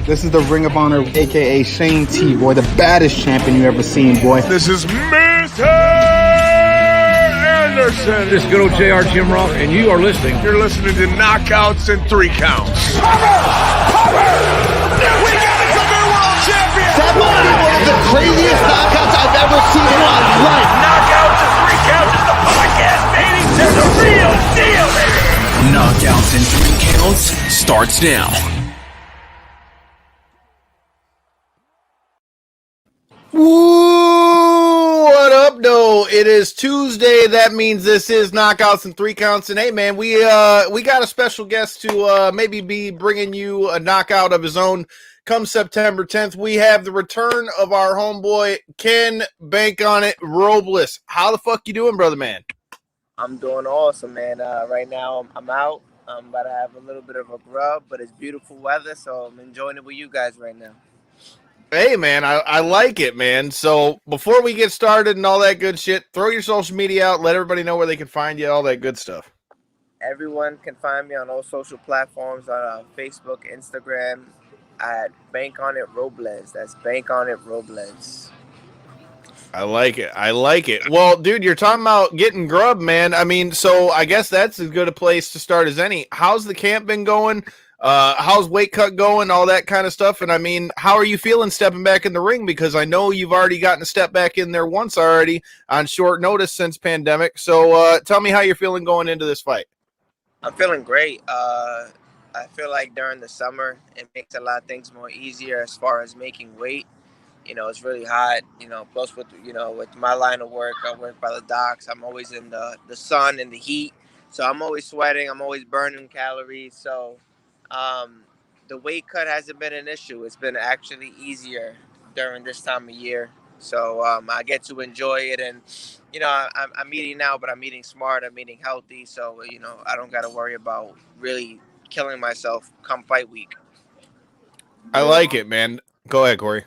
This is the Ring of Honor, a.k.a. Shane T, boy, the baddest champion you ever seen, boy. This is Mr. Anderson. This is good old JR Jim Ross, and you are listening. You're listening to Knockouts and Three Counts. Cover! We got it from their world champion! That might be one of the craziest knockouts I've ever seen in my life. Knockouts and Three Counts is the podcast, baby! It's the real deal, baby! Knockouts and Three Counts starts now. Woo! What up, though? It is Tuesday. That means this is Knockouts and Three Counts. And hey, man, we got a special guest to maybe be bringing you a knockout of his own come September 10th. We have the return of our homeboy Ken Bank on It Robles. How the fuck you doing, brother man? I'm doing awesome, man. Right now I'm out. I'm about to have a little bit of a grub, but it's beautiful weather, so I'm enjoying it with you guys right now. Hey, man, I like it, man. So before we get started and all that good shit, throw your social media out. Let everybody know where they can find you, all that good stuff. Everyone can find me on all social platforms, on Facebook, Instagram, at Bank on It Robles. That's Bank on It Robles. I like it. I like it. Well, dude, you're talking about getting grub, man. I mean, so I guess that's as good a place to start as any. How's the camp been going? How's weight cut going? All that kind of stuff. And I mean, how are you feeling stepping back in the ring? Because I know you've already gotten a step back in there once already on short notice since pandemic. So tell me how you're feeling going into this fight. I'm feeling great. I feel like during the summer, it makes a lot of things more easier as far as making weight. You know, it's really hot, plus with my line of work, I work by the docks. I'm always in the sun and the heat. So I'm always sweating. I'm always burning calories. So the weight cut hasn't been an issue. It's been actually easier during this time of year. So I get to enjoy it. And, I'm eating now, but I'm eating smart. I'm eating healthy. So, I don't got to worry about really killing myself come fight week. I like it, man. Go ahead, Corey.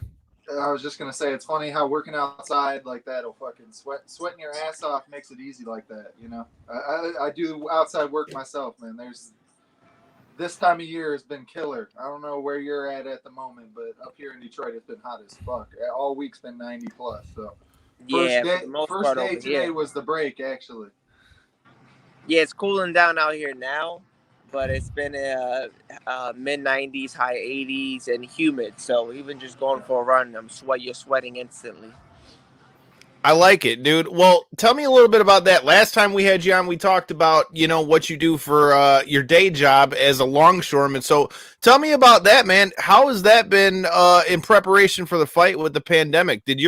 I was just going to say, it's funny how working outside like that will fucking sweating your ass off makes it easy like that, I do outside work myself, man. This time of year has been killer. I don't know where you're at the moment, but up here in Detroit, it's been hot as fuck. All week's been 90 plus. So first day today was the break, actually. Yeah, it's cooling down out here now, but it's been mid 90s, high 80s, and humid. So even just going for a run, you're sweating instantly. I like it, dude. Well, tell me a little bit about that. Last time we had you on, we talked about, what you do for your day job as a longshoreman. So tell me about that, man. How has that been in preparation for the fight with the pandemic? Did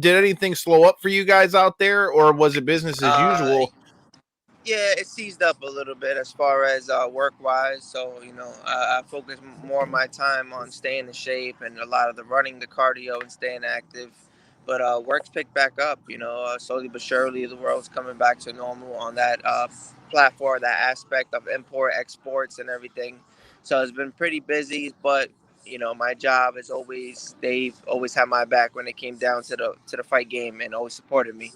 anything slow up for you guys out there, or was it business as usual? Yeah, it seized up a little bit as far as work-wise. So, I focus more of my time on staying in shape and a lot of the running, the cardio, and staying active. But work's picked back up, slowly but surely the world's coming back to normal on that platform, that aspect of import, exports, and everything. So it's been pretty busy, but, my job is they've always had my back when it came down to the fight game and always supported me.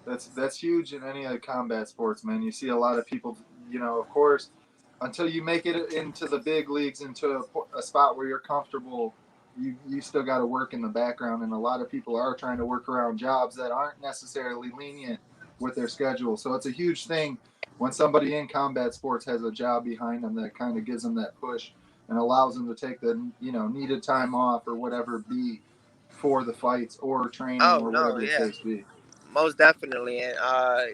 That's huge in any of the combat sports, man. You see a lot of people, of course, until you make it into the big leagues, into a spot where you're comfortable, you still got to work in the background, and a lot of people are trying to work around jobs that aren't necessarily lenient with their schedule. So it's a huge thing when somebody in combat sports has a job behind them that kind of gives them that push and allows them to take the needed time off or whatever be for the fights or training whatever the case be. Most definitely. And I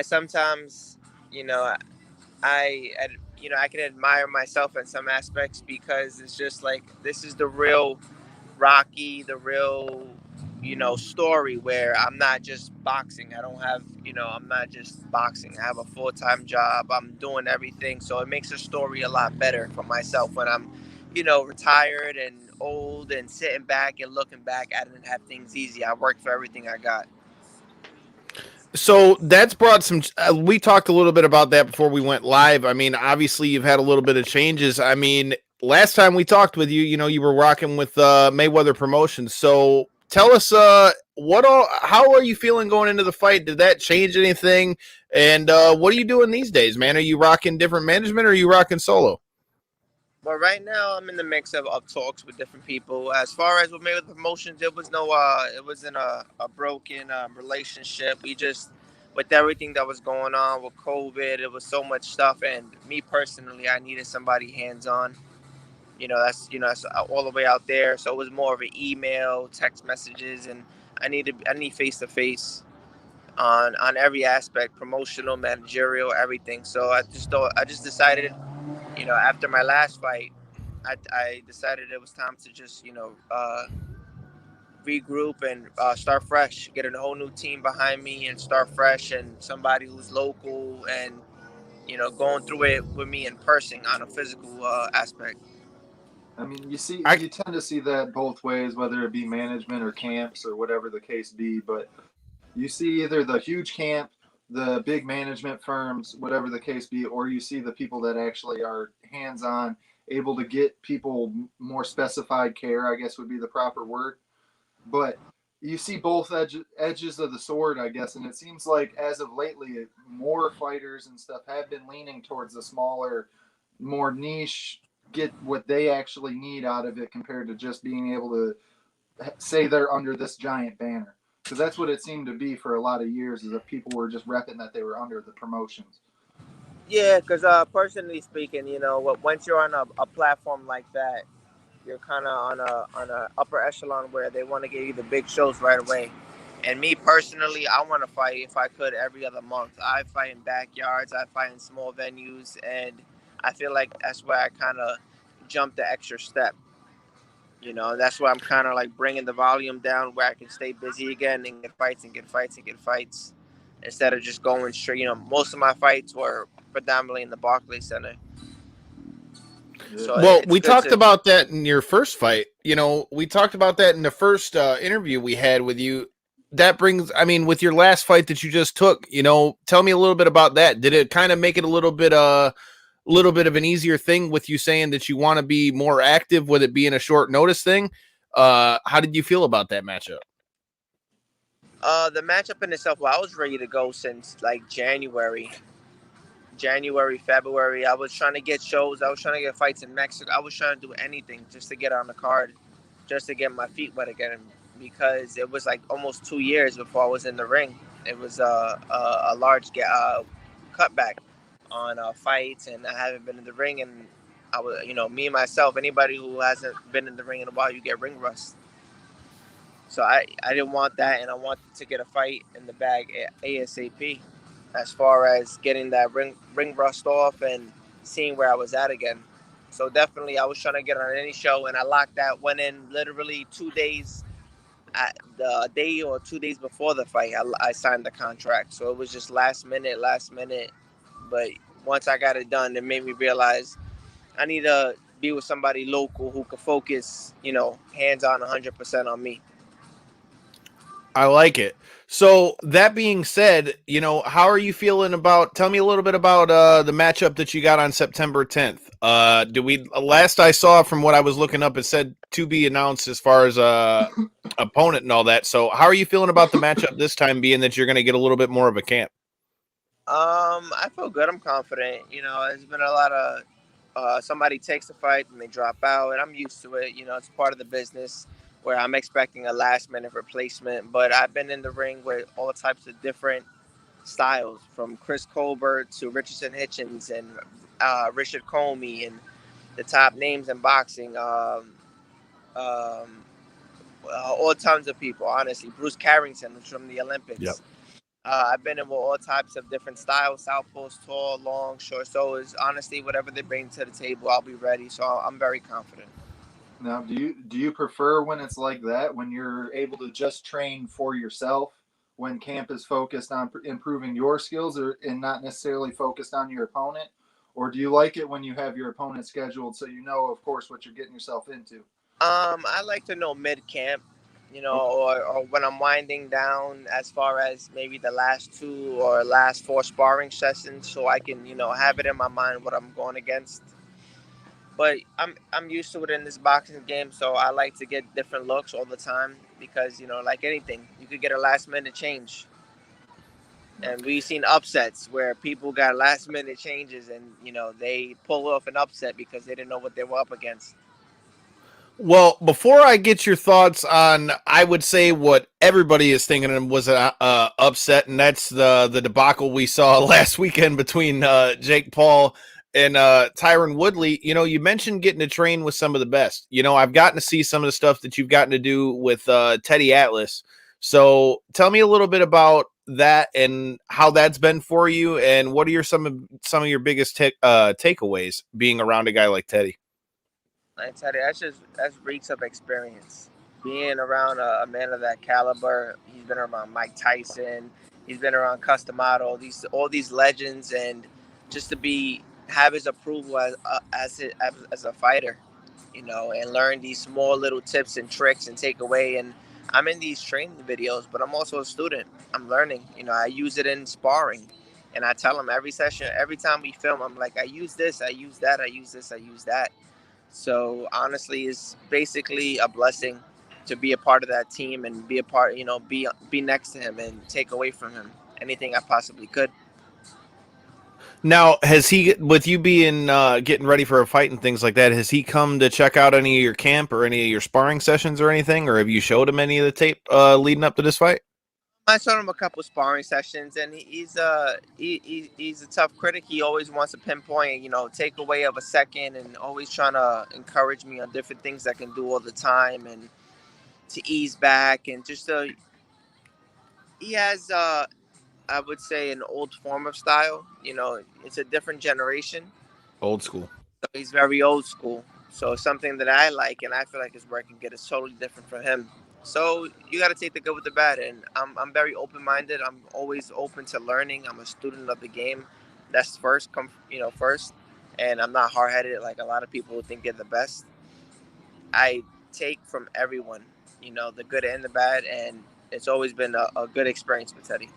sometimes I can admire myself in some aspects because it's just like, this is the real Rocky, the real, story where I'm not just boxing. I don't have, I'm not just boxing. I have a full-time job. I'm doing everything. So it makes the story a lot better for myself when I'm, retired and old and sitting back and looking back. I didn't have things easy. I worked for everything I got. So that's brought some, we talked a little bit about that before we went live. I mean, obviously you've had a little bit of changes. I mean, last time we talked with you, you were rocking with Mayweather Promotions. So tell us how are you feeling going into the fight? Did that change anything? And what are you doing these days, man? Are you rocking different management or are you rocking solo? Well, right now I'm in the mix of talks with different people. As far as with Mayweather Promotions, it was it wasn't a broken relationship. We just, with everything that was going on with COVID, it was so much stuff. And me personally, I needed somebody hands on. That's all the way out there. So it was more of an email, text messages, and I need face to face on every aspect, promotional, managerial, everything. So I just decided, after my last fight, I decided it was time to just regroup and start fresh, get a whole new team behind me and start fresh, and somebody who's local and going through it with me in person on a physical aspect. I mean, you tend to see that both ways, whether it be management or camps or whatever the case be. But you see either the huge camp, the big management firms, whatever the case be, or you see the people that actually are hands-on, able to get people more specified care, I guess would be the proper word. But you see both edges of the sword, I guess, and it seems like as of lately, more fighters and stuff have been leaning towards the smaller, more niche, get what they actually need out of it compared to just being able to say they're under this giant banner. Because that's what it seemed to be for a lot of years, is that people were just repping that they were under the promotions. Yeah, because personally speaking, once you're on a platform like that, you're kind of on a upper echelon where they want to give you the big shows right away. And me personally, I want to fight if I could every other month. I fight in backyards, I fight in small venues, and I feel like that's where I kind of jump the extra step. That's why I'm kind of like bringing the volume down where I can stay busy again and get fights and get fights and get fights instead of just going straight. Most of my fights were predominantly in the Barclays Center. So Well, we talked about that in your first fight. We talked about that in the first interview we had with you. That brings, with your last fight that you just took, tell me a little bit about that. Did it kind of make it a little bit of an easier thing with you saying that you want to be more active with it being a short notice thing? How did you feel about that matchup? The matchup in itself, well, I was ready to go since like January, February. I was trying to get shows. I was trying to get fights in Mexico. I was trying to do anything just to get on the card, just to get my feet wet again, because it was like almost 2 years before I was in the ring. It was a large cutback on fights, and I haven't been in the ring. And I was, me and myself, anybody who hasn't been in the ring in a while, you get ring rust. So I didn't want that, and I wanted to get a fight in the bag ASAP. As far as getting that ring rust off and seeing where I was at again. So definitely I was trying to get on any show, and I locked that one in literally 2 days, the day or 2 days before the fight. I signed the contract. So it was just last minute. But once I got it done, it made me realize I need to be with somebody local who could focus, hands on 100% on me. I like it. So that being said, how are you feeling about, tell me a little bit about the matchup that you got on September 10th. Last I saw from what I was looking up, it said to be announced as far as opponent and all that. So how are you feeling about the matchup this time, being that you're going to get a little bit more of a camp? I feel good. I'm confident. There's been a lot of somebody takes a fight and they drop out, and I'm used to it. It's part of the business where I'm expecting a last-minute replacement. But I've been in the ring with all types of different styles, from Chris Colbert to Richardson Hitchens and Richard Comey, and the top names in boxing. All tons of people, honestly. Bruce Carrington was from the Olympics. Yep. I've been in with all types of different styles, southpaws, tall, long, short. So it's honestly whatever they bring to the table, I'll be ready. So I'm very confident. Now, do you prefer when it's like that, when you're able to just train for yourself, when camp is focused on improving your skills and not necessarily focused on your opponent? Or do you like it when you have your opponent scheduled so you know, of course, what you're getting yourself into? I like to know mid-camp, or when I'm winding down, as far as maybe the last 2 or last 4 sparring sessions, so I can, have it in my mind what I'm going against. But I'm used to it in this boxing game, so I like to get different looks all the time because, like anything, you could get a last minute change. And we've seen upsets where people got last minute changes and, you know, they pull off an upset because they didn't know what they were up against. Well, before I get your thoughts on, I would say what everybody is thinking was an upset, and that's the debacle we saw last weekend between Jake Paul and Tyron Woodley. You know, you mentioned getting to train with some of the best. You know, I've gotten to see some of the stuff that you've gotten to do with Teddy Atlas. So tell me a little bit about that and how that's been for you, and what are some of your biggest takeaways being around a guy like Teddy? I tell you, that's reeks of experience. Being around a man of that caliber, he's been around Mike Tyson, he's been around Customato, all these legends, and just to have his approval as a fighter, you know, and learn these small little tips and tricks and take away. And I'm in these training videos, but I'm also a student. I'm learning. You know, I use it in sparring, and I tell him every session, every time we film, I'm like, I use this, I use that, I use this, I use that. So honestly, it's basically a blessing to be a part of that team and be a part, you know, be next to him and take away from him anything I possibly could. Now, has he, with you being getting ready for a fight and things like that, has he come to check out any of your camp or any of your sparring sessions or anything, or have you showed him any of the tape leading up to this fight? I showed him a couple sparring sessions, and he's a tough critic. He always wants to pinpoint, you know, take away of a second, and always trying to encourage me on different things I can do all the time, and to ease back, and just he has I would say an old form of style. You know, it's a different generation. Old school. So he's very old school. So something that I like and I feel like is working good is totally different from him. So you got to take the good with the bad, and I'm very open-minded. I'm always open to learning. I'm a student of the game. That's first, and I'm not hard-headed like a lot of people who think they're the best. I take from everyone, you know, the good and the bad, and it's always been a good experience with Teddy.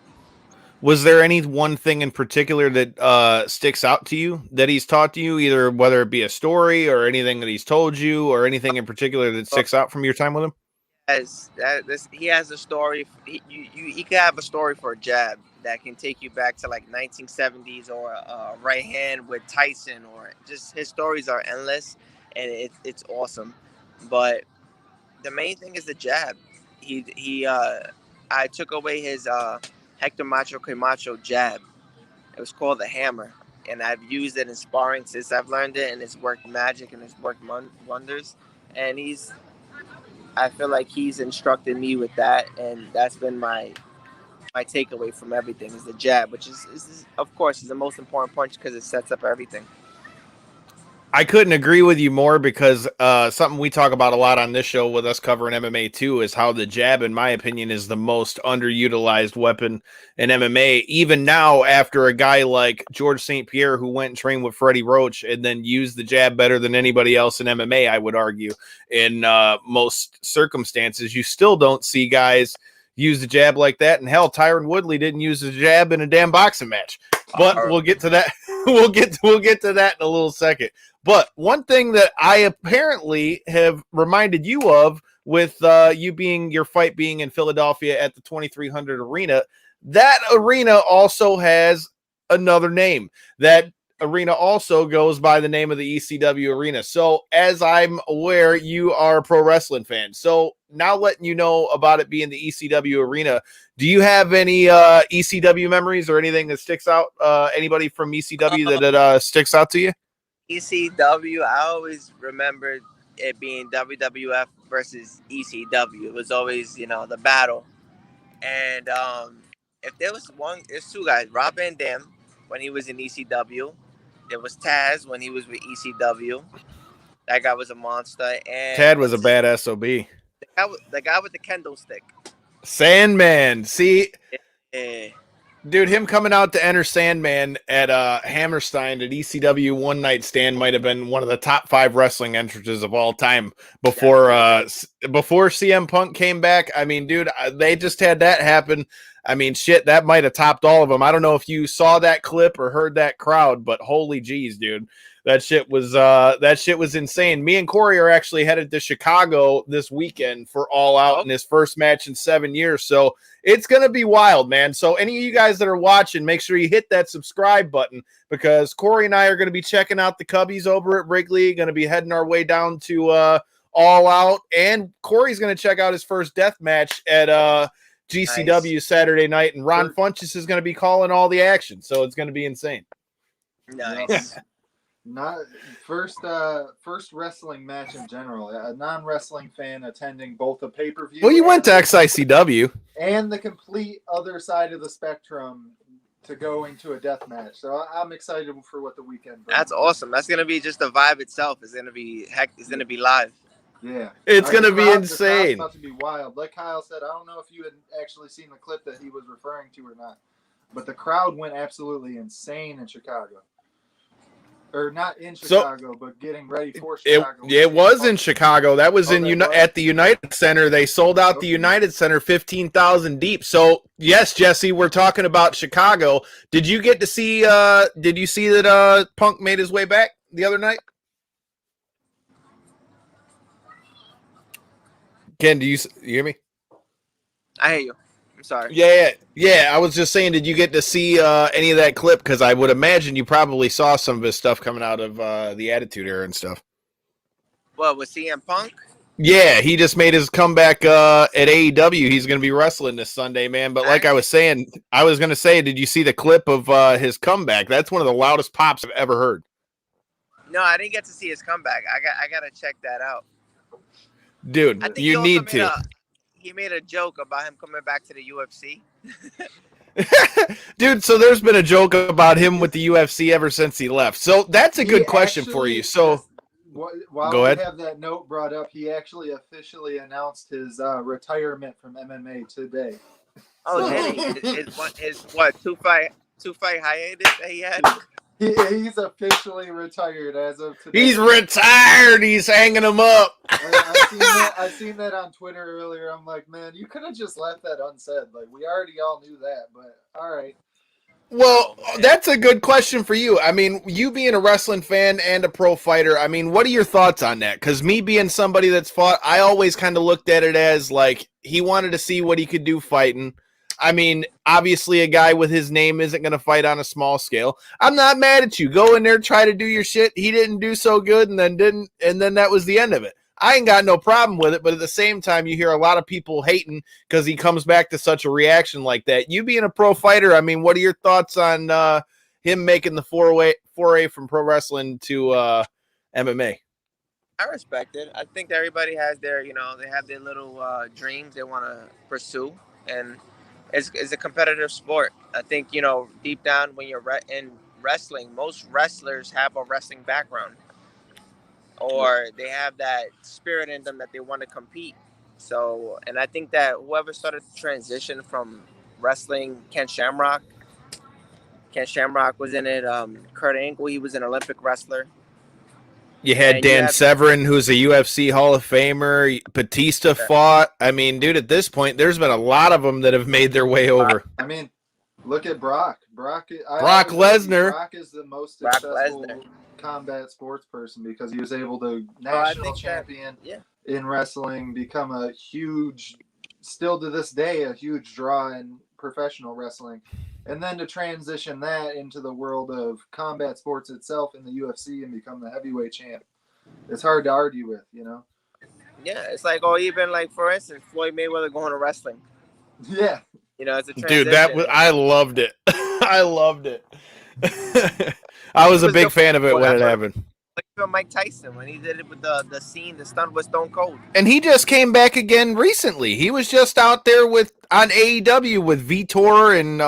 Was there any one thing in particular that sticks out to you that he's taught to you, either whether it be a story or anything that he's told you, or anything in particular that sticks out from your time with him? He has a story. He could have a story for a jab that can take you back to like 1970s, or a right hand with Tyson, or just his stories are endless, and it's awesome. But the main thing is the jab. I took away his Hector Macho Camacho jab. It was called the hammer, and I've used it in sparring since I've learned it, and it's worked magic and it's worked wonders. And I feel like he's instructed me with that, and that's been my takeaway from everything is the jab, which is of course is the most important punch because it sets up everything. I couldn't agree with you more, because something we talk about a lot on this show with us covering MMA too is how the jab, in my opinion, is the most underutilized weapon in MMA. Even now, after a guy like George St. Pierre, who went and trained with Freddie Roach and then used the jab better than anybody else in MMA, I would argue, in most circumstances, you still don't see guys use the jab like that. And hell, Tyron Woodley didn't use the jab in a damn boxing match. But we'll get to that. we'll get to that in a little second. But one thing that I apparently have reminded you of, with your fight being in Philadelphia at the 2300 Arena, that arena also has another name. That arena also goes by the name of the ECW Arena. So as I'm aware, you are a pro wrestling fan. So now letting you know about it being the ECW Arena, do you have any ECW memories or anything that sticks out? Anybody from ECW that sticks out to you? ECW, I always remembered it being WWF versus ECW. It was always, the battle. And if there was there's two guys, Rob Van Dam when he was in ECW. There was Taz when he was with ECW. That guy was a monster. And Tad was a bad SOB. The guy with the kendo stick. Sandman. See? Yeah. Dude, him coming out to enter Sandman at Hammerstein at ECW One Night Stand might have been one of the top 5 wrestling entrances of all time before CM Punk came back. I mean, dude, they just had that happen. I mean, shit, that might have topped all of them. I don't know if you saw that clip or heard that crowd, but holy geez, dude. That shit was insane. Me and Cory are actually headed to Chicago this weekend for All Out in his first match in 7 years. So it's going to be wild, man. So any of you guys that are watching, make sure you hit that subscribe button because Cory and I are going to be checking out the Cubbies over at Wrigley, going to be heading our way down to All Out. And Cory's going to check out his first death match at GCW Saturday night. And Ron Funches is going to be calling all the action. So it's going to be insane. Nice. Not first wrestling match in general. A non-wrestling fan attending both a pay-per-view. Well, you went to XICW and the complete other side of the spectrum to go into a death match. So I'm excited for what the weekend brings. That's awesome. That's gonna be just the vibe itself. Is gonna be It's gonna be live. Yeah, it's gonna be insane. It's about to be wild. Like Kyle said, I don't know if you had actually seen the clip that he was referring to or not, but the crowd went absolutely insane in Chicago. Or not in Chicago, but getting ready for Chicago. It was in Chicago. That was at the United Center. They sold out the United Center 15,000 deep. So yes, Jesse, we're talking about Chicago. Did you get to see? Did you see that Punk made his way back the other night? Ken, do you hear me? I hear you. I'm sorry. Yeah. I was just saying, did you get to see any of that clip? Because I would imagine you probably saw some of his stuff coming out of the Attitude Era and stuff. What, with CM Punk? Yeah, he just made his comeback at AEW. He's going to be wrestling this Sunday, man. But like I was saying, did you see the clip of his comeback? That's one of the loudest pops I've ever heard. No, I didn't get to see his comeback. I got to check that out. Dude, you need to. He made a joke about him coming back to the UFC. Dude, so there's been a joke about him with the UFC ever since he left. So that's a good question for you. So while go ahead. We have that note brought up, he actually officially announced his retirement from MMA today. Oh, did he? His two-fight hiatus that he had? He's officially retired as of today. He's retired. He's hanging him up. I seen that on Twitter earlier. I'm like, man, you could have just left that unsaid. Like, we already all knew that, but all right. Well, that's a good question for you. I mean, you being a wrestling fan and a pro fighter, I mean, what are your thoughts on that? Because me being somebody that's fought, I always kind of looked at it as like he wanted to see what he could do fighting. I mean, obviously a guy with his name isn't going to fight on a small scale. I'm not mad at you. Go in there, try to do your shit. He didn't do so good and then that was the end of it. I ain't got no problem with it, but at the same time, you hear a lot of people hating because he comes back to such a reaction like that. You being a pro fighter, I mean, what are your thoughts on him making the foray from pro wrestling to MMA? I respect it. I think everybody has their, they have their little dreams they want to pursue, and it's a competitive sport. I think, deep down when you're in wrestling, most wrestlers have a wrestling background, or they have that spirit in them that they want to compete. So, and I think that whoever started to transition from wrestling, Ken Shamrock was in it. Kurt Angle, he was an Olympic wrestler. You had Dan Severn, who's a UFC Hall of Famer. Batista fought. I mean, dude, at this point, there's been a lot of them that have made their way over. I mean, look at Brock. Brock Lesnar. Brock is the most successful combat sports person because he was able to national champion in wrestling, become a huge, still to this day, a huge draw in professional wrestling. And then to transition that into the world of combat sports itself in the UFC and become the heavyweight champ, it's hard to argue with, Yeah, it's like, even like, for instance, Floyd Mayweather going to wrestling. Yeah. It's a transition. Dude, I loved it. I loved it. I was a big fan of it when it happened. Like Mike Tyson when he did it with the stunt with Stone Cold. And he just came back again recently. He was just out there on AEW with Vitor and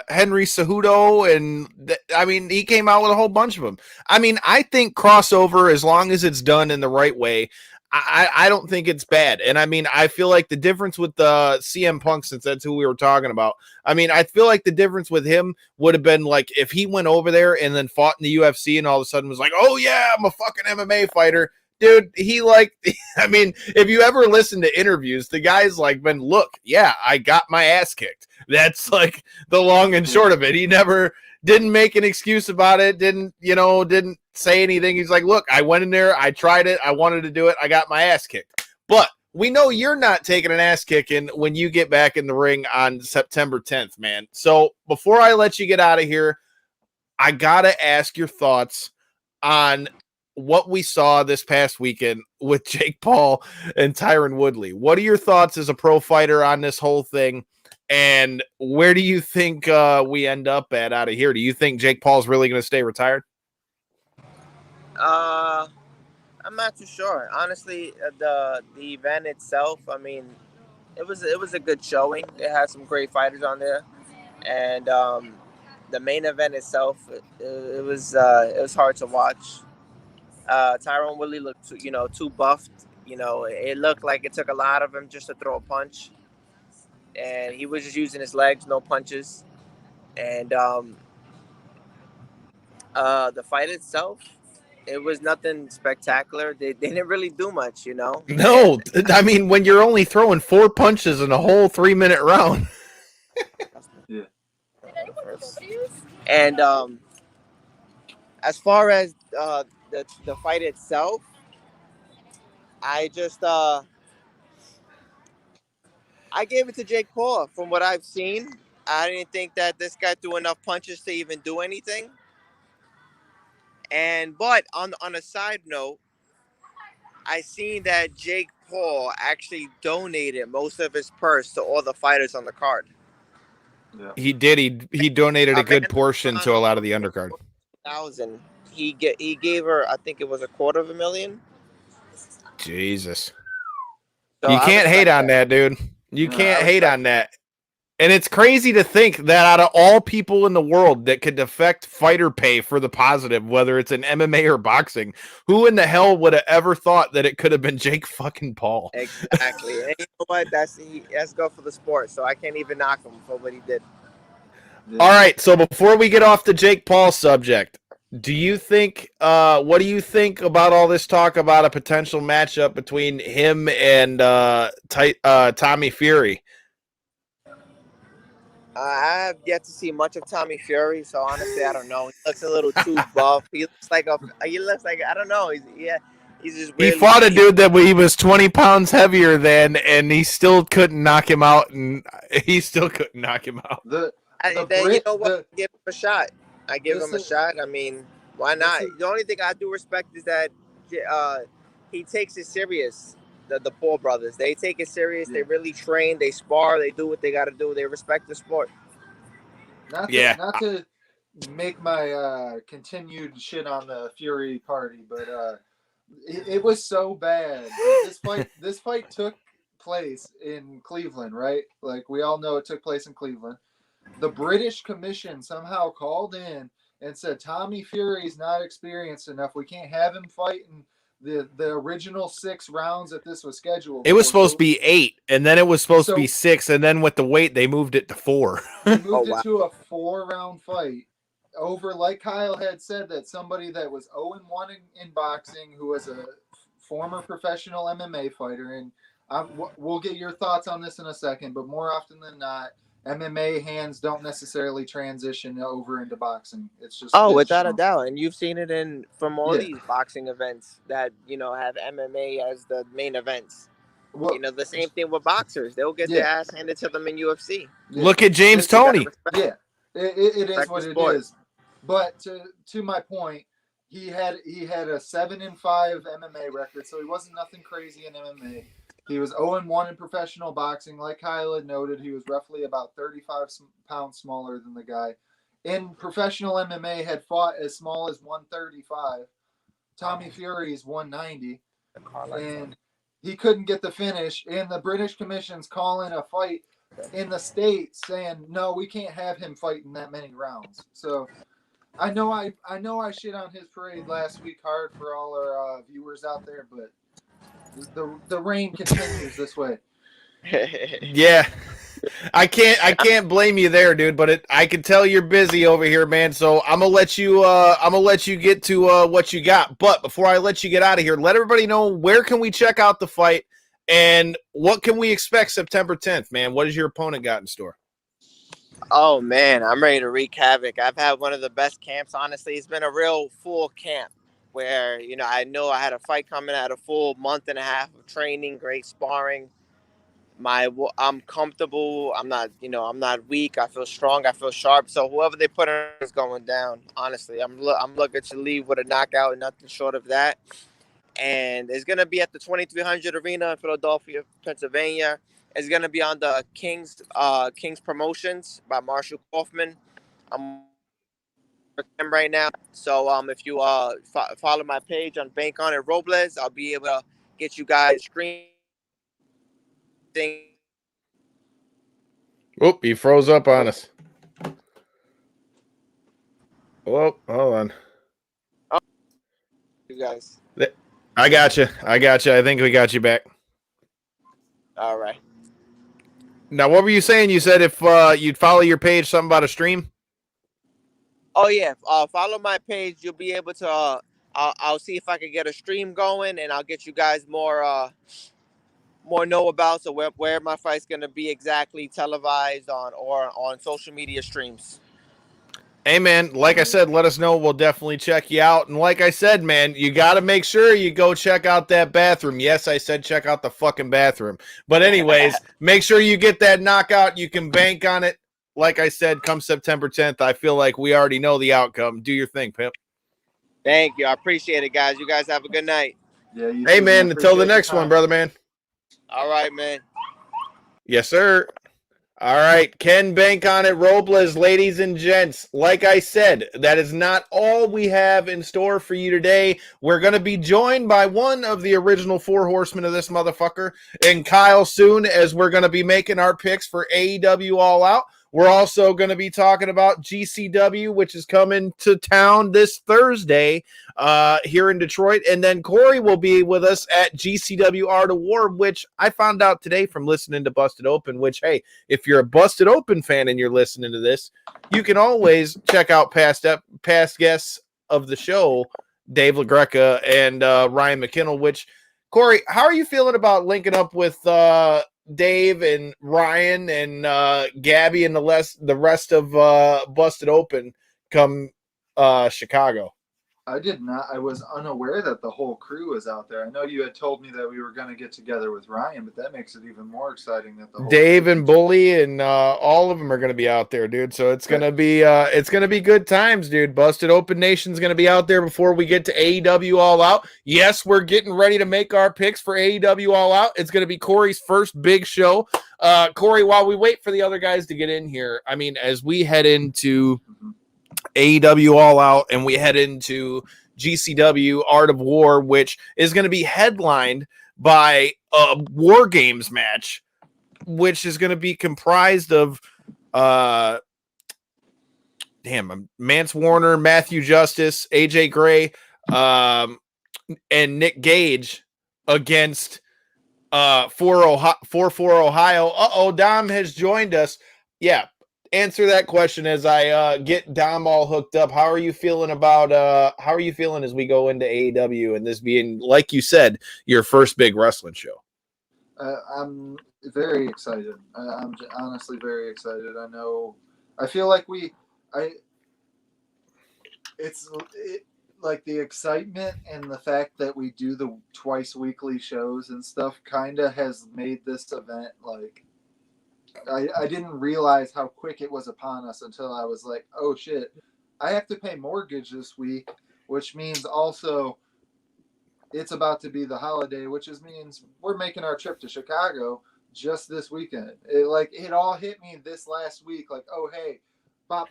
Henry Cejudo, and I mean, he came out with a whole bunch of them. I mean, I think crossover, as long as it's done in the right way, I don't think it's bad. And I mean, I feel like the difference with the CM Punk, since that's who we were talking about, I mean, I feel like the difference with him would have been like if he went over there and then fought in the UFC and all of a sudden was like, oh yeah, I'm a fucking MMA fighter. Dude, I mean, if you ever listen to interviews, the guy's like, look, yeah, I got my ass kicked. That's like the long and short of it. He never didn't make an excuse about it. Didn't say anything. He's like, look, I went in there, I tried it, I wanted to do it, I got my ass kicked. But we know you're not taking an ass kicking when you get back in the ring on September 10th, man. So before I let you get out of here, I got to ask your thoughts on what we saw this past weekend with Jake Paul and Tyron Woodley. What are your thoughts as a pro fighter on this whole thing? And where do you think we end up at out of here? Do you think Jake Paul's really going to stay retired? I'm not too sure. Honestly, the event itself, I mean, it was a good showing. It had some great fighters on there, and the main event itself, it was hard to watch. Tyron Woodley looked too buffed. It looked like it took a lot of him just to throw a punch, and he was just using his legs, no punches. And the fight itself, it was nothing spectacular. They didn't really do much, No, I mean, when you're only throwing 4 punches in a whole 3-minute round. Yeah. And as far as the fight itself, I just I gave it to Jake Paul. From what I've seen, I didn't think that this guy threw enough punches to even do anything. But on a side note, I seen that Jake Paul actually donated most of his purse to all the fighters on the card. Yeah. He did. He donated a good portion to a lot of the undercard. He gave her, I think it was $250,000. Jesus. So you can't hate on that, dude. You can't hate on that. And it's crazy to think that out of all people in the world that could affect fighter pay for the positive, whether it's in MMA or boxing, who in the hell would have ever thought that it could have been Jake fucking Paul? Exactly. And you know what? That's good for the sport. So I can't even knock him for what he did. Yeah. All right. So before we get off the Jake Paul subject, do you think, what do you think about all this talk about a potential matchup between him and Tommy Fury? I have yet to see much of Tommy Fury, so honestly, I don't know. He looks a little too buff. He looks like I don't know. He's just. He fought a dude that he was 20 pounds heavier than, and he still couldn't knock him out. And he still couldn't knock him out. You know what? Give him a shot. I give him a shot. I mean, why not? The only thing I do respect is that he takes it serious. The Paul brothers, they take it serious. They really train. They spar. They do what they got to do. They respect the sport. Not to make my continued shit on the Fury party, but it was so bad. This fight took place in Cleveland, right? Like we all know, it took place in Cleveland. The British Commission somehow called in and said Tommy Fury's not experienced enough. We can't have him fight in the original 6 rounds that this was scheduled. It was supposed to be 8, and then it was supposed to be 6, and then with the weight, they moved it to 4. They moved it to a 4-round fight over, like Kyle had said, that somebody that was 0-1 in boxing, who was a former professional MMA fighter, and we'll get your thoughts on this in a second, but more often than not, MMA hands don't necessarily transition over into boxing. It's just without a doubt, and you've seen it from all these boxing events that have MMA as the main events. Well, the same thing with boxers; they'll get their ass handed to them in UFC. Yeah. Look at James Toney. Yeah, it is what it is. But to my point, he had a 7-5 MMA record, so he wasn't nothing crazy in MMA. He was 0-1 in professional boxing. Like Kyle had noted, he was roughly about 35 pounds smaller than the guy. In professional MMA, had fought as small as 135. Tommy Fury is 190. And he couldn't get the finish. And the British Commission's calling a fight in the States saying, no, we can't have him fighting that many rounds. So I know I shit on his parade last week hard for all our viewers out there, but the reign continues this way. Yeah, I can't blame you there, dude. But I can tell you're busy over here, man. So I'm gonna let you get to what you got. But before I let you get out of here, let everybody know where can we check out the fight and what can we expect September 10th, man. What has your opponent got in store? Oh man, I'm ready to wreak havoc. I've had one of the best camps. Honestly, it's been a real full camp. where, you know I had a fight coming. I had a full month and a half of training, great sparring. I'm comfortable. I'm not weak. I feel strong. I feel sharp. So whoever they put in is going down. Honestly, I'm looking to leave with a knockout, and nothing short of that. And it's gonna be at the 2300 Arena in Philadelphia, Pennsylvania. It's gonna be on the King's Promotions by Marshall Kaufman. I'm with him right now. So if you follow my page on Bank on it Robles, I'll be able to get you guys screen thing. Oop, he froze up on us. Oh, hold on. You guys. I got you. I think we got you back. All right. Now, what were you saying? You said if you'd follow your page, something about a stream? Oh, yeah. Follow my page. You'll be able to I'll see if I can get a stream going, and I'll get you guys more know about, so where my fight's going to be exactly televised on social media streams. Hey, man, like I said, let us know. We'll definitely check you out. And like I said, man, you got to make sure you go check out that bathroom. Yes, I said check out the fucking bathroom. But anyways, make sure you get that knockout. You can bank on it. Like I said, come September 10th, I feel like we already know the outcome. Do your thing, pimp. Thank you. I appreciate it, guys. You guys have a good night. Yeah. Hey, man, until the next one, brother, man. All right, man. Yes, sir. All right, Ken Bank on it, Robles, ladies and gents. Like I said, that is not all we have in store for you today. We're going to be joined by one of the original four horsemen of this motherfucker, and Kyle soon, as we're going to be making our picks for AEW All Out. We're also going to be talking about GCW, which is coming to town this Thursday here in Detroit. And then Cory will be with us at GCW Art of War, which I found out today from listening to Busted Open, which, hey, if you're a Busted Open fan and you're listening to this, you can always check out past guests of the show, Dave LaGreca and Ryan McKinnell, which, Cory, how are you feeling about linking up with Dave and Ryan and Gabby and the rest of Busted Open come Chicago? I did not. I was unaware that the whole crew was out there. I know you had told me that we were going to get together with Ryan, but that makes it even more exciting that the whole Dave and Bully and all of them are going to be out there, dude. So it's going to be good times, dude. Busted Open Nation's going to be out there before we get to AEW All Out. Yes, we're getting ready to make our picks for AEW All Out. It's going to be Cory's first big show. Cory, while we wait for the other guys to get in here, I mean, as we head into AEW All Out and we head into GCW Art of War, which is going to be headlined by a Wargames match, which is going to be comprised of Mance Warner, Matthew Justice, AJ Gray, and Nick Gage against 4-4 Ohio. Dom has joined us. Yeah. Answer that question as I get Dom all hooked up. How are you feeling as we go into AEW and this being, like you said, your first big wrestling show? I'm very excited. I'm honestly very excited. I feel like like the excitement and the fact that we do the twice weekly shows and stuff kind of has made this event like, I didn't realize how quick it was upon us until I was like, oh shit, I have to pay mortgage this week, which means also it's about to be the holiday, which means we're making our trip to Chicago just this weekend. It all hit me this last week, like, oh hey, bop.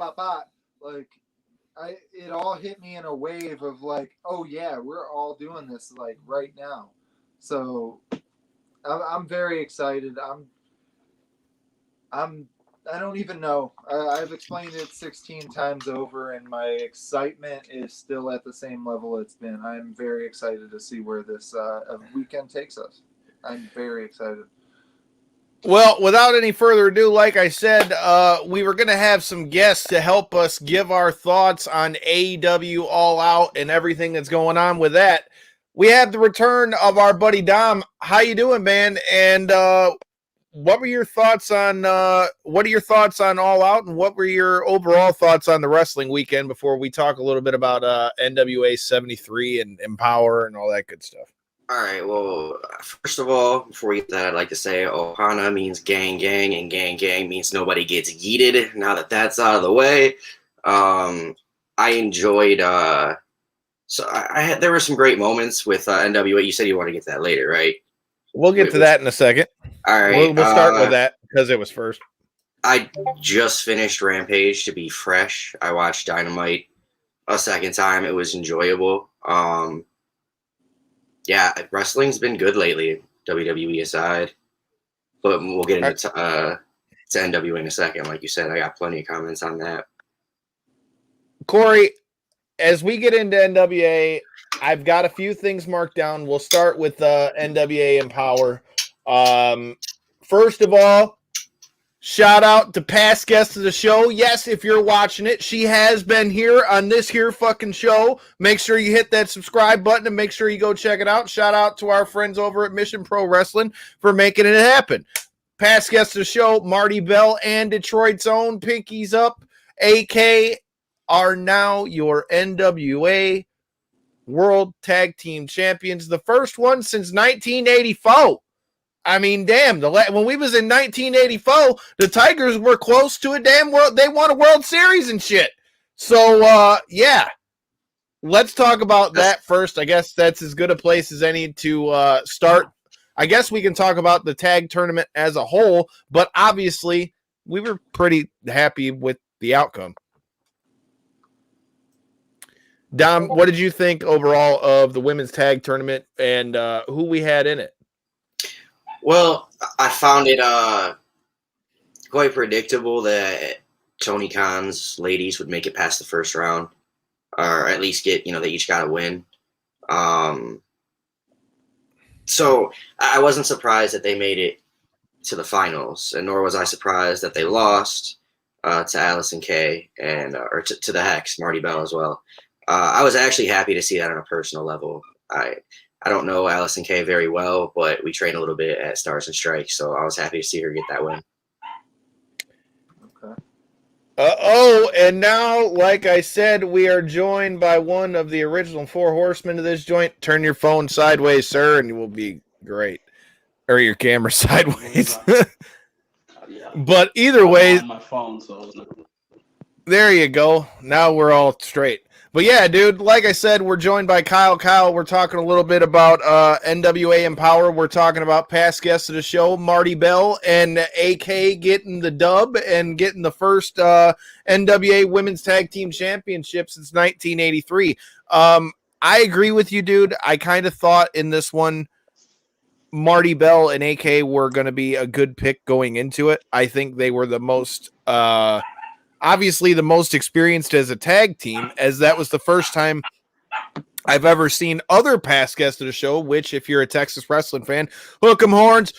Like it all hit me in a wave of like, oh yeah, we're all doing this like right now. So I'm very excited. I don't even know. I've explained it 16 times over, and my excitement is still at the same level it's been. I'm very excited to see where this weekend takes us. I'm very excited. Well, without any further ado, like I said, we were going to have some guests to help us give our thoughts on AEW All Out and everything that's going on with that. We have the return of our buddy Dom. How you doing, man? And what were your thoughts on what are your thoughts on All Out, and what were your overall thoughts on the wrestling weekend before we talk a little bit about NWA 73 and Empowerr and all that good stuff? All right. Well, first of all, before we get to that, I'd like to say Ohana means gang gang, and gang gang means nobody gets yeeted. Now that that's out of the way, I enjoyed. There were some great moments with NWA. You said you want to get to that later, right? We'll get to that in a second. All right. We'll start with that because it was first. I just finished Rampage to be fresh. I watched Dynamite a second time. It was enjoyable. Yeah, wrestling's been good lately, WWE aside. But we'll get into to NWA in a second. Like you said, I got plenty of comments on that. Corey, as we get into NWA, I've got a few things marked down. We'll start with NWA Empowerr. First of all, shout out to past guests of the show. Yes, if you're watching it, she has been here on this here fucking show. Make sure you hit that subscribe button and make sure you go check it out. Shout out to our friends over at Mission Pro Wrestling for making it happen. Past guests of the show, Marty Bell and Detroit's own Pinkies Up, AK, are now your NWA World Tag Team Champions. The first one since 1984. I mean, damn, when we was in 1984, the Tigers were close to a damn world. They won a World Series and shit. So, yeah, let's talk about that first. I guess that's as good a place as any to start. I guess we can talk about the tag tournament as a whole, but obviously we were pretty happy with the outcome. Dom, what did you think overall of the women's tag tournament and who we had in it? Well, I found it quite predictable that Tony Khan's ladies would make it past the first round, or at least get, they each got a win. So I wasn't surprised that they made it to the finals, and nor was I surprised that they lost to Allison Kay and or to the Hex, Marty Bell as well. I was actually happy to see that on a personal level. I don't know Allison Kay very well, but we trained a little bit at Stars and Strikes, so I was happy to see her get that win. Okay. And now, like I said, we are joined by one of the original four horsemen of this joint. Turn your phone sideways, sir, and you will be great. Or your camera sideways. But either way, my phone, so there you go. Now we're all straight. But yeah, dude, like I said, we're joined by Kyle. Kyle, we're talking a little bit about NWA Empowerr. We're talking about past guests of the show, Marty Bell and AK getting the dub and getting the first NWA Women's Tag Team Championship since 1983. I agree with you, dude. I kind of thought in this one, Marty Bell and AK were going to be a good pick going into it. I think they were the most... obviously the most experienced as a tag team, as that was the first time I've ever seen other past guests of the show, which if you're a Texas wrestling fan, hook 'em horns,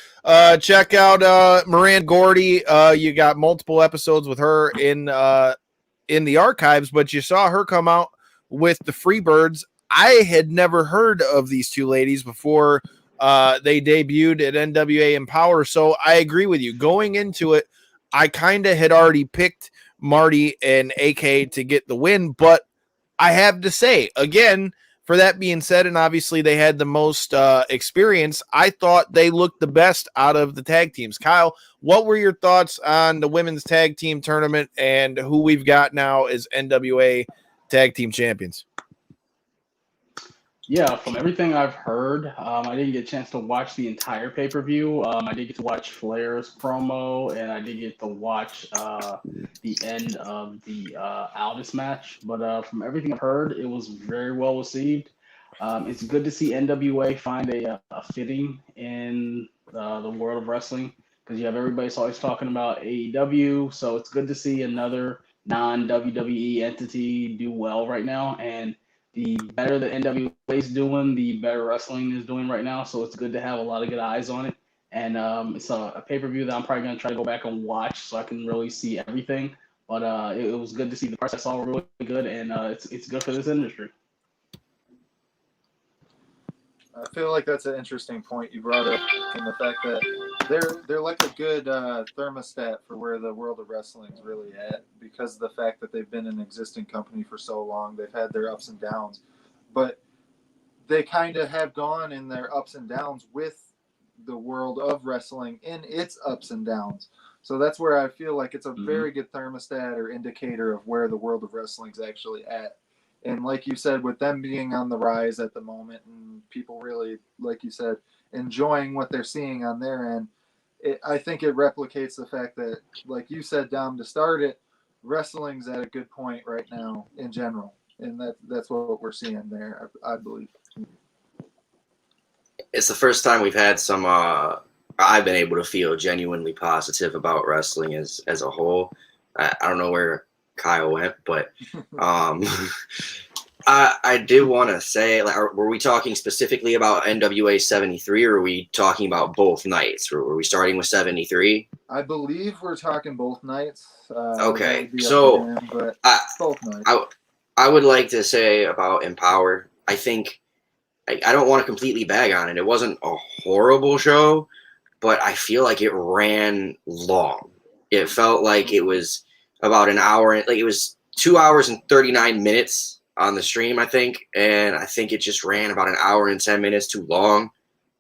check out Miranda Gordy. You got multiple episodes with her in the archives, but you saw her come out with the Freebirds. I had never heard of these two ladies before they debuted at NWA Empowerr, so I agree with you. Going into it, I kind of had already picked Marty and AK to get the win, but I have to say, again, for that being said, and obviously they had the most experience, I thought they looked the best out of the tag teams. Kyle, what were your thoughts on the women's tag team tournament and who we've got now as NWA tag team champions? Yeah, from everything I've heard, I didn't get a chance to watch the entire pay-per-view. I did get to watch Flair's promo, and I did get to watch the end of the Aldis match. But from everything I've heard, it was very well received. It's good to see NWA find a fitting in the world of wrestling, because you have everybody always talking about AEW, so it's good to see another non-WWE entity do well right now, and the better the NWA is doing, the better wrestling is doing right now. So it's good to have a lot of good eyes on it. And it's a pay-per-view that I'm probably going to try to go back and watch so I can really see everything. But it was good to see the parts I saw were really good, and it's good for this industry. I feel like that's an interesting point you brought up, and the fact that they're like a good thermostat for where the world of wrestling is really at, because of the fact that they've been an existing company for so long. They've had their ups and downs, but they kind of have gone in their ups and downs with the world of wrestling in its ups and downs. So that's where I feel like it's a very good thermostat or indicator of where the world of wrestling is actually at. And like you said, with them being on the rise at the moment and people really, like you said, enjoying what they're seeing on their end, I think it replicates the fact that, like you said, Dom, to start it, wrestling's at a good point right now in general. And that's what we're seeing there, I believe. It's the first time we've had some I've been able to feel genuinely positive about wrestling as a whole. I don't know where Kyle went, but I did want to say, like, were we talking specifically about NWA 73, or were we talking about both nights? Were we starting with 73? I believe we're talking both nights. Okay, so him, but both nights. I would like to say about Empowerr, I think I don't want to completely bag on it. It wasn't a horrible show, but I feel like it ran long. It felt like it was about an hour, like it was 2 hours and 39 minutes on the stream, I think. And I think it just ran about an hour and 10 minutes too long.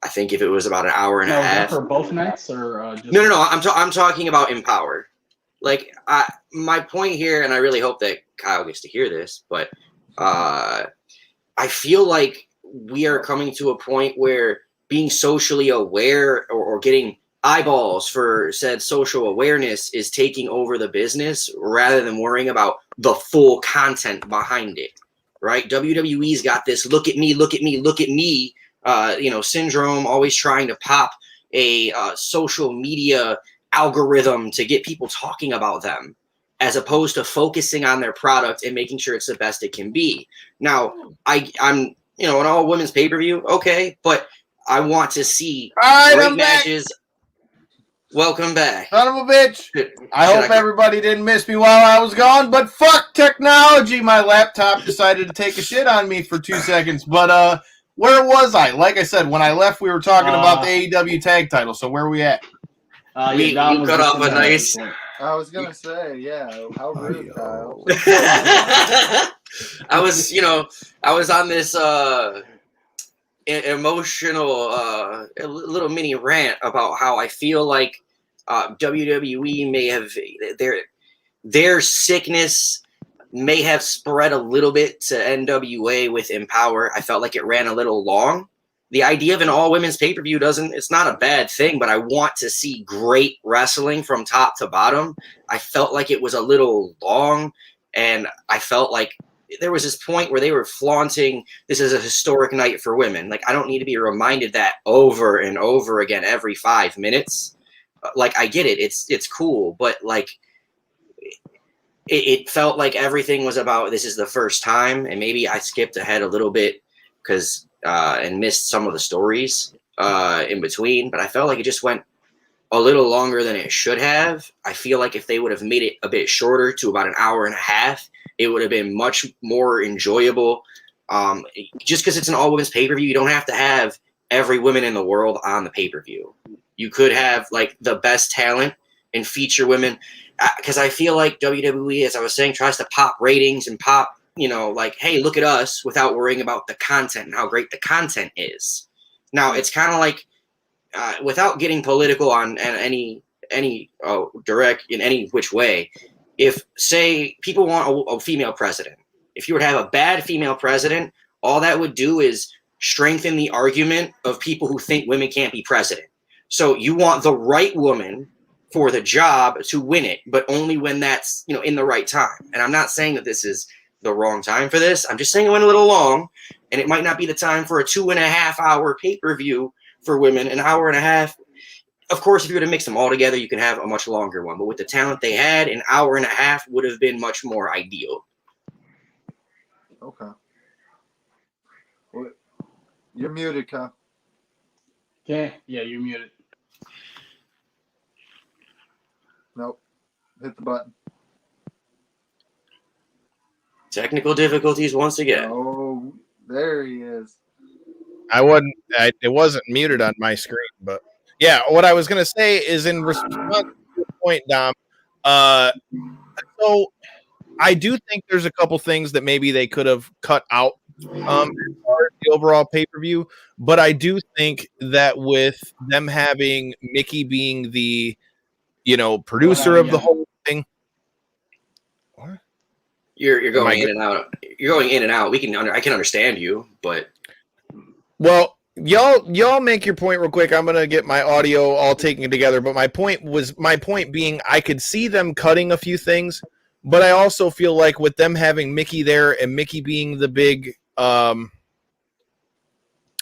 I think if it was about an hour and a half. For both nights or just No. I'm talking about Empowerr. Like, my point here, and I really hope that Kyle gets to hear this, but I feel like we are coming to a point where being socially aware or getting eyeballs for said social awareness is taking over the business rather than worrying about the full content behind it, right? WWE's got this look at me syndrome, always trying to pop a social media algorithm to get people talking about them, as opposed to focusing on their product and making sure it's the best it can be. Now, I'm an all women's pay-per-view, okay, but I want to see great matches. Welcome back. Son of a bitch. I hope everybody didn't miss me while I was gone, but fuck technology. My laptop decided to take a shit on me for 2 seconds. But where was I? Like I said, when I left, we were talking about the AEW tag title. So where are we at? We cut off a nice. I was gonna say, yeah. How rude, Kyle. I was on this emotional little mini rant about how I feel like WWE may have their sickness may have spread a little bit to NWA with Empowerr. I felt like it ran a little long. The idea of an all women's pay-per-view it's not a bad thing, but I want to see great wrestling from top to bottom. I felt like it was a little long, and I felt like there was this point where they were flaunting this is a historic night for women. Like, I don't need to be reminded that over and over again every 5 minutes. Like, I get it. It's cool, but like it felt like everything was about this is the first time, and maybe I skipped ahead a little bit because and missed some of the stories in between, but I felt like it just went a little longer than it should have. I feel like if they would have made it a bit shorter to about an hour and a half, it would have been much more enjoyable. Just because it's an all-women's pay-per-view, you don't have to have every woman in the world on the pay-per-view. You could have like the best talent and feature women, because I feel like WWE, as I was saying, tries to pop ratings and pop, like, hey, look at us, without worrying about the content and how great the content is. Now, it's kind of like, without getting political on any direct in any which way, if, say, people want a female president, if you were to have a bad female president, all that would do is strengthen the argument of people who think women can't be president. So you want the right woman for the job to win it, but only when that's, in the right time. And I'm not saying that this is the wrong time for this. I'm just saying it went a little long, and it might not be the time for a 2.5 hour pay-per-view for women. An hour and a half. Of course, if you were to mix them all together, you can have a much longer one. But with the talent they had, an hour and a half would have been much more ideal. Okay. Well, you're muted, Kyle. Okay. Yeah, you're muted. Nope. Hit the button. Technical difficulties once again. Oh, there he is. It wasn't muted on my screen, but yeah. What I was gonna say is in response to your point, Dom. So I do think there's a couple things that maybe they could have cut out as far as the overall pay-per-view, but I do think that with them having Mickey being the producer of the whole thing. What? You're going in and out. You're going in and out. I can understand you, but y'all make your point real quick. I'm gonna get my audio all taken together, but my point being I could see them cutting a few things. But I also feel like with them having Mickey there and Mickey being the big, I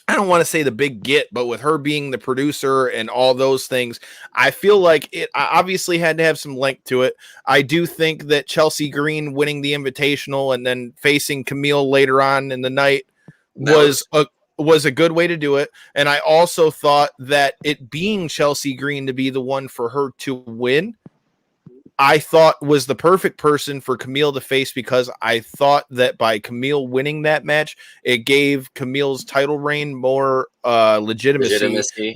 don't want to say the big get, but with her being the producer and all those things, I feel like it obviously had to have some length to it. I do think that Chelsea Green winning the Invitational and then facing Camille later on in the night was a good way to do it. And I also thought that it being Chelsea Green to be the one for her to win, I thought was the perfect person for Camille to face, because I thought that by Camille winning that match, it gave Camille's title reign more legitimacy.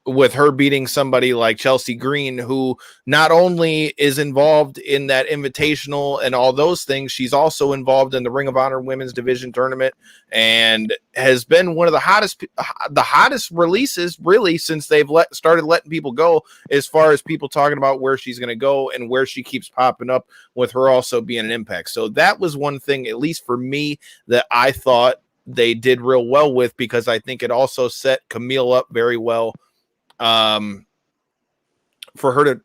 With her beating somebody like Chelsea Green, who not only is involved in that Invitational and all those things, she's also involved in the Ring of Honor Women's Division Tournament and has been one of the hottest releases really since they've started letting people go, as far as people talking about where she's going to go and where she keeps popping up, with her also being an Impact. So that was one thing, at least for me, that I thought they did real well with, because I think it also set Camille up very well for her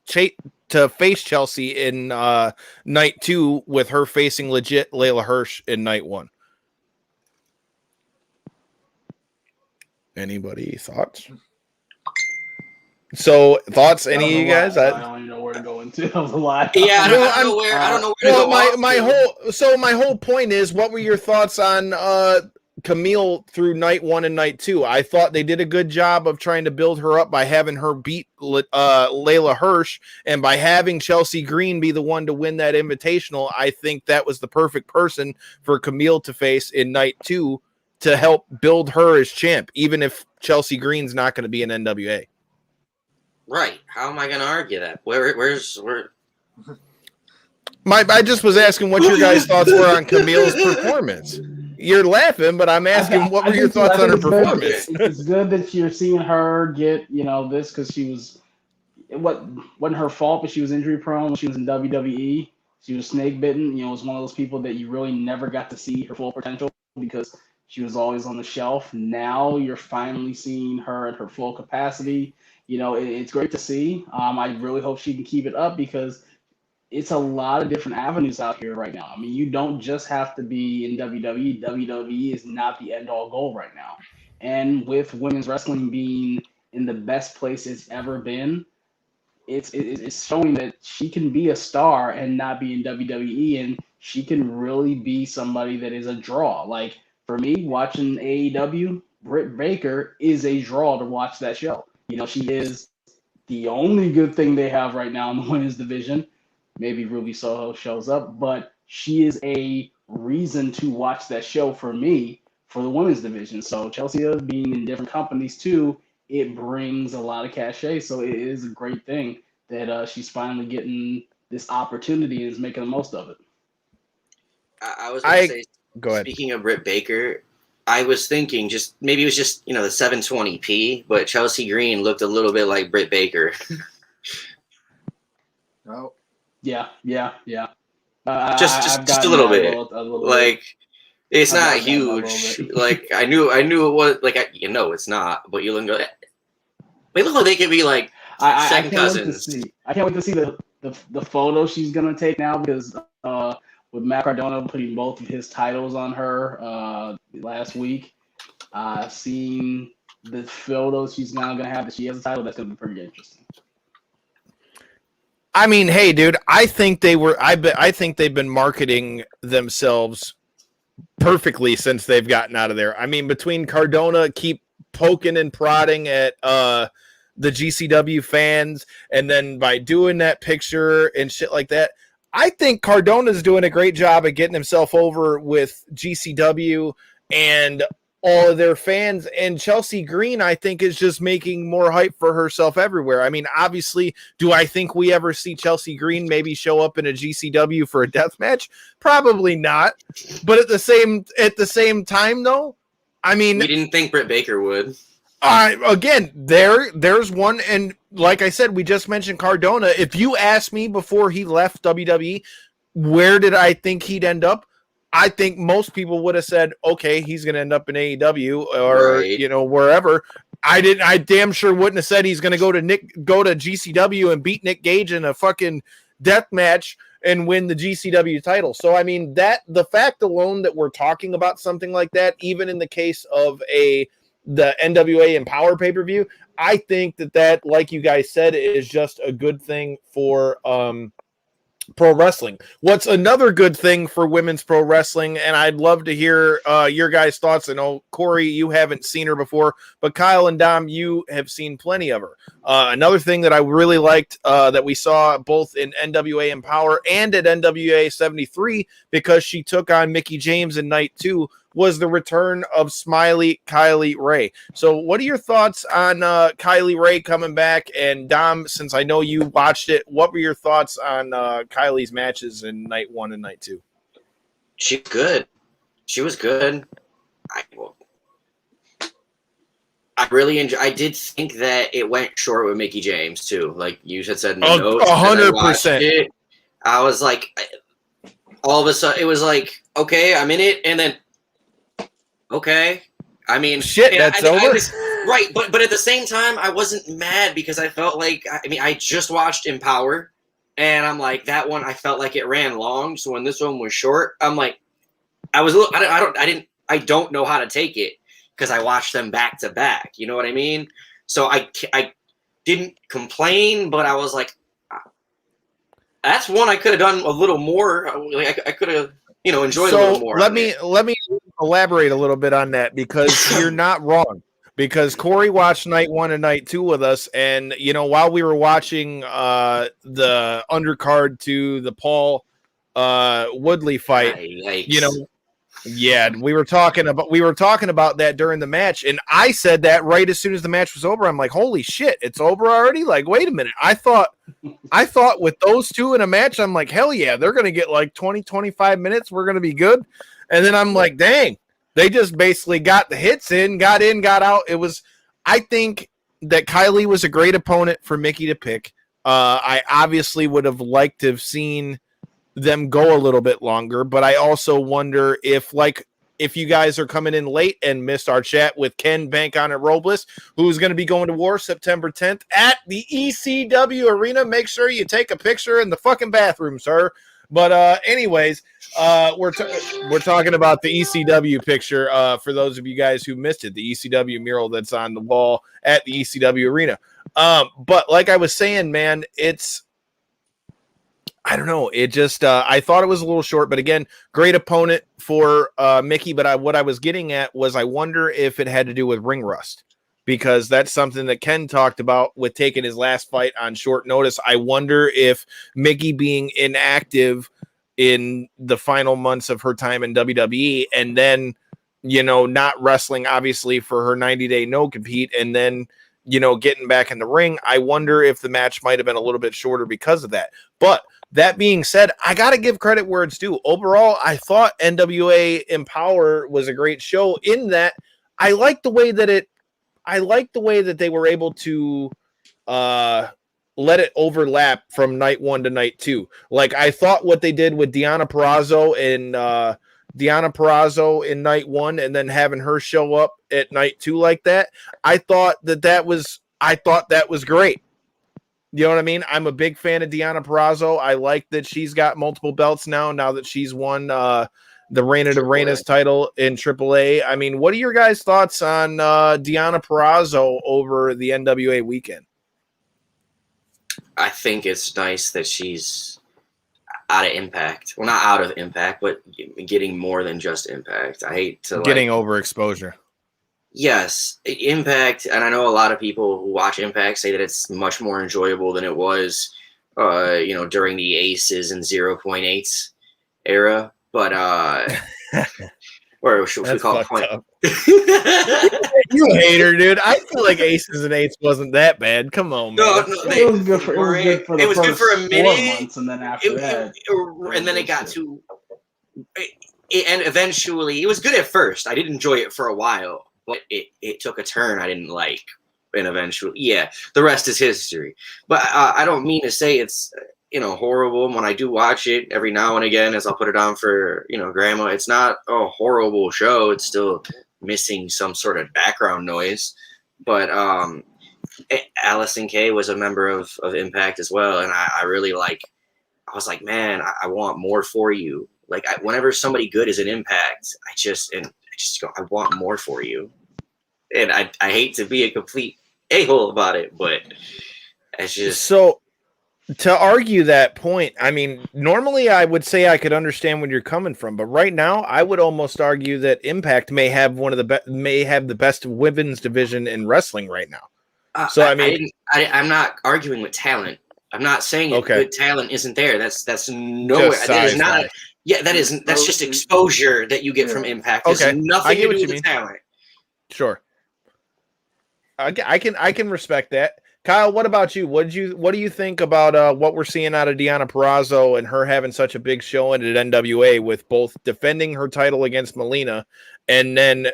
to face Chelsea in night 2, with her facing legit Layla Hirsch in night 1. Anybody thoughts? So thoughts? Any of you guys? I don't even know where to go into. That was a lot. Yeah, I don't know where to go. My whole point is, what were your thoughts on Camille through night 1 and night 2? I thought they did a good job of trying to build her up by having her beat Layla Hirsch, and by having Chelsea Green be the one to win that Invitational. I think that was the perfect person for Camille to face in night 2 to help build her as champ, even if Chelsea Green's not going to be an NWA. Right. How am I going to argue that? Where's I just was asking what your guys' thoughts were on Camille's performance. You're laughing, but I'm asking what were your thoughts on her performance? It's good that you're seeing her get, this, because she wasn't her fault, but she was injury prone when she was in WWE. She was snake bitten. Was one of those people that you really never got to see her full potential, because she was always on the shelf. Now you're finally seeing her at her full capacity. It's great to see. I really hope she can keep it up, because it's a lot of different avenues out here right now. I mean, you don't just have to be in WWE. WWE is not the end-all goal right now. And with women's wrestling being in the best place it's ever been, it's showing that she can be a star and not be in WWE, and she can really be somebody that is a draw. Like, for me, watching AEW, Britt Baker is a draw to watch that show. She is the only good thing they have right now in the women's division. Maybe Ruby Soho shows up, but she is a reason to watch that show for me for the women's division. So Chelsea being in different companies too, it brings a lot of cachet. So it is a great thing that she's finally getting this opportunity and is making the most of it. I was going to say, go ahead. Speaking of Britt Baker, I was thinking maybe it was just the 720p, but Chelsea Green looked a little bit like Britt Baker. No. Yeah. Just a little bit. Like, it's not huge. Like, I knew it was, like, it's not, but you look and go, wait, look, they could be like second cousins. I can't wait to see the photo she's gonna take now, because with Matt Cardona putting both of his titles on her last week, seeing the photos she's now gonna have that she has a title, that's gonna be pretty interesting. I mean, hey, dude, I think they've been marketing themselves perfectly since they've gotten out of there. I mean, between Cardona keep poking and prodding at the GCW fans, and then by doing that picture and shit like that, I think Cardona's doing a great job of getting himself over with GCW, and all of their fans. And Chelsea Green, I think, is just making more hype for herself everywhere. I mean, obviously, do I think we ever see Chelsea Green maybe show up in a GCW for a death match? Probably not. But at the same time, though, I mean, we didn't think Britt Baker would. Again, there's one, and like I said, we just mentioned Cardona. If you asked me before he left WWE, where did I think he'd end up? I think most people would have said, okay, he's going to end up in AEW or wherever. I damn sure wouldn't have said he's going to go to GCW and beat Nick Gage in a fucking death match and win the GCW title. So I mean, the fact alone that we're talking about something like that, even in the case of the NWA Empowerr pay-per-view, I think that, like you guys said, is just a good thing for pro wrestling. What's another good thing for women's pro wrestling, and I'd love to hear your guys' thoughts. I know, Corey, you haven't seen her before, but Kyle and Dom, you have seen plenty of her. Another thing that I really liked that we saw both in NWA Empowerr and at NWA 73, because she took on Mickie James in night 2, was the return of Smiley Kylie Rae. So what are your thoughts on Kylie Rae coming back? And Dom, since I know you watched it, what were your thoughts on Kylie's matches in night 1 and night 2? She's good. She was good. I really enjoyed. I did think that it went short with Mickie James too. Like you had said in the notes, 100%. I was like, all of a sudden, it was like, okay, I'm in it, and then, okay. I mean, shit, that's over. Right, but at the same time, I wasn't mad because I felt like, I just watched Empowerr, and I'm like, that one, I felt like it ran long. So when this one was short, I'm like, I don't know how to take it because I watched them back to back. You know what I mean? So I didn't complain, but I was like, that's one I could have done a little more. Like I could have, enjoyed a little more. Let me elaborate a little bit on that, because you're not wrong. Because Corey watched night 1 and night 2 with us, and while we were watching the undercard to the Paul Woodley fight, yeah, we were talking about that during the match, and I said that right as soon as the match was over. I'm like, holy shit, it's over already? Like, wait a minute. I thought with those two in a match, I'm like, hell yeah, they're going to get like 20, 25 minutes. We're going to be good. And then I'm like, dang, they just basically got the hits in, got out. I think that Kylie was a great opponent for Mickie to pick. I obviously would have liked to have seen them go a little bit longer, but I also wonder if you guys are coming in late and missed our chat with Ken Bank on at Robles, who's going to be going to war September 10th at the ECW Arena. Make sure you take a picture in the fucking bathroom, sir. But anyways, we're talking about the ECW picture for those of you guys who missed it, the ECW mural that's on the wall at the ECW Arena. But like I was saying, man, I don't know. It just I thought it was a little short, but again, great opponent for Mickie. But what I was getting at was I wonder if it had to do with ring rust, because that's something that Ken talked about with taking his last fight on short notice. I wonder if Mickie being inactive in the final months of her time in WWE, and then not wrestling obviously for her 90-day no compete, and then getting back in the ring, I wonder if the match might have been a little bit shorter because of that. But that being said, I got to give credit where it's due. Overall, I thought NWA Empowerr was a great show in that I like the way that they were able to let it overlap from night 1 to night 2. Like, I thought what they did with Deonna Purrazzo in night 1 and then having her show up at night 2 like that, I thought that was great. You know what I mean? I'm a big fan of Deonna Purrazzo. I like that she's got multiple belts now that she's won the Reina de Reinas title in AAA. I mean, what are your guys' thoughts on Deonna Purrazzo over the NWA weekend? I think it's nice that she's out of Impact. Well, not out of Impact, but getting more than just Impact. I hate to getting overexposure. Yes, Impact, and I know a lot of people who watch Impact say that it's much more enjoyable than it was, during the Aces and 0.8s era. But Or should we That's call it fucked point? up. You hater, dude. I feel like Aces and Eights wasn't that bad. Come on, man. It was good for the good for a first minute. 4 months, and then after that, and then it got to. And eventually, it was good at first. I did enjoy it for a while, but it took a turn I didn't like. And eventually, the rest is history. But I don't mean to say it's, horrible. When I do watch it every now and again, as I'll put it on for, grandma, it's not a horrible show. It's still missing some sort of background noise. But Allison Kay was a member of Impact as well. And I really I was like, man, I want more for you. Like, whenever somebody good is an Impact, I just go, I want more for you. And I hate to be a complete a-hole about it, but it's just... So, to argue that point, I mean, normally I would say I could understand where you're coming from, but right now I would almost argue that Impact may have the best women's division in wrestling right now. I'm not arguing with talent. I'm not saying good talent isn't there. That's nowhere. That is not. That's just exposure that you get from Impact. There's nothing to do with the talent. Sure. I can respect that. Kyle, what about you? What do you think about what we're seeing out of Deonna Purrazzo and her having such a big showing at NWA with both defending her title against Melina and then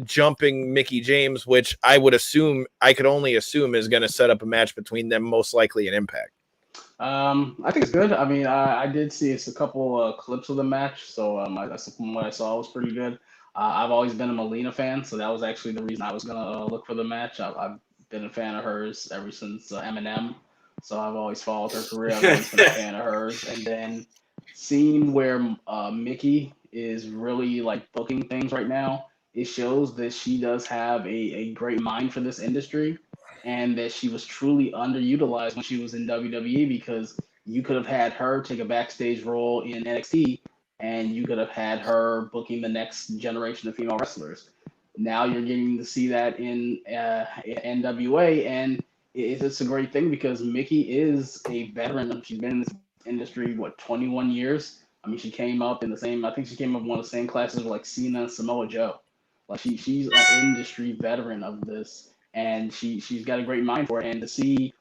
jumping Mickie James, which I could only assume is going to set up a match between them, most likely in Impact. I think it's good. I mean, I did see a couple clips of the match, so from what I saw, it was pretty good. I've always been a Melina fan, so that was actually the reason I was gonna look for the match. I've been a fan of hers ever since Eminem, so I've always followed her career. I've always been a fan of hers, and then seeing where Mickie is really booking things right now, it shows that she does have a great mind for this industry, and that she was truly underutilized when she was in WWE, because you could have had her take a backstage role in NXT, and you could have had her booking the next generation of female wrestlers. Now you're getting to see that in NWA, and it's a great thing because Mickie is a veteran. She's been in this industry, 21 years? I mean, she came up in I think she came up in one of the same classes with Cena and Samoa Joe. She's an industry veteran of this, and she's got a great mind for it. And to see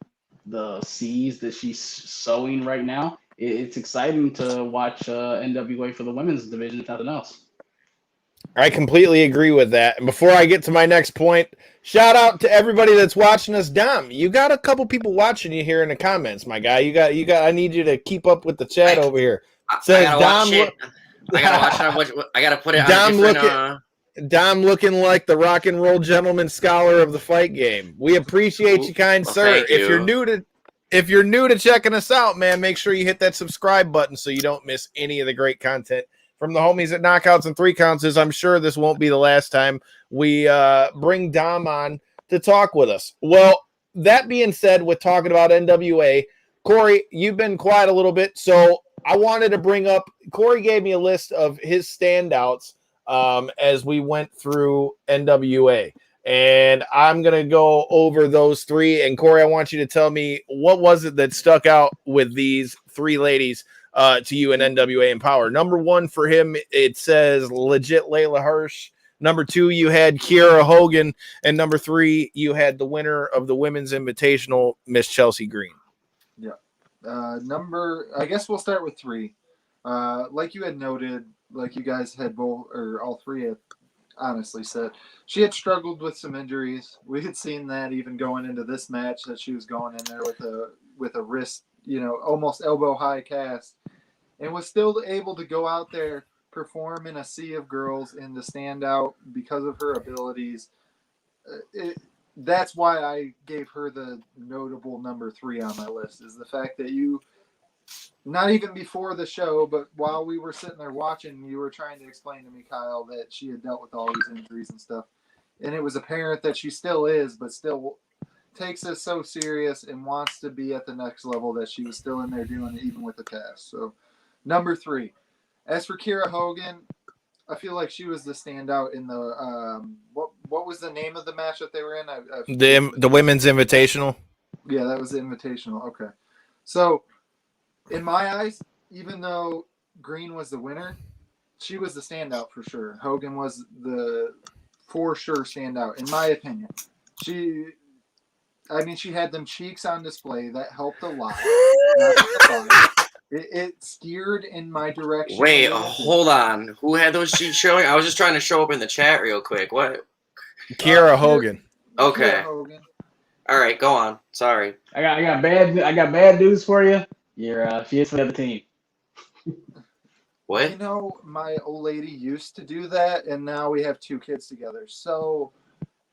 the seeds that she's sowing right now, it's exciting to watch NWA for the women's division, if nothing else. I completely agree with that. And before I get to my next point, shout out to everybody that's watching us. Dom, you got a couple people watching you here in the comments, my guy. You got. I need you to keep up with the chat over here. Says Dom. I gotta watch it. I gotta put it on Dom looking like the rock and roll gentleman scholar of the fight game. We appreciate you, kind sir. If you're new to checking us out, man, make sure you hit that subscribe button so you don't miss any of the great content from the homies at Knockouts and Three Counts. I'm sure this won't be the last time we bring Dom on to talk with us. Well, that being said, with talking about NWA, Corey, you've been quiet a little bit, so I wanted to bring up, Corey gave me a list of his standouts as we went through NWA. And I'm going to go over those three. And Corey, I want you to tell me, what was it that stuck out with these three ladies to you in NWA Empowerr? Number one for him, it says legit Layla Hirsch. Number two, you had Kiera Hogan. And number three, you had the winner of the Women's Invitational, Miss Chelsea Green. Yeah. I guess we'll start with three. Like you had noted, like you guys had both, or all three had honestly said, she had struggled with some injuries. We had seen that even going into this match, that she was going in there with a wrist, almost elbow high cast, and was still able to go out there, perform in a sea of girls, and to stand out because of her abilities. That's why I gave her the notable number 3 on my list, is the fact that you, not even before the show, but while we were sitting there watching, you were trying to explain to me, Kyle, that she had dealt with all these injuries and stuff. And it was apparent that she still is, but still takes this so serious and wants to be at the next level, that she was still in there doing it even with the cast. So, number 3. As for Kiera Hogan, I feel like she was the standout in the what was the name of the match that they were in? The Women's Invitational. Yeah, that was the Invitational. Okay. So, in my eyes, even though Green was the winner, she was the standout for sure. Hogan was the for sure standout, in my opinion. She had them cheeks on display. That helped a lot. It steered in my direction. Wait, hold on. Who had those cheeks showing? I was just trying to show up in the chat real quick. What? Kiera Hogan. Okay. Kiera Hogan. All right, go on. Sorry. I got bad news for you. She is for the other team. What? You know, my old lady used to do that, and now we have 2 kids together. So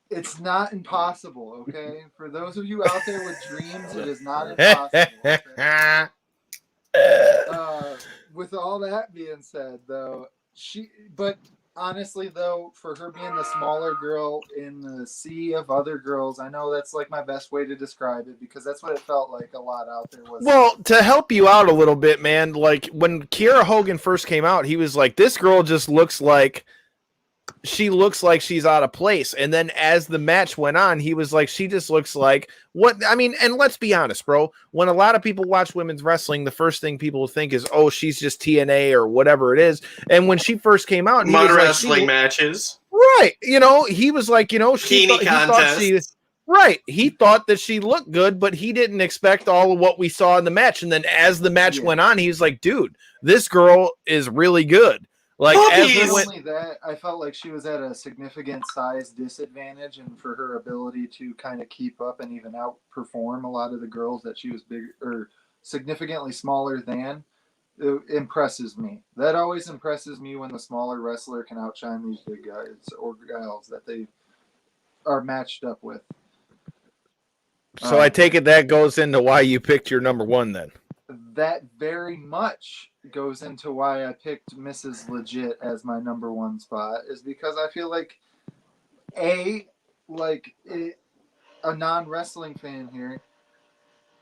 it's not impossible, okay? For those of you out there with dreams, it is not impossible. Okay? With all that being said, though, but honestly, though, for her being the smaller girl in the sea of other girls, I know that's like my best way to describe it because that's what it felt like a lot out there was. Well, to help you out a little bit, man, like when Kiera Hogan first came out, he was like, this girl just looks like she's out of place. And then as the match went on, he was like, she just looks like and let's be honest, bro. When a lot of people watch women's wrestling, the first thing people think is, oh, she's just TNA or whatever it is. And when she first came out, he was wrestling matches. Right. He was like, he thought that she looked good, but he didn't expect all of what we saw in the match. And then as the match went on, he was like, dude, this girl is really good. Like, only that, I felt like she was at a significant size disadvantage, and for her ability to kind of keep up and even outperform a lot of the girls that she was big or significantly smaller than, it impresses me. That always impresses me when the smaller wrestler can outshine these big guys or gals that they are matched up with. So I take it that goes into why you picked your number 1 then. That very much goes into why I picked Mrs. Legit as my number 1 spot, is because I feel like a non-wrestling fan here,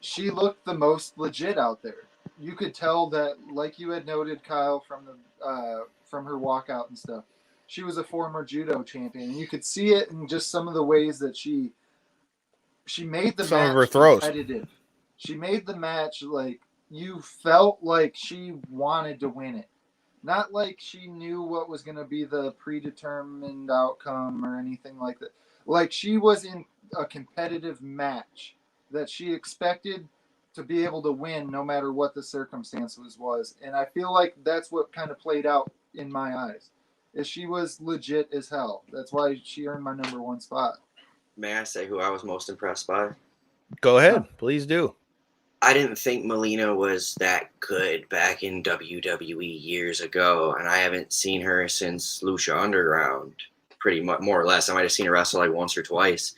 she looked the most legit out there. You could tell that, like you had noted, Kyle, from her walkout and stuff, she was a former judo champion, and you could see it in just some of the ways that she made the some match of her throws competitive. She made the match like you felt like she wanted to win it. Not like she knew what was going to be the predetermined outcome or anything like that. Like she was in a competitive match that she expected to be able to win no matter what the circumstances was. And I feel like that's what kind of played out in my eyes. Is she was legit as hell. That's why she earned my number 1 spot. May I say who I was most impressed by? Go ahead. Please do. I didn't think Melina was that good back in WWE years ago, and I haven't seen her since Lucha Underground, pretty much, more or less. I might have seen her wrestle like once or twice,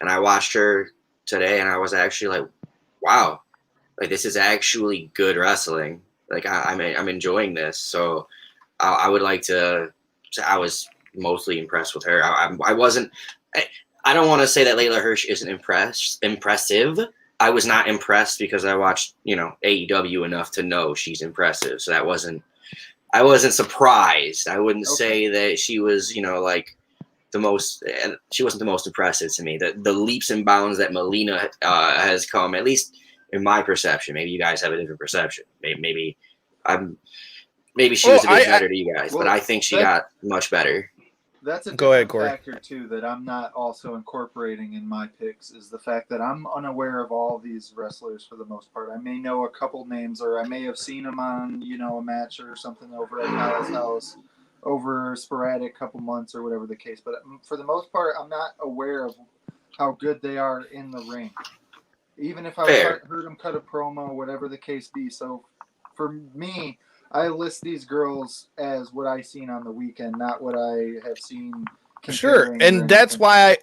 and I watched her today, and I was actually like, wow, like this is actually good wrestling. Like I'm enjoying this. So I would like to. I was mostly impressed with her. I wasn't. I don't want to say that Layla Hirsch isn't impressive. I was not impressed because I watched, AEW enough to know she's impressive. So I wasn't surprised. I wouldn't say that she was, she wasn't the most impressive to me. The leaps and bounds that Melina has come, at least in my perception, maybe you guys have a different perception. Maybe she was a bit better to you guys, but I think she got much better. That's a Go ahead, Corey. Factor too that I'm not also incorporating in my picks is the fact that I'm unaware of all these wrestlers for the most part. I may know a couple names, or I may have seen them on a match or something over at Kyle's house over a sporadic couple months or whatever the case. But for the most part, I'm not aware of how good they are in the ring, even if I heard them cut a promo, whatever the case be. So for me, I list these girls as what I seen on the weekend, not what I have seen. Sure, and that's why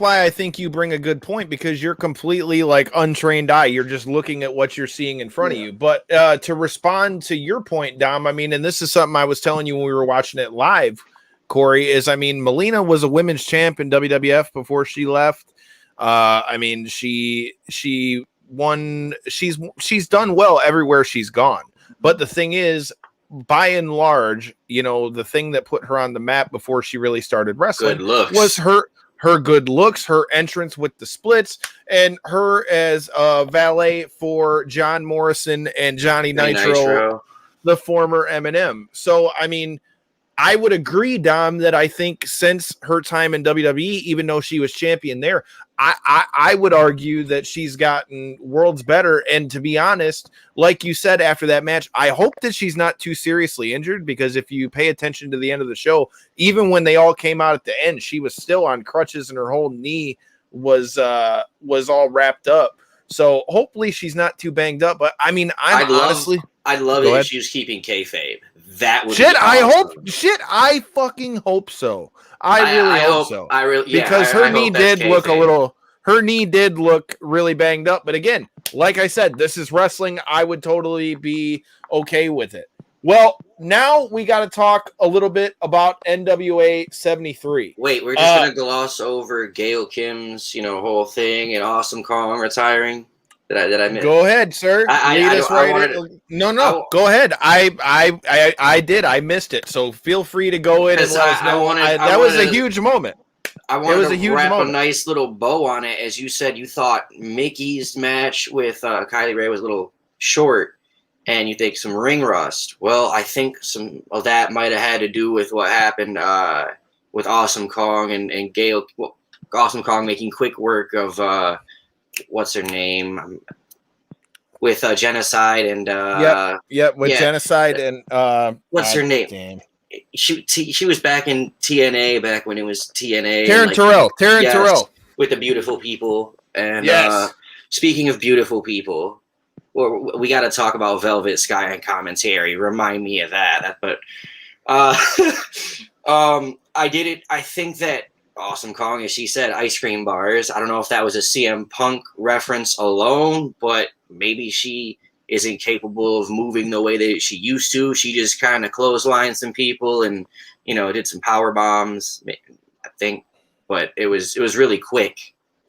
I think you bring a good point, because you're completely like untrained eye. You're just looking at what you're seeing in front of you. But to respond to your point, Dom, and this is something I was telling you when we were watching it live, Corey, is Melina was a women's champ in WWF before she left. She won. She's done well everywhere she's gone. But the thing is, by and large, the thing that put her on the map before she really started wrestling was her good looks, her entrance with the splits, and her as a valet for John Morrison and Johnny Nitro, the former M&M. So, I would agree, Dom, that I think since her time in WWE, even though she was champion there, I would argue that she's gotten worlds better. And to be honest, like you said after that match, I hope that she's not too seriously injured, because if you pay attention to the end of the show, even when they all came out at the end, she was still on crutches and her whole knee was all wrapped up. So hopefully she's not too banged up. But I mean, I'd love it if she was keeping kayfabe. That would shit. Be awesome. I fucking hope so. I really hope so. Because her knee did look her knee did look really banged up. But again, like I said, this is wrestling. I would totally be okay with it. Well, now we got to talk a little bit about NWA 73. Wait, we're just gonna gloss over Gail Kim's, whole thing and Awesome Kong retiring. Did I miss? Go ahead, sir. No. Go ahead. I did. I missed it. So feel free to go in and let us know. That was a huge moment. I wanted to wrap a nice little bow on it. As you said, you thought Mickey's match with Kylie Ray was a little short, and you think some ring rust. Well, I think some of that might have had to do with what happened with Awesome Kong and Gail. Well, Awesome Kong making quick work of what's her name with Genocide and Genocide and what's her name? Damn. She was back in TNA back when it was TNA. Taryn Terrell with the Beautiful People. And yes. Speaking of beautiful people, we got to talk about Velvet Sky and commentary. Remind me of that. But I did it. I think that Awesome Kong, as she said, ice cream bars. I don't know if that was a CM Punk reference alone, but maybe she isn't capable of moving the way that she used to. She just kind of clotheslined some people and, did some power bombs, I think. But it was really quick,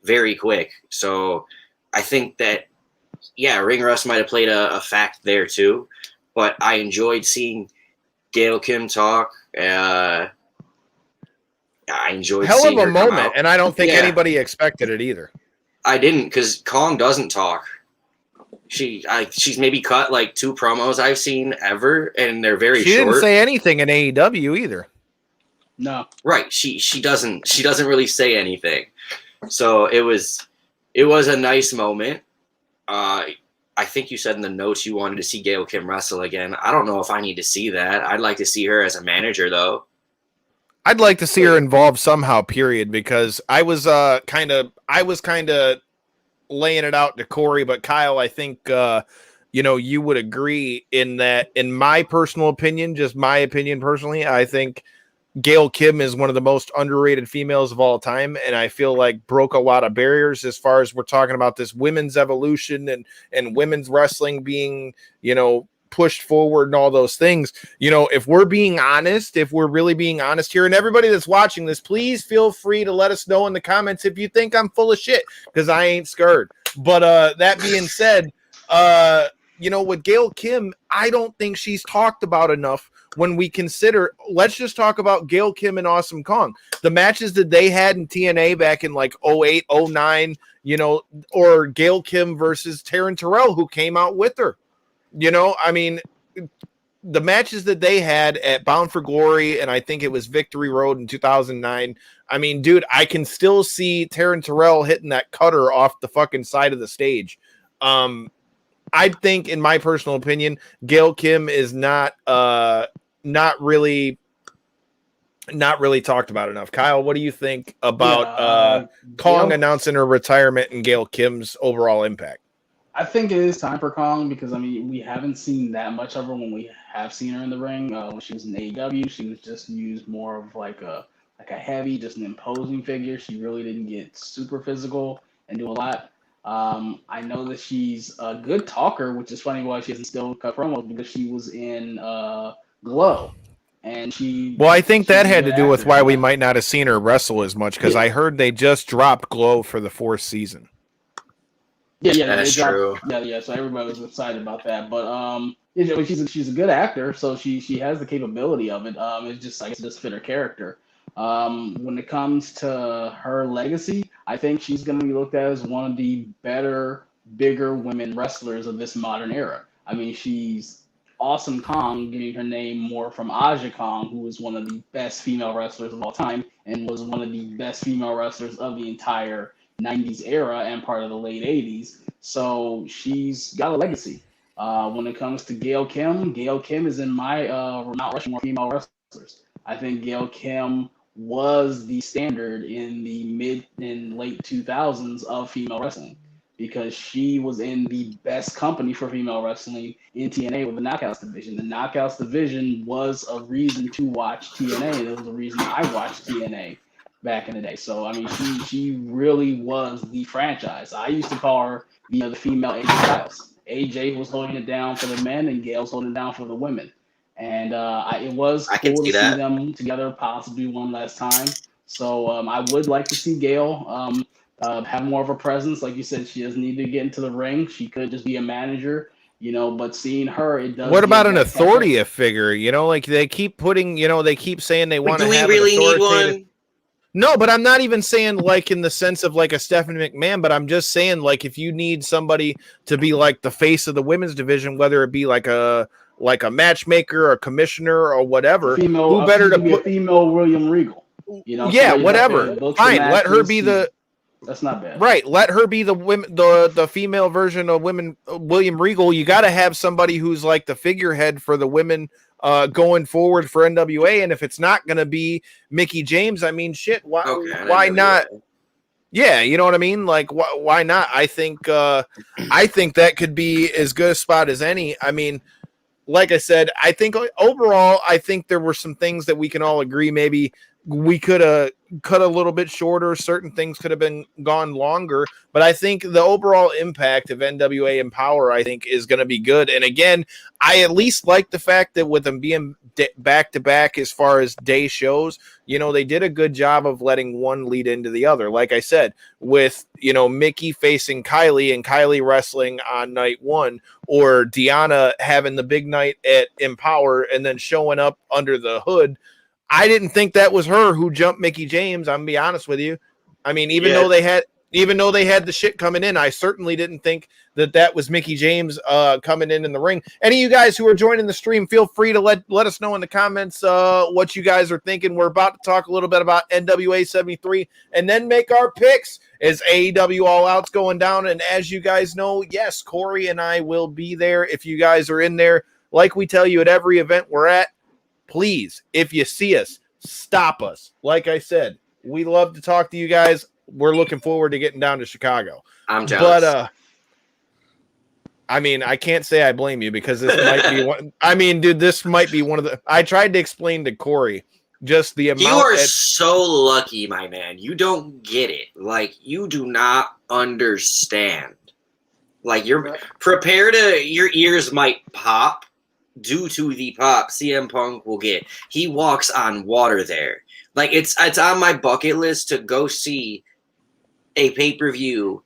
very quick. So I think that, ring rust might have played a fact there too. But I enjoyed seeing Gail Kim talk. I enjoyed hell seeing of a her come moment, out. and I don't think anybody expected it either. I didn't, because Kong doesn't talk. She's maybe cut like 2 promos I've seen ever, and they're very short. She didn't say anything in AEW either. No, right? She doesn't really say anything. So it was a nice moment. I think you said in the notes you wanted to see Gail Kim wrestle again. I don't know if I need to see that. I'd like to see her as a manager though. I'd like to see her involved somehow, period, because I was kind of laying it out to Corey, but Kyle, I think you would agree in that, in my personal opinion, just my opinion personally, I think Gail Kim is one of the most underrated females of all time, and I feel like broke a lot of barriers as far as we're talking about this women's evolution and women's wrestling being, pushed forward and all those things. If we're being honest, if we're really being honest here, and everybody that's watching this, please feel free to let us know in the comments if you think I'm full of shit, because I ain't scared. But that being said, with Gail Kim, I don't think she's talked about enough when we consider, let's just talk about Gail Kim and Awesome Kong. The matches that they had in TNA back in like 08, 09, or Gail Kim versus Taryn Terrell, who came out with her. I mean, the matches that they had at Bound for Glory, and I think it was Victory Road in 2009. I mean, dude, I can still see Taryn Terrell hitting that cutter off the fucking side of the stage. I think, in my personal opinion, Gail Kim is not really talked about enough. Kyle, what do you think about Kong announcing her retirement and Gail Kim's overall impact? I think it is time for Kong, because we haven't seen that much of her when we have seen her in the ring. When she was in AEW, she was just used more of like a heavy, just an imposing figure. She really didn't get super physical and do a lot. I know that she's a good talker, which is funny why she hasn't still cut promos, because she was in Glow. And I think that had to do with why we might not have seen her wrestle as much, because I heard they just dropped Glow for the 4th season. Yeah, that's true. Yeah. So everybody was excited about that, but she's a good actor, so she has the capability of it. It's just, I guess, it just fit her character. When it comes to her legacy, I think she's going to be looked at as one of the better, bigger women wrestlers of this modern era. I mean, she's Awesome Kong getting her name more from Aja Kong, who was one of the best female wrestlers of all time and was one of the best female wrestlers of the entire 90s era and part of the late 80s. So she's got a legacy. When it comes to Gail Kim is in my Mount Rushmore female wrestlers. I think Gail Kim was the standard in the mid and late 2000s of female wrestling because she was in the best company for female wrestling in TNA with the Knockouts division. The Knockouts division was a reason to watch TNA, and it was a reason I watched TNA back in the day. So, I mean, she really was the franchise. I used to call her, the female AJ Styles. AJ was holding it down for the men, and Gail's holding it down for the women. And it was cool to see them together possibly one last time. So I would like to see Gail have more of a presence. Like you said, she doesn't need to get into the ring. She could just be a manager, but seeing her, it does. What about an authority figure? Like they keep putting, they keep saying they want to have. Do we really need one? No, but I'm not even saying like in the sense of like a Stephanie McMahon, but I'm just saying like if you need somebody to be like the face of the women's division, whether it be like a matchmaker or commissioner or whatever, who better to be a female William Regal? Yeah, whatever. Fine, let her be the. That's not bad. Right, let her be the women, the female version of William Regal. You got to have somebody who's like the figurehead for the women going forward for NWA, and if it's not going to be Mickie James, I mean, shit, why not? Yeah, you know what I mean? Like, why not? I think that could be as good a spot as any. I mean, like I said, I think overall, I think there were some things that we can all agree maybe we could have cut a little bit shorter. Certain things could have been gone longer, but I think the overall impact of NWA Empowerr, I think, is going to be good. And again, I at least like the fact that with them being back to back as far as day shows, they did a good job of letting one lead into the other. Like I said, with, Mickie facing Kylie and Kylie wrestling on night one, or Deanna having the big night at Empowerr and then showing up under the hood. I didn't think that was her who jumped Mickie James. I'm gonna be honest with you. I mean, even though they had the shit coming in, I certainly didn't think that was Mickie James coming in the ring. Any of you guys who are joining the stream, feel free to let us know in the comments what you guys are thinking. We're about to talk a little bit about NWA 73 and then make our picks as AEW All Out's going down. And as you guys know, yes, Cory and I will be there if you guys are in there. Like we tell you at every event we're at. Please, if you see us, stop us. Like I said, we love to talk to you guys. We're looking forward to getting down to Chicago. I'm jealous. But, I mean, I can't say I blame you because this might be one. I mean, dude, this might be one of the. I tried to explain to Cory just the amount. You are so lucky, my man. You don't get it. Like, you do not understand. Like, you're prepared to. Your ears might pop. Due to the pop CM Punk will get. He walks on water there. Like, it's on my bucket list to go see a pay-per-view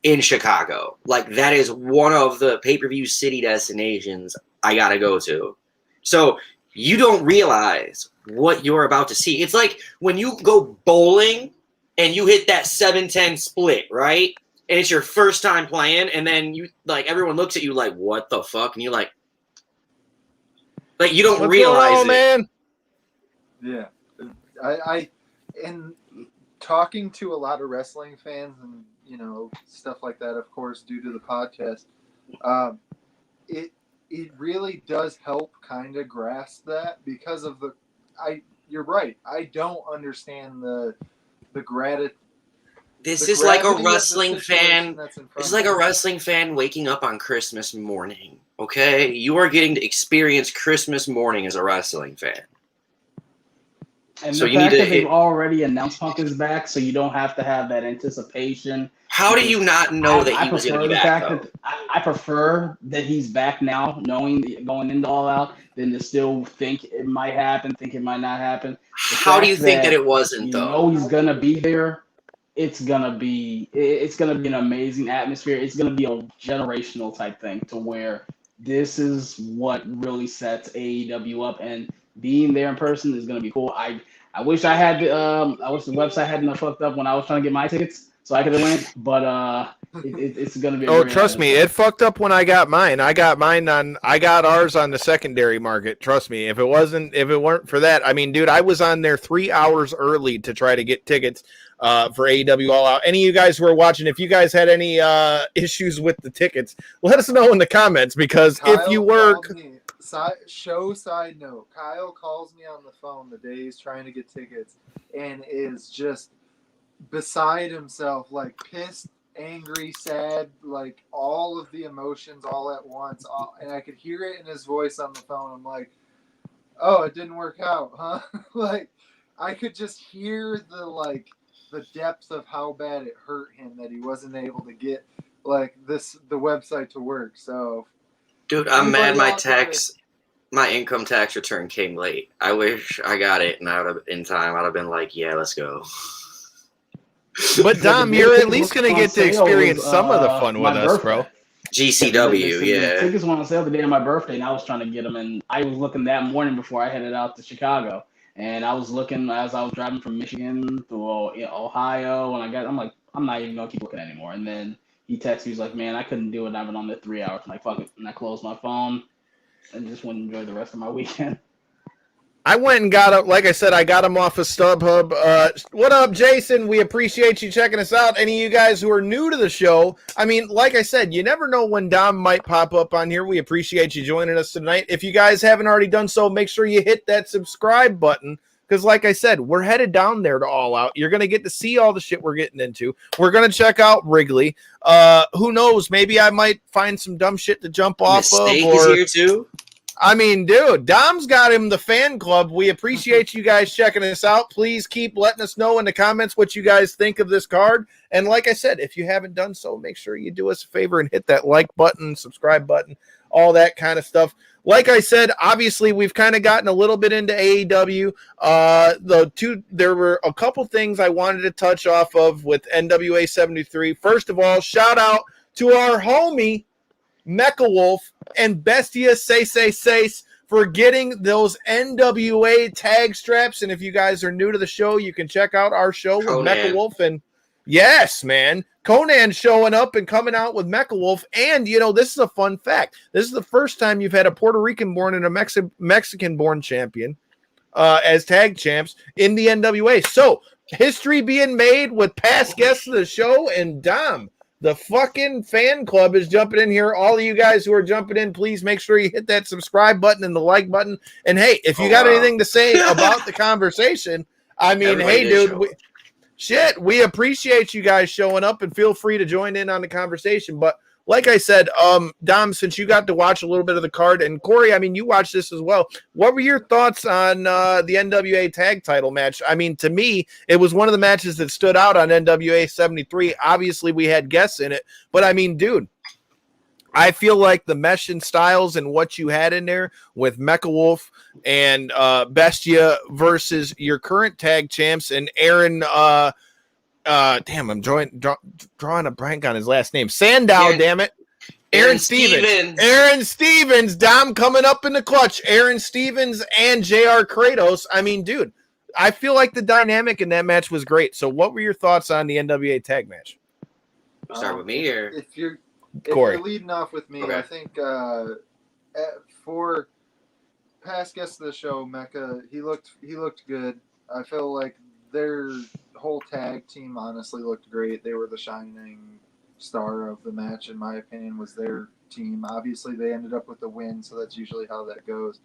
in Chicago. Like, that is one of the pay-per-view city destinations I gotta go to. So you don't realize what you're about to see. It's like when you go bowling and you hit that 7-10 split, right? And it's your first time playing, and then you like everyone looks at you like, what the fuck? And you're like you don't realize it, man. Yeah, I in talking to a lot of wrestling fans and stuff like that, of course, due to the podcast, it really does help kind of grasp that because of you're right. I don't understand the gratitude. This is like a wrestling fan. This is like a wrestling fan waking up on Christmas morning. Okay, you are getting to experience Christmas morning as a wrestling fan. And so the fact that they've already announced Punk is back, so you don't have to have that anticipation. How do you not know that he was going to be back? I prefer that he's back now, knowing going into All Out, than to still think it might happen, think it might not happen. How do you think that it wasn't though? You know he's going to be there. It's gonna be an amazing atmosphere. It's gonna be a generational type thing to where this is what really sets AEW up, and being there in person is gonna be cool. I wish I had I wish the website hadn't fucked up when I was trying to get my tickets, so I could win. But it's gonna be. Oh, trust me, it fucked up when I got mine. I got ours on the secondary market. Trust me, if it weren't for that, I mean, dude, I was on there 3 hours early to try to get tickets for AEW All Out. Any of you guys who are watching, if you guys had any issues with the tickets, let us know in the comments, because Kyle if you were. Side note, Kyle calls me on the phone the day he's trying to get tickets and is just beside himself, like pissed, angry, sad, like all of the emotions all at once. And I could hear it in his voice on the phone. I'm like, oh, it didn't work out, huh? Like, I could just hear the depth of how bad it hurt him that he wasn't able to get the website to work. So, dude, I'm mad my income tax return came late. I wish I got it and in time. I'd have been like, yeah, let's go. But Dom, you're at least going to get to experience some of the fun with us, bro. GCW, yeah. Tickets went on sale the day of my birthday, and I was trying to get them. And I was looking that morning before I headed out to Chicago. And I was looking as I was driving from Michigan to Ohio, and I'm like, I'm not even going to keep looking anymore. And then he texted me, he's like, man, I couldn't do it. I've been on there 3 hours. I'm like, fuck it. And I closed my phone and just went and enjoy the rest of my weekend. I went and got up, like I said, I got them off of StubHub. What up, Jason? We appreciate you checking us out. Any of you guys who are new to the show, I mean, like I said, you never know when Dom might pop up on here. We appreciate you joining us tonight. If you guys haven't already done so, make sure you hit that subscribe button, because like I said, we're headed down there to All Out. You're going to get to see all the shit we're getting into. We're going to check out Wrigley. Who knows? Maybe I might find some dumb shit to jump off of. Mistake is here too. I mean, dude, Dom's got him the fan club. We appreciate you guys checking us out. Please keep letting us know in the comments what you guys think of this card. And like I said, if you haven't done so, make sure you do us a favor and hit that like button, subscribe button, all that kind of stuff. Like I said, obviously, we've kind of gotten a little bit into AEW. There were a couple things I wanted to touch off of with NWA 73. First of all, shout out to our homie, Mecha Wolf and Bestia Say for getting those NWA tag straps. And if you guys are new to the show, you can check out our show with Mecha Wolf. And yes, man, Conan showing up and coming out with Mecha Wolf. And, you know, this is a fun fact. This is the first time you've had a Puerto Rican born and a Mexican born champion as tag champs in the NWA. So history being made with past guests of the show. And Dom, the fucking fan club is jumping in here. All of you guys who are jumping in, please make sure you hit that subscribe button and the like button. And hey, if you got anything to say about the conversation, I mean, hey, dude, we appreciate you guys showing up, and feel free to join in on the conversation. But like I said, Dom, since you got to watch a little bit of the card, and Corey, I mean, you watched this as well. What were your thoughts on the NWA tag title match? I mean, to me, it was one of the matches that stood out on NWA 73. Obviously, we had guests in it, but I mean, dude, I feel like the mesh and styles and what you had in there with Mecha Wolf and Bestia versus your current tag champs and Aaron. Damn, I'm drawing a blank on his last name. Sandow, damn it. Aaron Stevens. Aaron Stevens, Dom coming up in the clutch. Aaron Stevens and JR Kratos. I mean, dude, I feel like the dynamic in that match was great. So what were your thoughts on the NWA tag match? Start with me, or if you're Corey leading off with me, okay. I think for past guests of the show, Mecha, he looked good. I feel like their whole tag team honestly looked great. They were the shining star of the match, in my opinion, was their team. Obviously, they ended up with the win, so that's usually how that goes.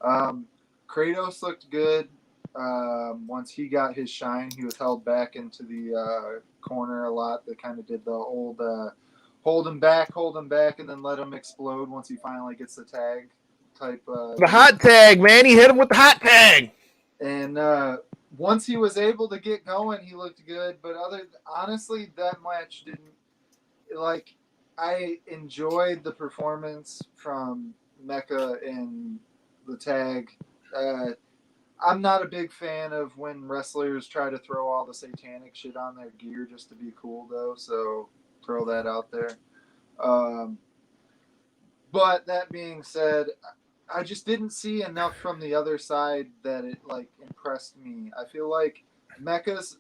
Kratos looked good. Once he got his shine, he was held back into the corner a lot. They kind of did the old hold him back, and then let him explode once he finally gets the tag type. The hot tag, man. He hit him with the hot tag. And once he was able to get going, he looked good. But honestly, that match didn't, like, I enjoyed the performance from Mecha in the tag. I'm not a big fan of when wrestlers try to throw all the satanic shit on their gear just to be cool, though. So throw that out there. But that being said, I just didn't see enough from the other side that it, like, impressed me. I feel like Mecha's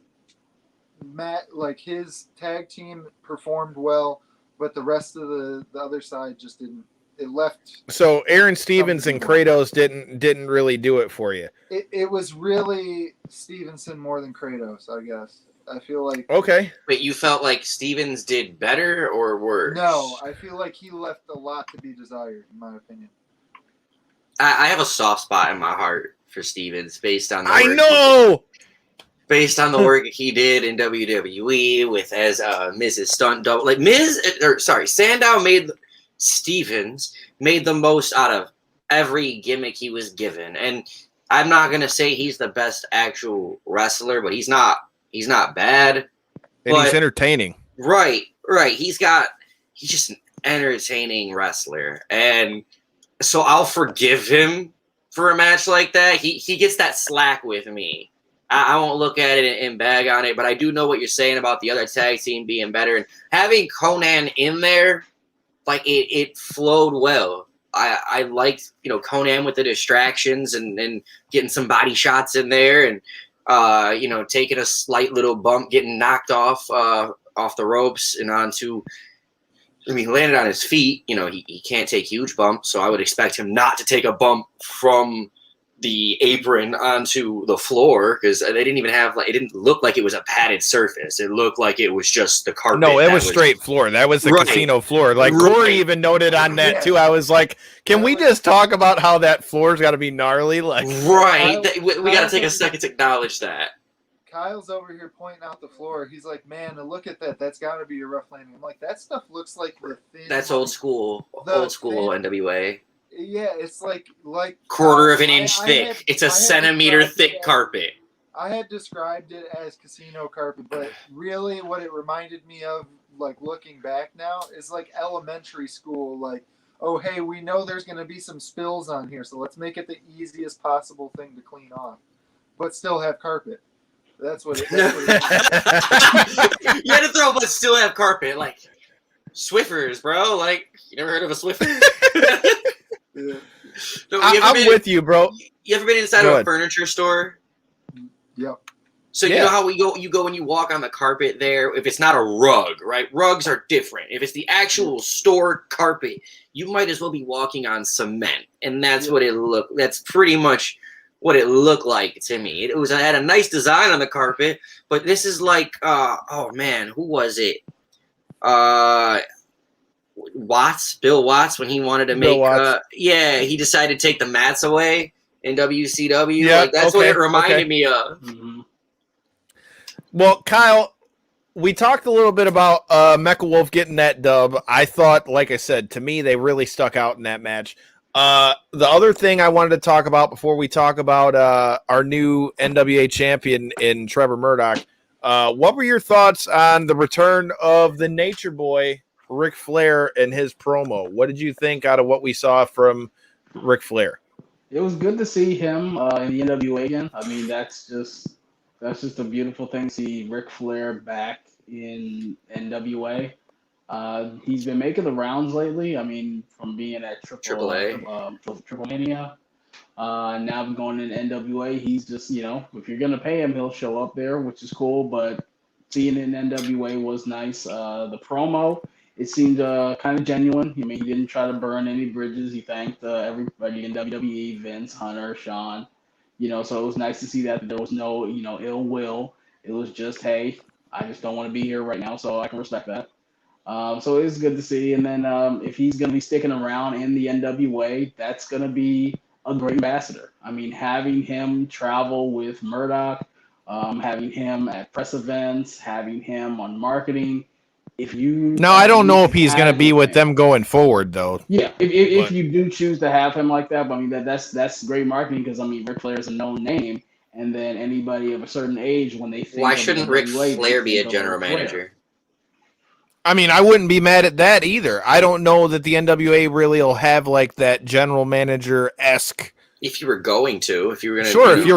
Matt, like his tag team performed well, but the rest of the other side just didn't. It left. So Aaron Stevens and Kratos didn't really do it for you. It was really Stevenson more than Kratos, I guess. I feel like. Okay. Wait, you felt like Stevens did better or worse? No, I feel like he left a lot to be desired, in my opinion. I have a soft spot in my heart for Stevens based on based on the work he did in WWE with as Mrs. Stunt Double. Like Sandow Stevens made the most out of every gimmick he was given. And I'm not gonna say he's the best actual wrestler, but he's not bad. And he's entertaining. Right. He's just an entertaining wrestler. And so I'll forgive him for a match like that. He gets that slack with me. I won't look at it and bag on it, but I do know what you're saying about the other tag team being better. And having Conan in there, like it flowed well. I liked, Conan with the distractions and getting some body shots in there and, taking a slight little bump, getting knocked off the ropes and onto, landed on his feet. He can't take huge bumps, so I would expect him not to take a bump from the apron onto the floor because they didn't even have it didn't look like it was a padded surface. It looked like it was just the carpet. No, it was straight floor. That was the casino floor. Like Cory even noted on that too. I was like, can we just talk about how that floor's got to be gnarly? Like, right. We got to take a second to acknowledge that. Kyle's over here pointing out the floor. He's like, man, look at that. That's got to be a rough landing. I'm like, that stuff looks like the thin. That's old school NWA. Yeah, it's like quarter of an inch thick. It's a centimeter thick carpet. I had described it as casino carpet, but really what it reminded me of, like looking back now, is like elementary school. Like, oh, hey, we know there's going to be some spills on here, so let's make it the easiest possible thing to clean off, but still have carpet. That's what it is. You had to throw, but still have carpet. Like, Swiffers, bro. Like, you never heard of a Swiffer? Yeah. No, I'm with you, bro. You ever been inside of a furniture store? Yep. So you know how you go and you walk on the carpet there. If it's not a rug, right? Rugs are different. If it's the actual store carpet, you might as well be walking on cement, and that's what it looked. That's pretty much what it looked like to me. It had a nice design on the carpet, but this is like, oh man, who was it? Bill Watts, when he wanted to make, he decided to take the mats away in WCW. Yeah, like, that's what it reminded me of. Mm-hmm. Well, Kyle, we talked a little bit about Mecha Wolf getting that dub. I thought, like I said, to me, they really stuck out in that match. The other thing I wanted to talk about before we talk about our new NWA champion in Trevor Murdoch, what were your thoughts on the return of the Nature Boy, Ric Flair, and his promo? What did you think out of what we saw from Ric Flair? It was good to see him in the NWA again. I mean, that's just a beautiful thing to see Ric Flair back in NWA. He's been making the rounds lately. I mean, from being at Triple Mania, now going in NWA. He's just, if you're gonna pay him, he'll show up there, which is cool. But seeing it in NWA was nice. The promo, it seemed kind of genuine. I mean, he didn't try to burn any bridges. He thanked everybody in WWE, Vince, Hunter, Sean. So it was nice to see that there was no, ill will. It was just, hey, I just don't want to be here right now, so I can respect that. So it was good to see. And then if he's going to be sticking around in the NWA, that's going to be a great ambassador. I mean, having him travel with Murdoch, having him at press events, having him on marketing. I don't know if he's going to be with them going forward, though. Yeah, if you do choose to have him like that, but I mean that's great marketing because Ric Flair is a known name, and then anybody of a certain age when they think, why shouldn't Ric Flair be a general manager? I mean, I wouldn't be mad at that either. I don't know that the NWA really will have like that general manager-esque. If you were going to, if you're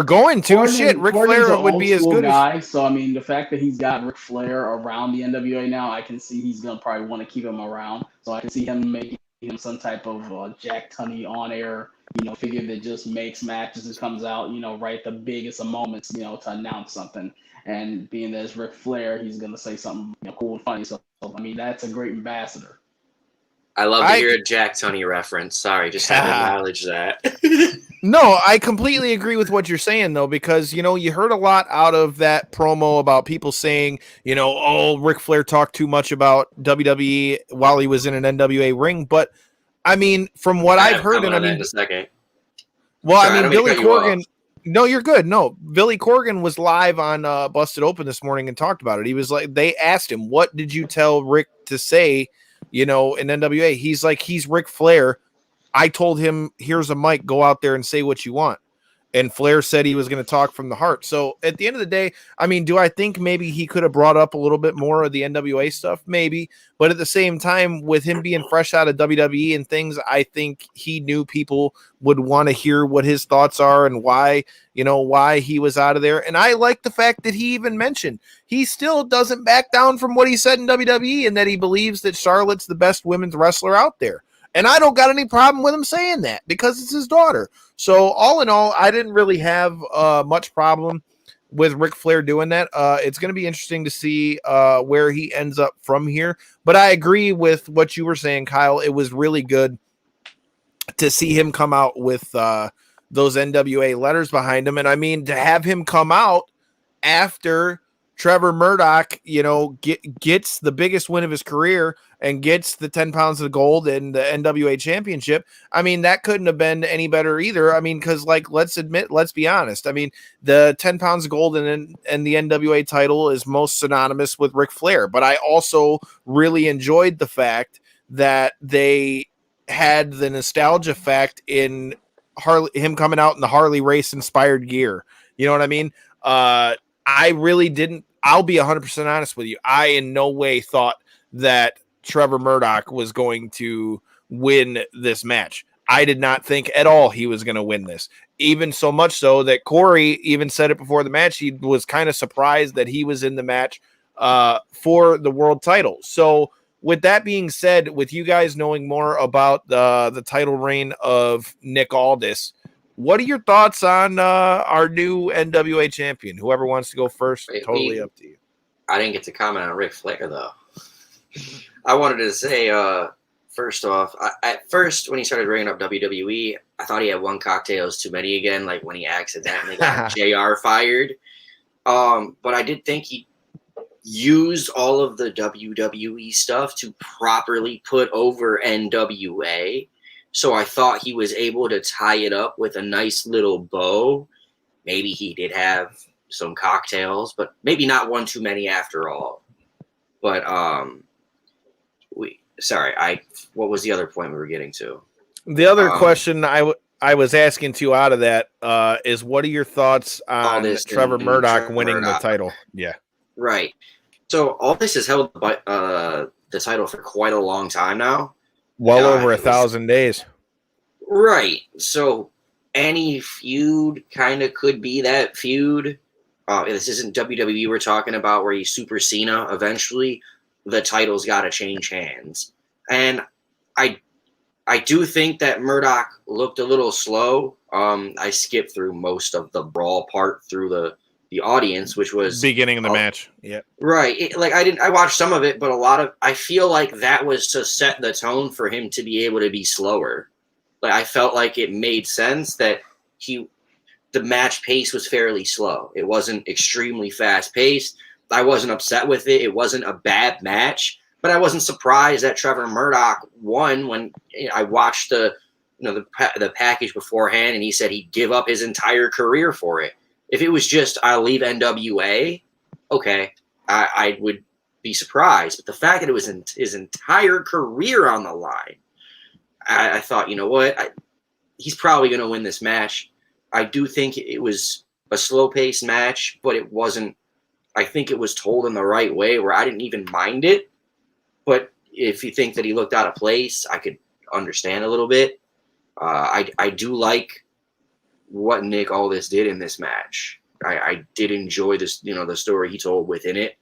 going to, Ric Flair would be as good guy. So I mean, the fact that he's got Ric Flair around the NWA now, I can see he's gonna probably want to keep him around. So I can see him making him some type of Jack Tunney on-air figure that just makes matches and comes out, right at the biggest of moments, to announce something. And being that it's Ric Flair, he's gonna say something cool and funny. So I mean, that's a great ambassador. I love to hear a Jack Tunney reference. Sorry, just had to acknowledge that. No, I completely agree with what you're saying, though, because, you heard a lot out of that promo about people saying, oh, Ric Flair talked too much about WWE while he was in an NWA ring. But, I mean, from what I've heard, and I mean, in a second. Well, Sorry, I mean, Billy Corgan. No, you're good. No, Billy Corgan was live on Busted Open this morning and talked about it. He was like, they asked him, what did you tell Rick to say, in NWA? He's like, he's Ric Flair. I told him, here's a mic, go out there and say what you want. And Flair said he was going to talk from the heart. So at the end of the day, I mean, do I think maybe he could have brought up a little bit more of the NWA stuff? Maybe. But at the same time, with him being fresh out of WWE and things, I think he knew people would want to hear what his thoughts are and why he was out of there. And I like the fact that he even mentioned he still doesn't back down from what he said in WWE and that he believes that Charlotte's the best women's wrestler out there. And I don't got any problem with him saying that because it's his daughter. So all in all, I didn't really have much problem with Ric Flair doing that. It's going to be interesting to see where he ends up from here. But I agree with what you were saying, Kyle. It was really good to see him come out with those NWA letters behind him. And I mean, to have him come out after Trevor Murdoch, gets the biggest win of his career and gets the 10 pounds of gold in the NWA championship. I mean, that couldn't have been any better either. I mean, because let's be honest. I mean, the 10 pounds of gold and the NWA title is most synonymous with Ric Flair. But I also really enjoyed the fact that they had the nostalgia fact in him coming out in the Harley race inspired gear. You know what I mean? I really didn't. I'll be 100% honest with you. I in no way thought that Trevor Murdoch was going to win this match. I did not think at all he was going to win this. Even so much so that Corey even said it before the match. He was kind of surprised that he was in the match for the world title. So with that being said, with you guys knowing more about the title reign of Nick Aldis, what are your thoughts on our new NWA champion? Whoever wants to go first, totally up to you. I didn't get to comment on Ric Flair, though. I wanted to say, first off, at first, when he started bringing up WWE, I thought he had one cocktails too many again, like when he accidentally got JR fired. But I did think he used all of the WWE stuff to properly put over NWA. So I thought he was able to tie it up with a nice little bow. Maybe he did have some cocktails, but maybe not one too many after all. But what was the other point we were getting to? The other question I was asking too out of that is, what are your thoughts on Trevor Murdoch winning the title? Yeah, right. So all this has held the title for quite a long time now. Well over 1,000 days. Right. So any feud kind of could be that feud. This isn't WWE we're talking about where he's Super Cena eventually. The title's got to change hands. And I do think that Murdoch looked a little slow. I skipped through most of the brawl part through the audience, which was beginning of the match. Yeah. Right. I watched some of it, but I feel like that was to set the tone for him to be able to be slower. Like, I felt like it made sense that the match pace was fairly slow. It wasn't extremely fast paced. I wasn't upset with it. It wasn't a bad match, but I wasn't surprised that Trevor Murdoch won when I watched the package beforehand, and he said he'd give up his entire career for it. If it was just I'll leave NWA, okay, I would be surprised. But the fact that it was his entire career on the line, I thought, you know what, he's probably going to win this match. I do think it was a slow-paced match, but it wasn't. I think it was told in the right way where I didn't even mind it. But if you think that he looked out of place, I could understand a little bit. I do like what Nick Aldis did in this match. I did enjoy this, the story he told within it.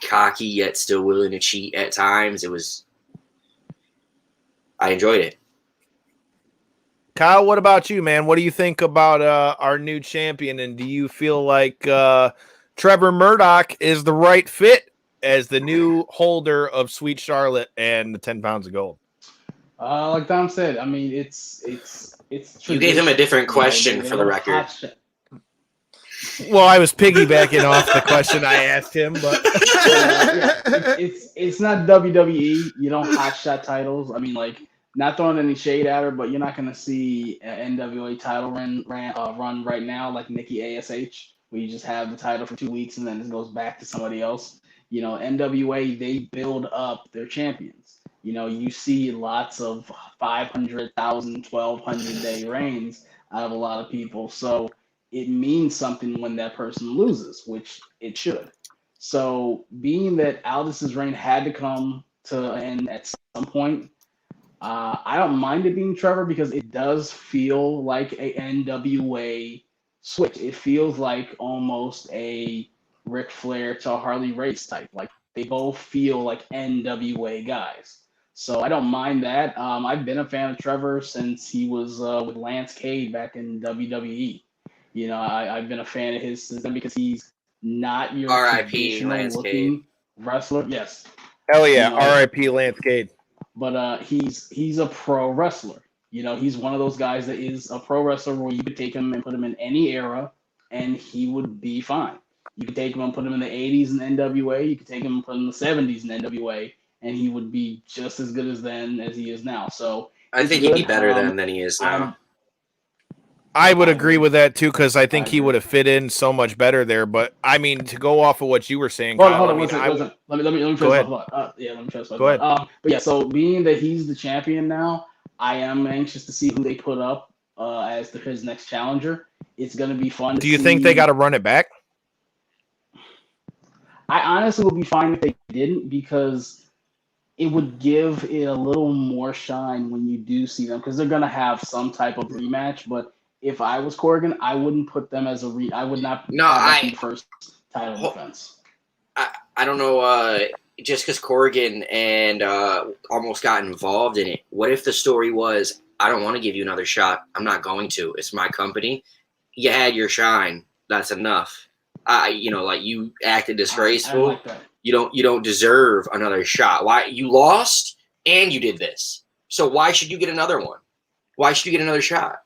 Cocky yet still willing to cheat at times. I enjoyed it. Kyle, what about you, man? What do you think about our new champion? And do you feel like Trevor Murdoch is the right fit as the new holder of Sweet Charlotte and the 10 pounds of gold? Like Dom said, I mean, it's You gave him a different tradition. question for the record. Well, I was piggybacking off the question I asked him, but it's not WWE. You don't hot shot titles. I mean, like, not throwing any shade at her, but you're not gonna see an NWA title run right now like Nikki ASH, where you just have the title for 2 weeks and then it goes back to somebody else. You know, NWA, they build up their champions. You know, you see lots of 500,000, 1,200 day reigns out of a lot of people. So it means something when that person loses, which it should. So being that Aldis's reign had to come to an end at some point, I don't mind it being Trevor because it does feel like a NWA switch. It feels like almost a Ric Flair to Harley Race type. Like they both feel like NWA guys. So I don't mind that. I've been a fan of Trevor since he was with Lance Cade back in WWE. You know, I've been a fan of his since then because he's not your traditional looking wrestler. Yes. Hell yeah, you know, R.I.P. Lance Cade. But he's a pro wrestler. You know, he's one of those guys that is a pro wrestler where you could take him and put him in any era, and he would be fine. You could take him and put him in the 80s in NWA. You could take him and put him in the 70s in NWA, and he would be just as good as then as he is now. So I think he'd be better than he is now. I would agree with that too, because I think he would have fit in so much better there. But I mean, to go off of what you were saying, hold Kyle, on, let me go ahead. let me finish. Go ahead. But yeah, so being that he's the champion now, I am anxious to see who they put up as his next challenger. It's going to be fun. Do you think they got to run it back? I honestly would be fine if they didn't, because it would give it a little more shine when you do see them, because they're going to have some type of rematch. But if I was Corgan, I wouldn't put them as I would not. First title defense. I don't know. Just because Corgan and almost got involved in it. What if the story was, I don't want to give you another shot. I'm not going to. It's my company. You had your shine. That's enough. Like you acted disgraceful. I like that. You don't deserve another shot. Why? You lost and you did this. So why should you get another one? Why should you get another shot?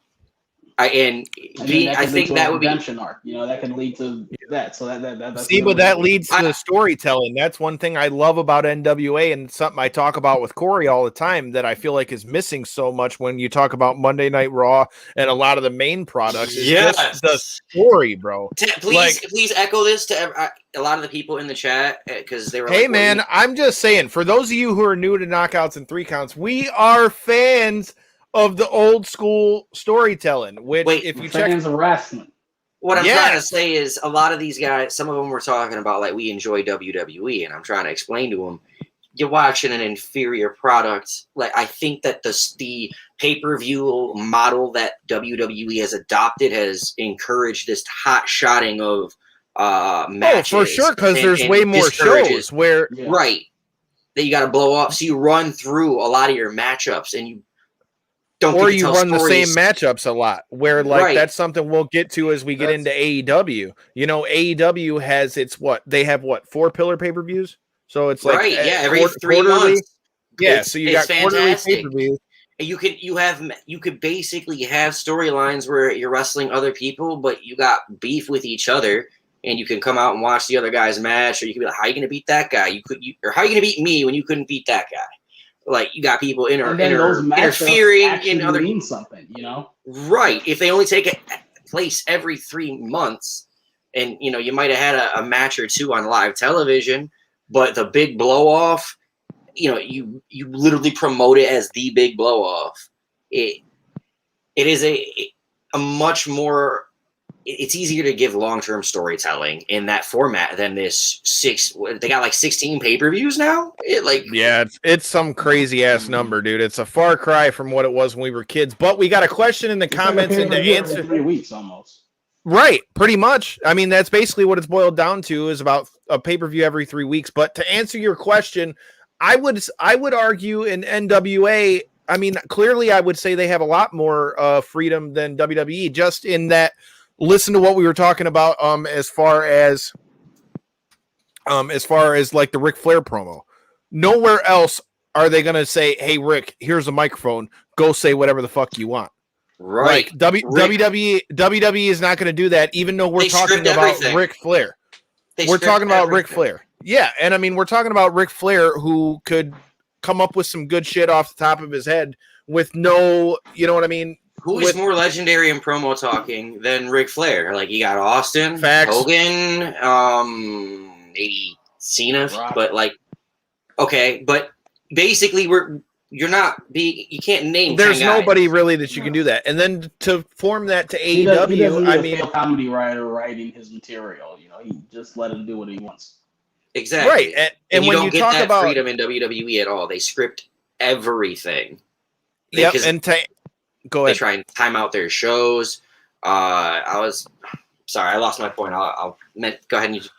I think that would be redemption arc. You know, that can lead to that. So that's but that leads to the storytelling. That's one thing I love about NWA, and something I talk about with Corey all the time that I feel like is missing so much when you talk about Monday Night Raw and a lot of the main products. Is just the story, bro. Please echo this to a lot of the people in the chat, because they were. Hey, man, I'm just saying, for those of you who are new to Knockouts and 3 Counts, we are fans of the old school storytelling, which if you check wrestling. What I'm trying to say is a lot of these guys, some of them were talking about like we enjoy WWE, and I'm trying to explain to them, you're watching an inferior product. Like I think that the pay-per-view model that WWE has adopted has encouraged this hot shotting of matches. Oh, for sure, because there's way more shows where that you got to blow off, so you run through a lot of your matchups and you. Or you run the same matchups a lot, where that's something we'll get to as we get into AEW. You know, AEW has they have 4 pillar pay-per-views? So it's like every 3 months. Yeah, so you got quarterly pay-per-views. You could basically have storylines where you're wrestling other people, but you got beef with each other, and you can come out and watch the other guy's match, or you can be like, how are you going to beat that guy? Or how are you going to beat me when you couldn't beat that guy? Like you got people interfering in other mean something, you know? Right. If they only take place every 3 months, and you might have had a match or two on live television, but the big blow off, you literally promote it as the big blow off. It is a much more. It's easier to give long-term storytelling in that format than this 6. They got like 16 pay-per-views now. It's some crazy ass number, dude. It's a far cry from what it was when we were kids. But we got a question in the comments and to answer 3 weeks almost. Right, pretty much. I mean, that's basically what it's boiled down to, is about a pay-per-view every 3 weeks. But to answer your question, I would argue in NWA I mean, clearly I would say they have a lot more freedom than WWE, just in that, listen to what we were talking about as far as like the Ric Flair promo. Nowhere else are they going to say, hey, Rick, here's a microphone. Go say whatever the fuck you want. Right. Like WWE is not going to do that, even though we're talking about Ric Flair. We're talking about Ric Flair. Yeah, and I mean, we're talking about Ric Flair, who could come up with some good shit off the top of his head with no, you know what I mean? Who is more legendary in promo talking than Ric Flair? Like, you got Austin, Hogan, maybe Cena, but like, okay, but basically you can't name. There's nobody really that you can do that, and then to form that to AEW, I mean, a comedy writer writing his material. You know, he just let him do what he wants. Exactly, right. And you when don't you get talk that about freedom in WWE at all, they script everything. Yep, and go ahead. They try and time out their shows. I was sorry, I lost my point. Go ahead and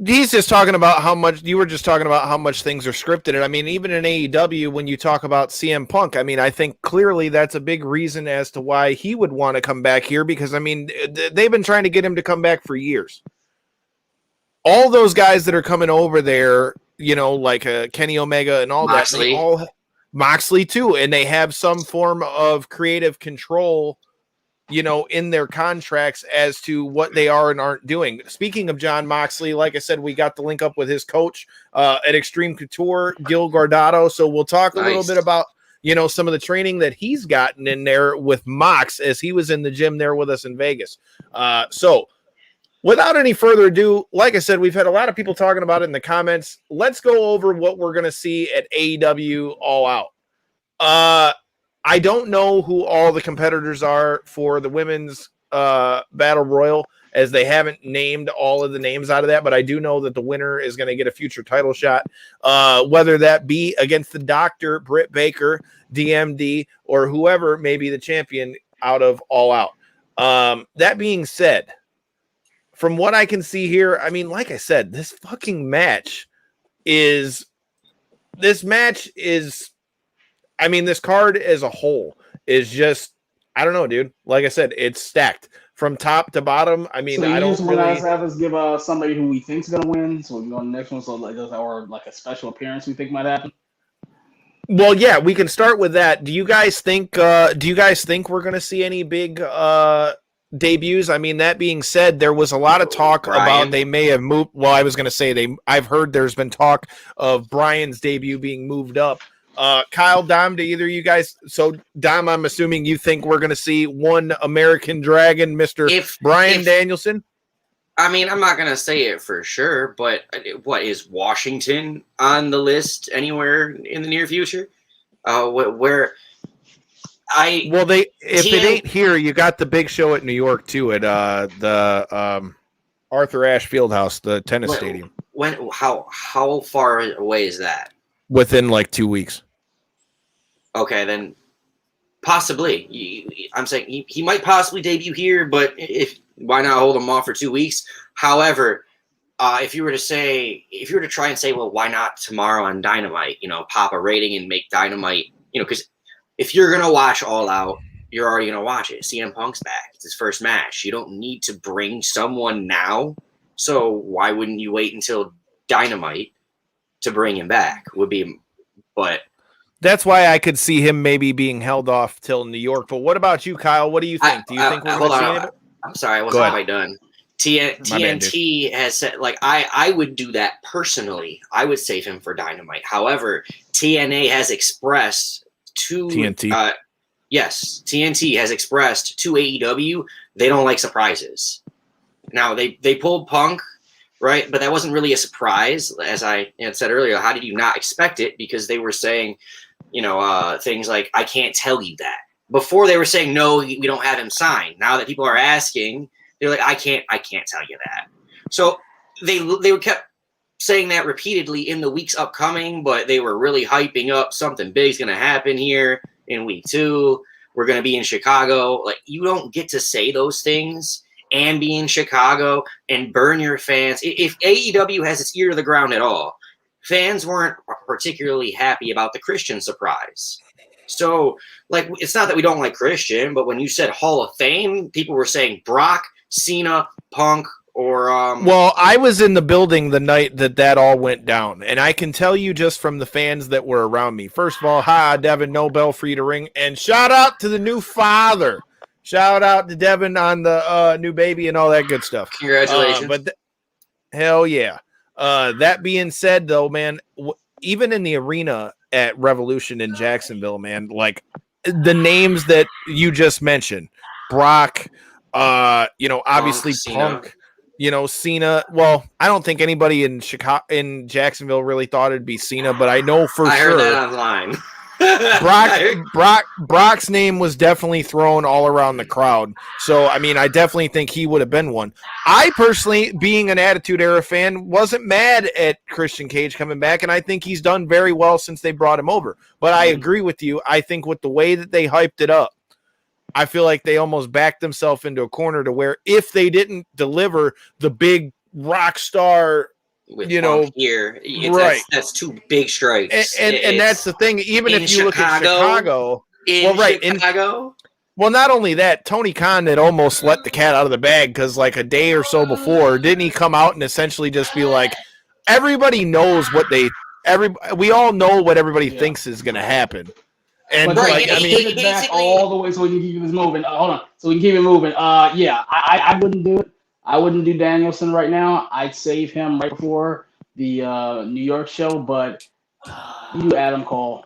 He's just talking about how much you were just talking about how much things are scripted. And I mean, even in AEW, when you talk about CM Punk, I mean, I think clearly that's a big reason as to why he would want to come back here, because I mean, they've been trying to get him to come back for years. All those guys that are coming over there, you know, like Kenny Omega and all Moxley. that, they all Moxley too, and they have some form of creative control, you know, in their contracts as to what they are and aren't doing. Speaking of John Moxley, like I said, we got the link up with his coach at Extreme Couture, Gil Guardado. So we'll talk a little bit about, you know, some of the training that he's gotten in there with Mox as he was in the gym there with us in Vegas. So without any further ado, like I said, we've had a lot of people talking about it in the comments. Let's go over what we're going to see at AEW All Out. I don't know who all the competitors are for the women's battle royal, as they haven't named all of the names out of that, but I do know that the winner is going to get a future title shot, whether that be against the Doctor, Britt Baker, DMD, or whoever may be the champion out of All Out. That being said, from what I can see here, I mean, like I said, this match is, I mean, this card as a whole is just, I don't know, dude. Like I said, it's stacked from top to bottom. I mean, so I don't really have us give somebody who we think is going to win. So we go on the next one. So like, or like a special appearance we think might happen. Well, yeah, we can start with that. Do you guys think we're going to see any big debuts? I mean, that being said, there was a lot of talk about they may have moved. Well, I was going to say I've heard there's been talk of Brian's debut being moved up. Kyle, Dom, to either of you guys. So, Dom, I'm assuming you think we're going to see one American Dragon, Mr. Bryan Danielson? I mean, I'm not going to say it for sure, but what is Washington on the list anywhere in the near future? If it ain't here, you got the big show at New York too, at the Arthur Ashe Fieldhouse, the tennis stadium. How far away is that? Within like 2 weeks. Okay, then possibly. I'm saying he might possibly debut here, but why not hold him off for 2 weeks? However, if you were to try and say, well, why not tomorrow on Dynamite? You know, pop a rating and make Dynamite. You know, because if you're gonna watch All Out, you're already gonna watch it. CM Punk's back; it's his first match. You don't need to bring someone now. So why wouldn't you wait until Dynamite to bring him back? But that's why I could see him maybe being held off till New York. But what about you, Kyle? What do you think? Do you think we're going to see it? I'm sorry, I wasn't quite done. TNT has said, like, I would do that personally. I would save him for Dynamite. However, TNA has expressed to TNT. Yes, TNT has expressed to AEW they don't like surprises. Now they pulled Punk. Right, but that wasn't really a surprise, as I had said earlier. How did you not expect it? Because they were saying, things like, "I can't tell you that." Before they were saying, "No, we don't have him signed." Now that people are asking, they're like, "I can't tell you that." So they kept saying that repeatedly in the weeks upcoming, but they were really hyping up something big's going to happen here in week 2. We're going to be in Chicago. Like, you don't get to say those things and be in Chicago and burn your fans. If AEW has its ear to the ground at all, fans weren't particularly happy about the Christian surprise. So, like, it's not that we don't like Christian, but when you said Hall of Fame, people were saying Brock, Cena, Punk, or Well, I was in the building the night that all went down, and I can tell you just from the fans that were around me. First of all, hi, Devin, no bell for you to ring, and shout out to the new father. Shout out to Devin on the new baby and all that good stuff. Congratulations. Hell yeah. That being said, though, man, even in the arena at Revolution in Jacksonville, man, like the names that you just mentioned, Brock, obviously Punk, Cena. Well, I don't think anybody in Jacksonville really thought it'd be Cena, but I know for sure. I heard that online. Brock's name was definitely thrown all around the crowd. So, I mean, I definitely think he would have been one. I personally, being an Attitude Era fan, wasn't mad at Christian Cage coming back, and I think he's done very well since they brought him over. But I agree with you. I think with the way that they hyped it up, I feel like they almost backed themselves into a corner to where if they didn't deliver the big rock star with here, right? That's two big strikes, and that's the thing. Even if you look at Chicago, Chicago. Well, not only that, Tony Khan had almost let the cat out of the bag because, like a day or so before, didn't he come out and essentially just be like, "Everybody knows what we all know what everybody thinks is going to happen." And it back all the way so we can keep this moving. Hold on, so we can keep it moving. I wouldn't do it. I wouldn't do Danielson right now. I'd save him right before the New York show, but you do Adam Cole.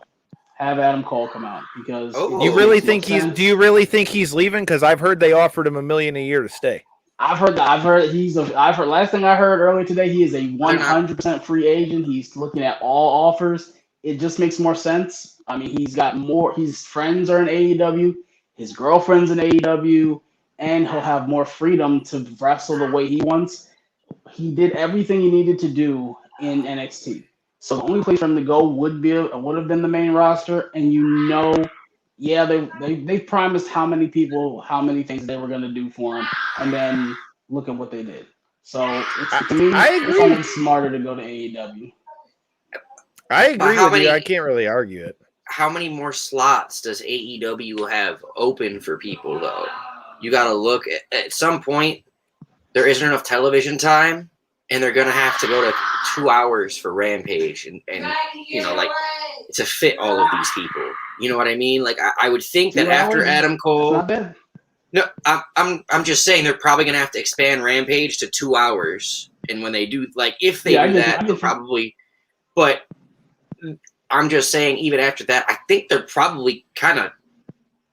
Have Adam Cole come out because do you really think he's leaving? Because I've heard they offered him $1 million a year to stay. I've heard last thing I heard earlier today, he is a 100% free agent. He's looking at all offers. It just makes more sense. I mean, his friends are in AEW, his girlfriend's in AEW, and he'll have more freedom to wrestle the way he wants. He did everything he needed to do in NXT. So the only place for him to go would have been the main roster. And they promised how many things they were going to do for him, and then look at what they did. So to me, it's something smarter to go to AEW. I agree with you. I can't really argue it. How many more slots does AEW have open for people, though? You got to look at some point. There isn't enough television time, and they're gonna have to go to 2 hours for Rampage, and to fit all of these people. You know what I mean? Like I would think that after Adam Cole, no, I'm just saying they're probably gonna have to expand Rampage to 2 hours, and when they do, if they do that, they'll probably. But I'm just saying, even after that, I think they're probably kind of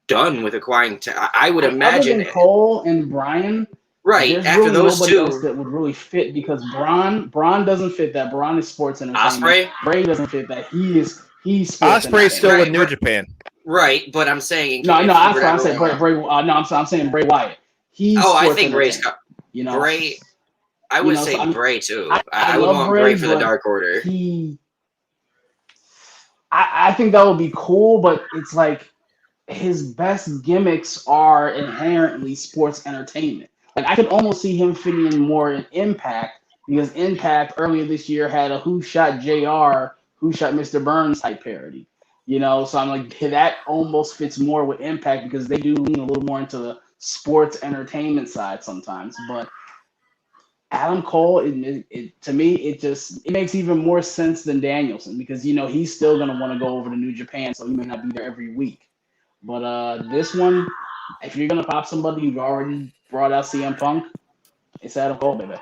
done with acquiring. I would imagine other than Cole and Bryan, right after really those two, else that would really fit because Braun doesn't fit that. Braun is sports entertainment. Ospreay? Bray doesn't fit that. He's Ospreay's still in New Japan, right? But I'm saying I'm saying Bray. I'm saying Bray Wyatt. I think Bray's Bray. I would say Bray too. I would want Bray for the Dark Order. I think that would be cool, but it's like his best gimmicks are inherently sports entertainment. Like I could almost see him fitting in more in Impact because Impact earlier this year had a Who Shot JR, Who Shot Mr. Burns type parody. So I'm like that almost fits more with Impact because they do lean a little more into the sports entertainment side sometimes. But Adam Cole, to me, it makes even more sense than Danielson because he's still gonna want to go over to New Japan, so he may not be there every week. But this one, if you're gonna pop somebody, you've already brought out CM Punk. It's Adam Cole, baby.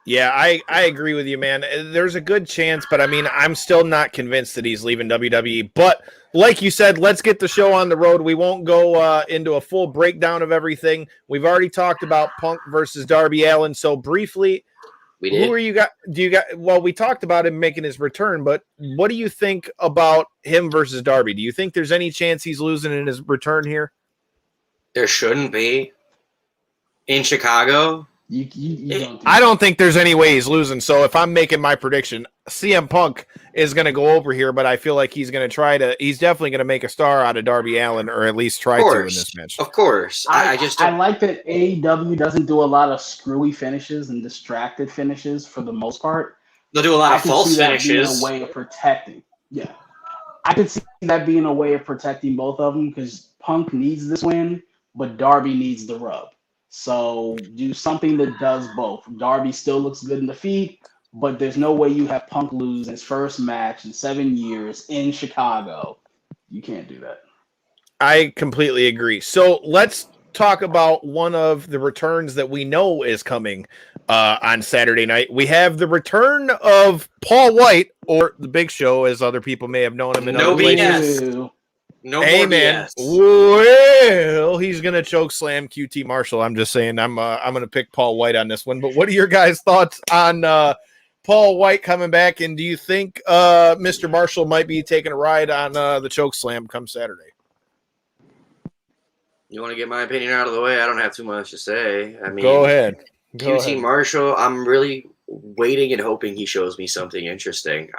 Yeah, I agree with you, man. There's a good chance, but I mean, I'm still not convinced that he's leaving WWE. But like you said, let's get the show on the road. We won't go into a full breakdown of everything. We've already talked about Punk versus Darby Allin. So briefly, who are you got? Well, we talked about him making his return, but what do you think about him versus Darby? Do you think there's any chance he's losing in his return here? There shouldn't be. In Chicago? I don't think there's any way he's losing. So if I'm making my prediction, CM Punk is going to go over here, but I feel like he's definitely going to make a star out of Darby Allin, or at least try to in this match. Of course. I like that AEW doesn't do a lot of screwy finishes and distracted finishes for the most part. They'll do a lot of false finishes. Being a way of protecting. Yeah. I could see that being a way of protecting both of them because Punk needs this win, but Darby needs the rub. So do something that does both. Darby still looks good in the feed, but there's no way you have Punk lose his first match in 7 years in Chicago. You can't do that. I completely agree. So let's talk about one of the returns that we know is coming on Saturday night. We have the return of Paul White, or the Big Show, as other people may have known him in other places. No hey, more man. BS. Well, he's gonna choke slam QT Marshall. I'm just saying. I'm gonna pick Paul White on this one. But what are your guys' thoughts on Paul White coming back? And do you think Mr. Marshall might be taking a ride on the choke slam come Saturday? You want to get my opinion out of the way? I don't have too much to say. I mean, go ahead. QT Marshall, I'm really waiting and hoping he shows me something interesting.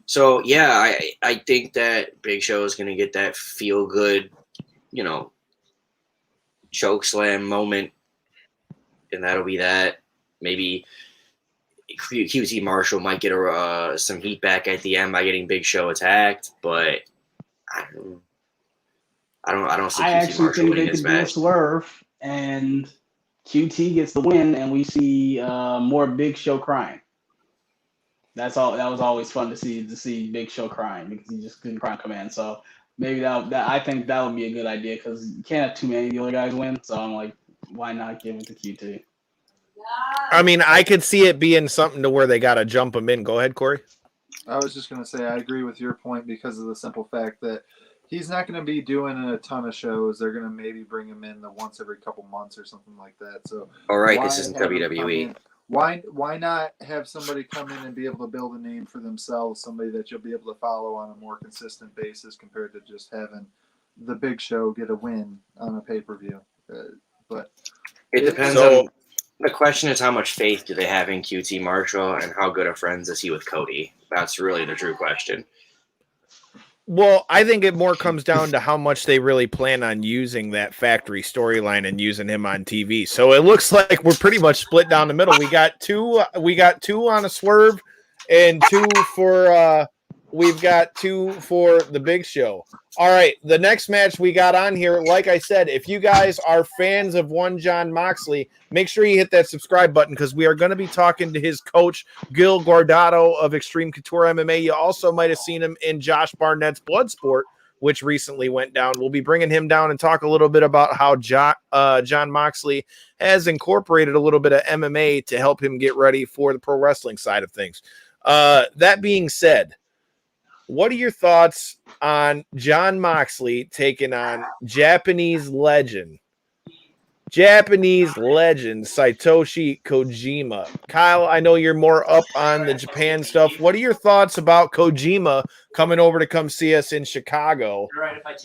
So yeah, I think that Big Show is going to get that feel good, choke slam moment, and that'll be that. Maybe QT Marshall might get some heat back at the end by getting Big Show attacked, but I don't see QT Marshall winning this match. Do a swerve and QT gets the win, and we see more Big Show crying. That's all. That was always fun to see Big Show crying because he just couldn't cry on command. So maybe that I think that would be a good idea because you can't have too many of the other guys win. So I'm like, why not give it to QT? I mean, I could see it being something to where they got to jump him in. Go ahead, Corey. I was just going to say I agree with your point because of the simple fact that he's not going to be doing a ton of shows. They're going to maybe bring him in once every couple months or something like that. So, all right, this isn't WWE. Why not have somebody come in and be able to build a name for themselves, somebody that you'll be able to follow on a more consistent basis compared to just having the Big Show get a win on a pay-per-view. But it depends on the question is how much faith do they have in QT Marshall and how good of friends is he with Cody? That's really the true question. Well, I think it more comes down to how much they really plan on using that factory storyline and using him on TV. So it looks like we're pretty much split down the middle. We got two on a swerve and we've got two for the Big Show. All right, the next match we got on here, like I said, if you guys are fans of one Jon Moxley, make sure you hit that subscribe button because we are going to be talking to his coach, Gil Guardado of Extreme Couture MMA. You also might have seen him in Josh Barnett's Bloodsport, which recently went down. We'll be bringing him down and talk a little bit about how Jon Moxley has incorporated a little bit of MMA to help him get ready for the pro wrestling side of things. That being said, what are your thoughts on Jon Moxley taking on Japanese legend Satoshi Kojima? Kyle, I know you're more up on the Japan stuff. What are your thoughts about Kojima coming over to come see us in Chicago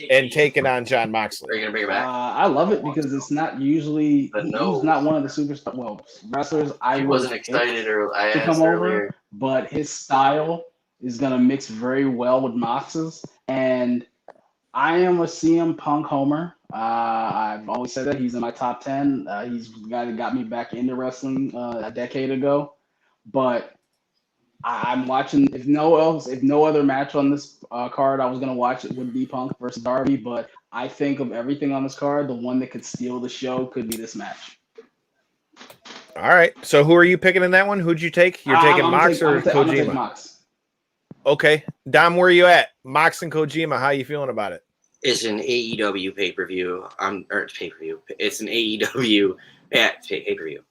and taking on Jon Moxley? Are you gonna bring it back? I love it because it's not usually he's not one of the superstar wrestlers I wasn't excited or I to asked come earlier. over, but his style is gonna mix very well with Mox's, and I am a CM Punk homer. I've always said that he's in my top 10. He's the guy that got me back into wrestling a decade ago. But I'm watching. If no other match on this card I was gonna watch, it would be Punk versus Darby. But I think of everything on this card, the one that could steal the show could be this match. All right. So who are you picking in that one? Who'd you take? You're taking Mox or Kojima? I'm gonna take Mox. Okay. Dom, where are you at? Mox and Kojima, how are you feeling about it? It's an AEW pay-per-view. It's an AEW pay-per-view.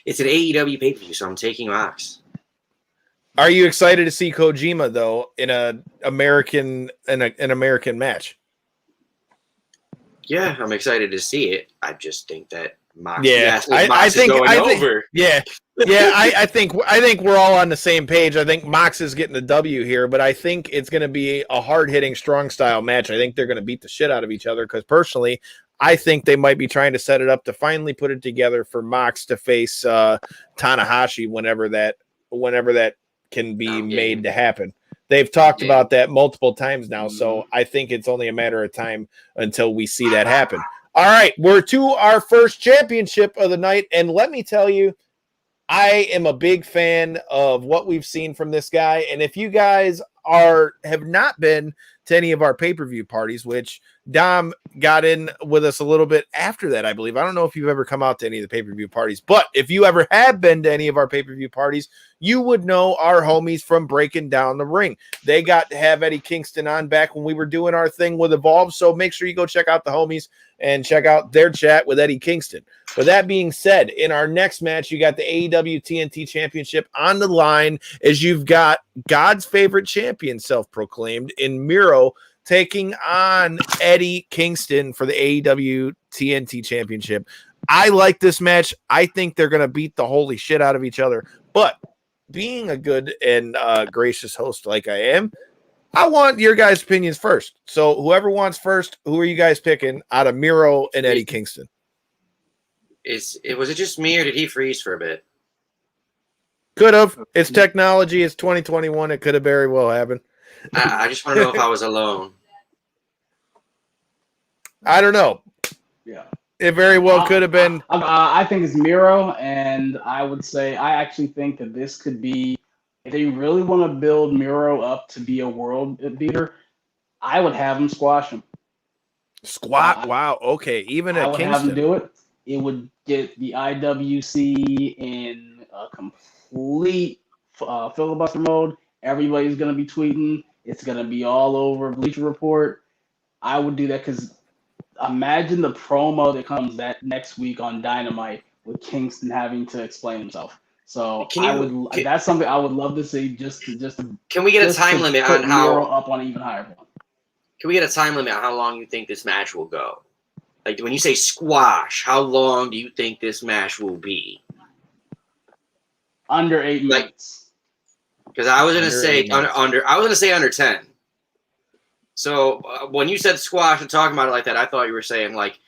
It's an AEW pay-per-view, so I'm taking Mox. Are you excited to see Kojima though in an American match? Yeah, I'm excited to see it. I just think that Mox. Yeah, I think over. Yeah. I think we're all on the same page. I think Mox is getting the W here, but I think it's going to be a hard-hitting, strong style match. I think they're going to beat the shit out of each other because personally, I think they might be trying to set it up to finally put it together for Mox to face Tanahashi whenever that can be made to happen. They've talked about that multiple times now, so I think it's only a matter of time until we see that happen. All right, we're to our first championship of the night, and let me tell you, I am a big fan of what we've seen from this guy. And if you guys have not been to any of our pay-per-view parties, which Dom got in with us a little bit after that, I believe. I don't know if you've ever come out to any of the pay-per-view parties, but if you ever have been to any of our pay-per-view parties, you would know our homies from Breaking Down the Ring. They got to have Eddie Kingston on back when we were doing our thing with Evolve. So make sure you go check out the homies and check out their chat with Eddie Kingston. With that being said, in our next match, you got the AEW TNT Championship on the line as you've got God's favorite champion, self-proclaimed, in Miro taking on Eddie Kingston for the AEW TNT Championship. I like this match. I think they're going to beat the holy shit out of each other. But being a good and gracious host like I am, I want your guys' opinions first. So whoever wants first, who are you guys picking out of Miro and Eddie Kingston? Was it just me, or did he freeze for a bit? Could have. It's technology. It's 2021. It could have very well happened. I just want to know if I was alone. I don't know. Yeah. It very well could have been. I think it's Miro, and I would say I actually think that this could be, if they really want to build Miro up to be a world beater, I would have him squash him. Wow. Okay. Even at Kingston. Have him do it. It would get the IWC in a complete filibuster mode. Everybody's going to be tweeting. It's going to be all over Bleacher Report. I would do that because imagine the promo that comes that next week on Dynamite with Kingston having to explain himself. So that's something I would love to see. Can we get a time limit on how Miro up on an even higher one? Can we get a time limit on how long you think this match will go? Like when you say squash, how long do you think this match will be? Under 8 minutes. Because I was gonna say under 10. So when you said squash and talking about it like that, I thought you were saying like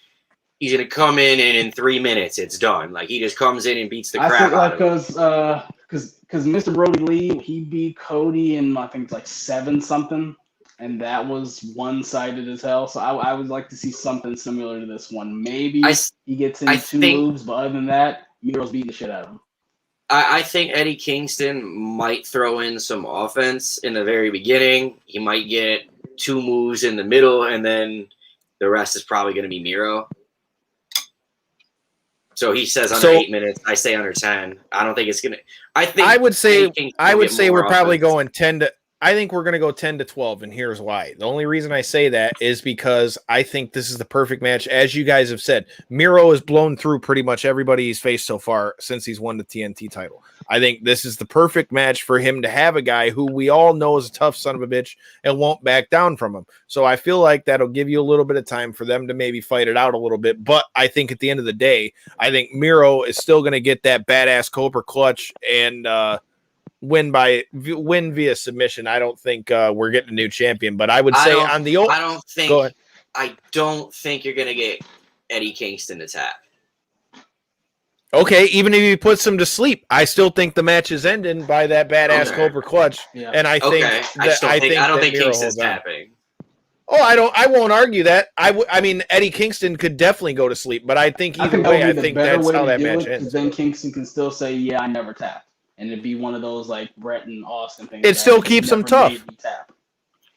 he's gonna come in and in 3 minutes it's done. Like he just comes in and beats the crap out of him. Because Mr. Brody Lee, he beat Cody in I think it's like 7 something. And that was one-sided as hell. So I would like to see something similar to this one. Maybe he gets in 2 moves, but other than that, Miro's beating the shit out of him. I think Eddie Kingston might throw in some offense in the very beginning. He might get 2 moves in the middle, and then the rest is probably going to be Miro. So he says under 8 minutes. I say under 10. I don't think it's going to. I would say we're probably going 10 to. I think we're going to go 10 to 12, and here's why. The only reason I say that is because I think this is the perfect match. As you guys have said, Miro has blown through pretty much everybody he's faced so far since he's won the TNT title. I think this is the perfect match for him to have a guy who we all know is a tough son of a bitch and won't back down from him. So I feel like that'll give you a little bit of time for them to maybe fight it out a little bit. But I think at the end of the day, I think Miro is still going to get that badass Cobra clutch and win via submission. I don't think we're getting a new champion, but I would say on the old. I don't think you're gonna get Eddie Kingston to tap. Okay, even if he puts him to sleep, I still think the match is ending by that badass Cobra clutch. Yeah. And I think I don't think Kingston's tapping. Oh, I won't argue that. I mean, Eddie Kingston could definitely go to sleep, but I think either way, I think that's how that match ends. Then Kingston can still say, "Yeah, I never tapped." And it'd be one of those like Brett and Austin things. It still keeps them tough.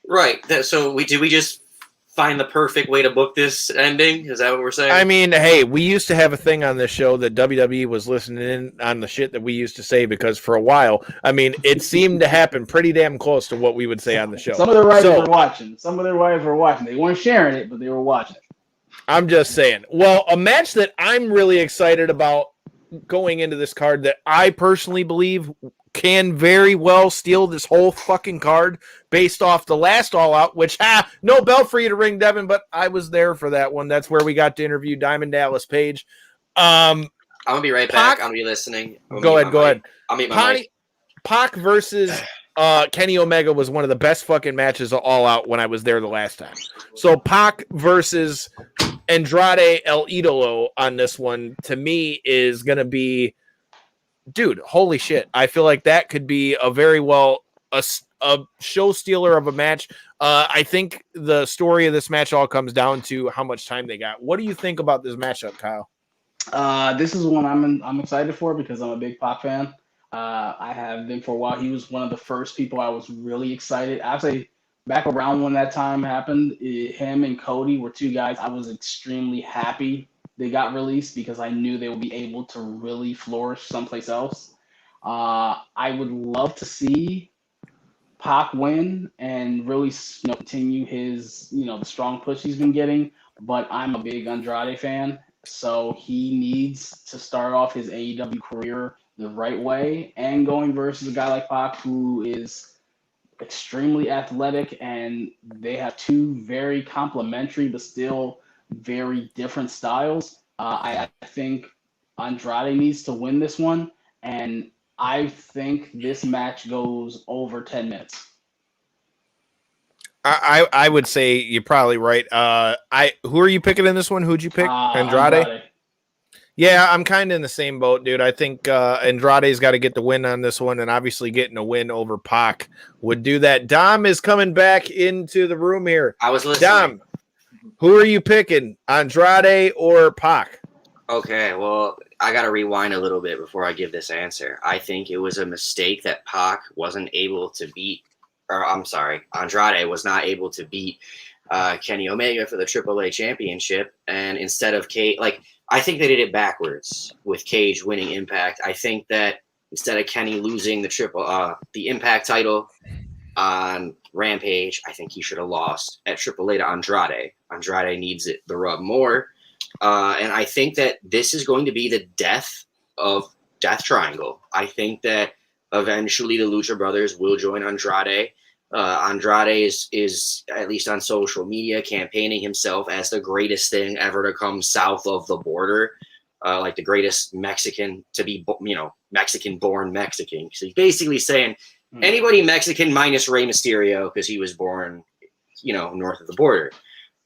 Right. So did we just find the perfect way to book this ending? Is that what we're saying? I mean, hey, we used to have a thing on this show that WWE was listening in on the shit that we used to say because for a while, I mean, it seemed to happen pretty damn close to what we would say on the show. Some of the writers were watching. They weren't sharing it, but they were watching. I'm just saying. Well, a match that I'm really excited about going into this card that I personally believe can very well steal this whole fucking card based off the last All Out, which, no bell for you to ring, Devin, but I was there for that one. That's where we got to interview Diamond Dallas Page. I'm going to be right back. I'm going to be listening. Go ahead. I'll meet my mic. Pac versus Kenny Omega was one of the best fucking matches of All Out when I was there the last time. So Pac versus Andrade El Idolo on this one, to me, is going to be, dude, holy shit. I feel like that could be a very well a show stealer of a match. I think the story of this match all comes down to how much time they got. What do you think about this matchup, Kyle? This is one I'm excited for because I'm a big Pac fan. I have been for a while. He was one of the first people I was really excited. Actually, back around when that time happened, him and Cody were two guys I was extremely happy they got released because I knew they would be able to really flourish someplace else. I would love to see Pac win and really continue his the strong push he's been getting. But I'm a big Andrade fan, so he needs to start off his AEW career the right way and going versus a guy like Pac who is extremely athletic, and they have two very complementary but still very different styles. I think Andrade needs to win this one, and I think this match goes over 10 minutes. I would say you're probably right. Who are you picking in this one? Who'd you pick? Andrade? Yeah, I'm kind of in the same boat, dude. I think Andrade's got to get the win on this one, and obviously getting a win over Pac would do that. Dom is coming back into the room here. I was listening. Dom, who are you picking, Andrade or Pac? Okay, well, I got to rewind a little bit before I give this answer. I think it was a mistake that Pac wasn't able to beat, or I'm sorry, Andrade was not able to beat Kenny Omega for the AAA championship, and instead of I think they did it backwards with Cage winning Impact. I think that instead of Kenny losing the Impact title on Rampage, I think he should have lost at AAA to Andrade. Andrade needs the rub more. And I think that this is going to be the death of Death Triangle. I think that eventually the Lucha Brothers will join Andrade. Andrade is at least on social media campaigning himself as the greatest thing ever to come south of the border, like the greatest Mexican to be, Mexican-born Mexican. So he's basically saying anybody Mexican minus Rey Mysterio because he was born, north of the border.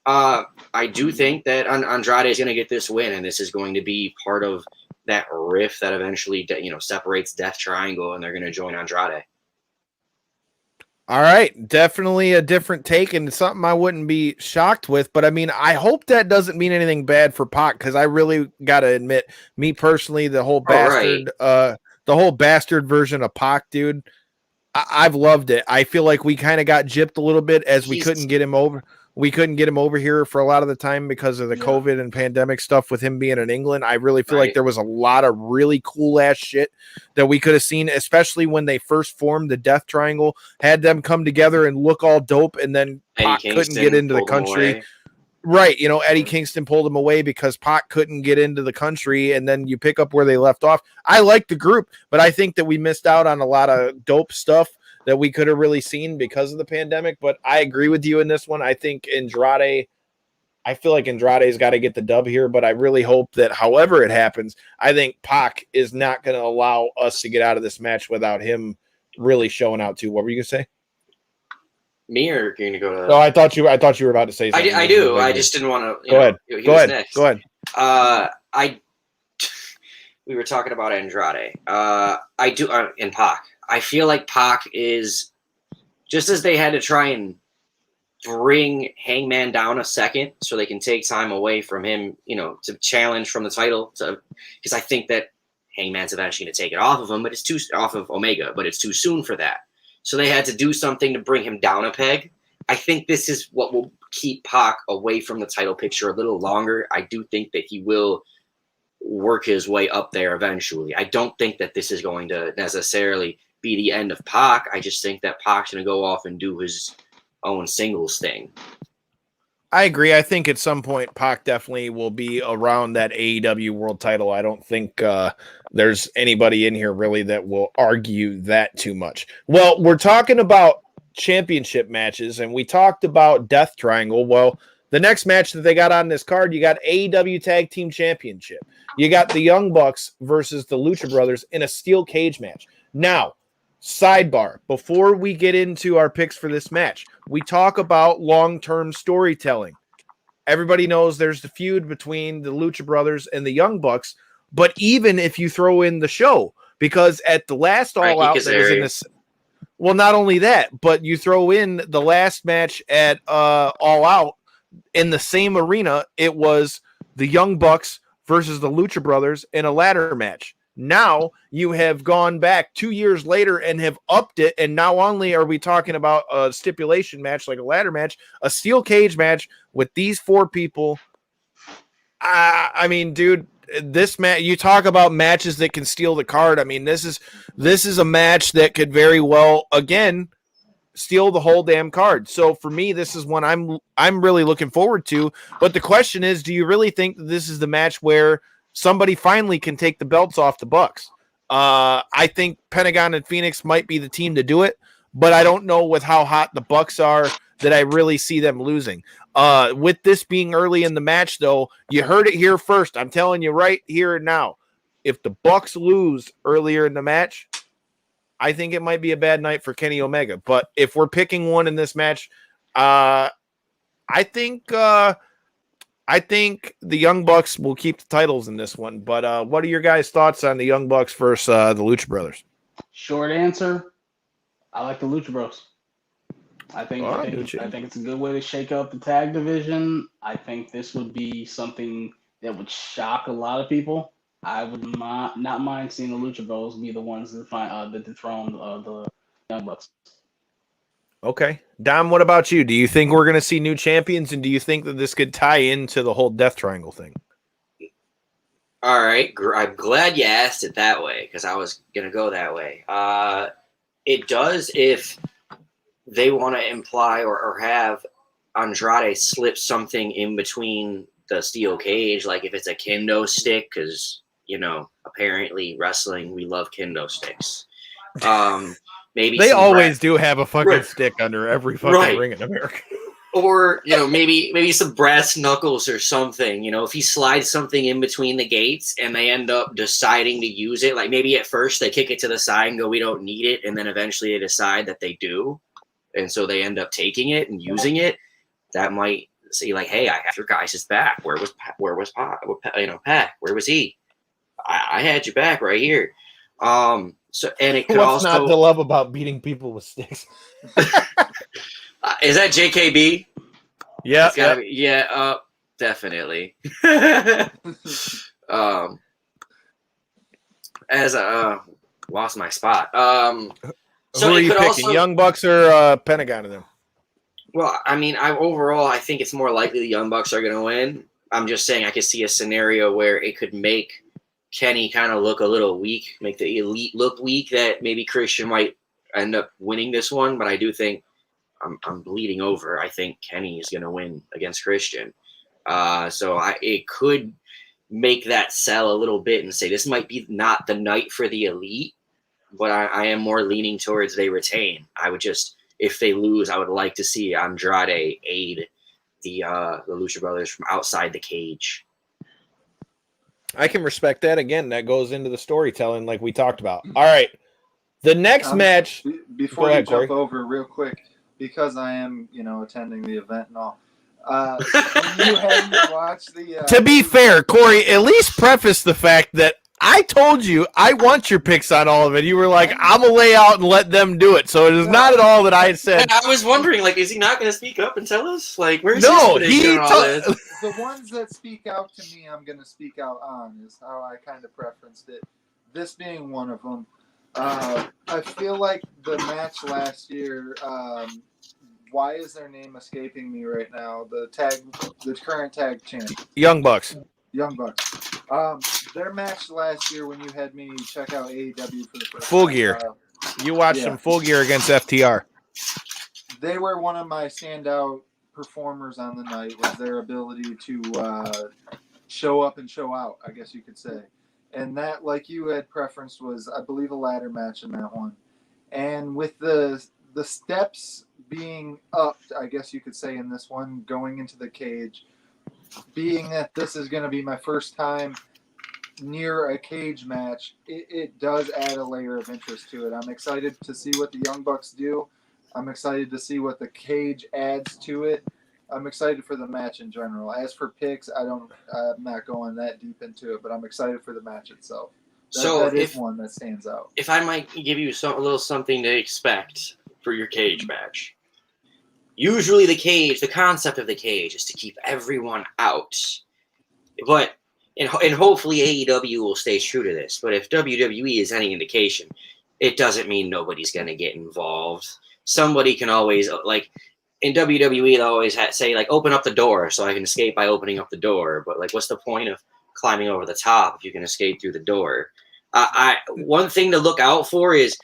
I do think that Andrade is going to get this win, and this is going to be part of that rift that eventually, separates Death Triangle, and they're going to join Andrade. All right, definitely a different take and something I wouldn't be shocked with. But I mean, I hope that doesn't mean anything bad for Pac, because I really got to admit, me personally, the whole bastard version of Pac, dude, I've loved it. I feel like we kind of got gypped a little bit as we couldn't get him over. We couldn't get him over here for a lot of the time because of the COVID and pandemic stuff with him being in England. I really feel like there was a lot of really cool ass shit that we could have seen, especially when they first formed the Death Triangle, had them come together and look all dope, and then Pac couldn't get into the country. Right. Eddie Kingston pulled him away because Pac couldn't get into the country, and then you pick up where they left off. I like the group, but I think that we missed out on a lot of dope stuff that we could have really seen because of the pandemic. But I agree with you in this one. I think I feel like Andrade's got to get the dub here, but I really hope that however it happens, I think Pac is not going to allow us to get out of this match without him really showing out too. What were you going to say? Me or you're going to go to... No, I thought you were about to say something. I do. I just didn't want to... Go ahead. We were talking about Andrade. I do... and Pac. I feel like Pac is, just as they had to try and bring Hangman down a second so they can take time away from him, to challenge from the title, because I think that Hangman's eventually going to take it off of him, but off of Omega, but it's too soon for that. So they had to do something to bring him down a peg. I think this is what will keep Pac away from the title picture a little longer. I do think that he will work his way up there eventually. I don't think that this is going to necessarily be the end of Pac. I just think that Pac's going to go off and do his own singles thing. I agree. I think at some point Pac definitely will be around that AEW world title. I don't think there's anybody in here really that will argue that too much. Well, we're talking about championship matches, and we talked about Death Triangle. Well, the next match that they got on this card, you got AEW Tag Team Championship. You got the Young Bucks versus the Lucha Brothers in a steel cage match. Now, sidebar, before we get into our picks for this match, we talk about long-term storytelling. Everybody knows there's the feud between the Lucha Brothers and the Young Bucks, but even if you throw in the show, because at the last All Out that was in this, well, not only that, but you throw in the last match at All Out in the same arena, it was the Young Bucks versus the Lucha Brothers in a ladder match. Now you have gone back 2 years later and have upped it, and now only are we talking about a stipulation match like a ladder match, a steel cage match with these 4 people. I mean, dude, this match, you talk about matches that can steal the card. I mean, this is a match that could very well, again, steal the whole damn card. So for me, this is one I'm really looking forward to. But the question is, do you really think that this is the match where somebody finally can take the belts off the Bucks? I think Pentagon and Phoenix might be the team to do it, but I don't know with how hot the Bucks are that I really see them losing. With this being early in the match, though, you heard it here first. I'm telling you right here and now, if the Bucks lose earlier in the match, I think it might be a bad night for Kenny Omega. But if we're picking one in this match, I think the Young Bucks will keep the titles in this one. But what are your guys' thoughts on the Young Bucks versus the Lucha Brothers? Short answer, I like the Lucha Bros. I think it's a good way to shake up the tag division. I think this would be something that would shock a lot of people. I would not mind seeing the Lucha Bros be the ones that dethrone the Young Bucks. Okay. Dom, what about you? Do you think we're going to see new champions, and do you think that this could tie into the whole Death Triangle thing? All right. I'm glad you asked it that way because I was going to go that way. It does if they want to imply or have Andrade slip something in between the steel cage, like if it's a kendo stick, because, apparently wrestling, we love kendo sticks. Maybe they always do have a fucking stick under every fucking ring in America. Or, maybe some brass knuckles or something. If he slides something in between the gates and they end up deciding to use it, like maybe at first they kick it to the side and go, we don't need it. And then eventually they decide that they do. And so they end up taking it and using it. That might say like, hey, I have your guys' back. Where was Pac? Where was he? I had your back right here. So, and it could What's also not to love about beating people with sticks? Is that JKB? Yeah. Yeah, definitely. As lost my spot. So who are you picking, Young Bucks or Pentagon of them? Well, I mean, I think it's more likely the Young Bucks are going to win. I'm just saying I could see a scenario where it could make Kenny kind of look a little weak, make the Elite look weak, that maybe Christian might end up winning this one. But I do think I'm bleeding over. I think Kenny is going to win against Christian. It could make that sell a little bit and say this might be not the night for the Elite, but I am more leaning towards they retain. I would just, if they lose, I would like to see Andrade aid the Lucha Brothers from outside the cage. I can respect that. Again, that goes into the storytelling like we talked about. All right. The next match. Before you jump over real quick, because I am, attending the event and all. You hadn't watched the. To be fair, Corey, at least preface the fact that I told you I want your picks on all of it. You were like, I'm gonna lay out and let them do it. So it is not at all that I had said. And I was wondering, like, is he not going to speak up and tell us? Like, where's no? The ones that speak out to me, I'm going to speak out on. Is how I kind of preferenced it. This being one of them. I feel like the match last year. Why is their name escaping me right now? The current tag champ. Young Bucks. Their match last year when you had me check out AEW for the first Full time, Gear. You watched some Full Gear against FTR. They were one of my standout performers on the night. Was their ability to show up and show out, I guess you could say. And that, like you had preferenced, was, I believe, a ladder match in that one. And with the steps being upped, I guess you could say, in this one, going into the cage, being that this is going to be my first time near a cage match, it does add a layer of interest to it. I'm excited to see what the Young Bucks do. I'm excited to see what the cage adds to it. I'm excited for the match in general. As for picks, I'm not going that deep into it, but I'm excited for the match itself. That is one that stands out. If I might give you a little something to expect for your cage match. Usually the concept of the cage is to keep everyone out. But and hopefully AEW will stay true to this. But if WWE is any indication, it doesn't mean nobody's going to get involved. Somebody can always, like in WWE, they'll always say, like, open up the door so I can escape by opening up the door. But, like, what's the point of climbing over the top if you can escape through the door? One thing to look out for is,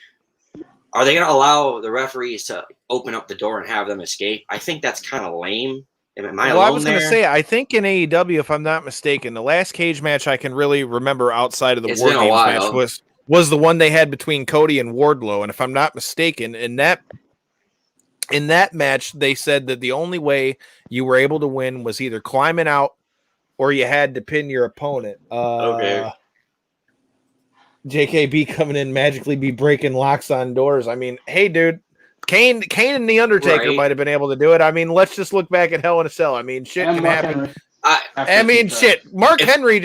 are they going to allow the referees to open up the door and have them escape? I think that's kind of lame. I was going to say, I think in AEW, if I'm not mistaken, the last cage match I can really remember outside of the Wargames match was the one they had between Cody and Wardlow. And if I'm not mistaken, in that match, they said that the only way you were able to win was either climbing out or you had to pin your opponent. Okay. JKB coming in magically be breaking locks on doors. I mean, hey, dude, Kane and The Undertaker might have been able to do it. I mean, let's just look back at Hell in a Cell. I mean, shit can happen. Mark Henry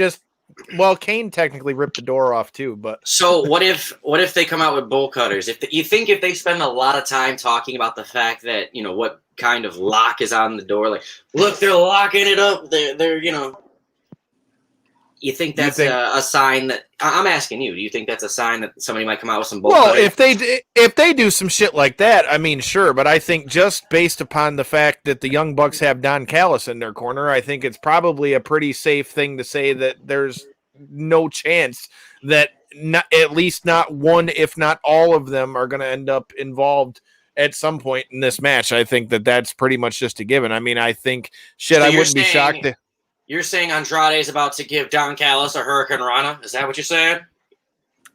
Kane technically ripped the door off too. But so what if they come out with bowl cutters? If they spend a lot of time talking about the fact that what kind of lock is on the door, like, look, they're locking it up. They're You think that's a sign that I'm asking you? Do you think that's a sign that somebody might come out with some bowl cutters? if they do some shit like that, I mean, sure. But I think just based upon the fact that the Young Bucks have Don Callis in their corner, I think it's probably a pretty safe thing to say that there's no chance that at least not one, if not all of them, are going to end up involved at some point in this match. I think that's pretty much just a given. I mean, I think I wouldn't be shocked. You're saying Andrade is about to give Don Callis a Hurricane Rana? Is that what you're saying?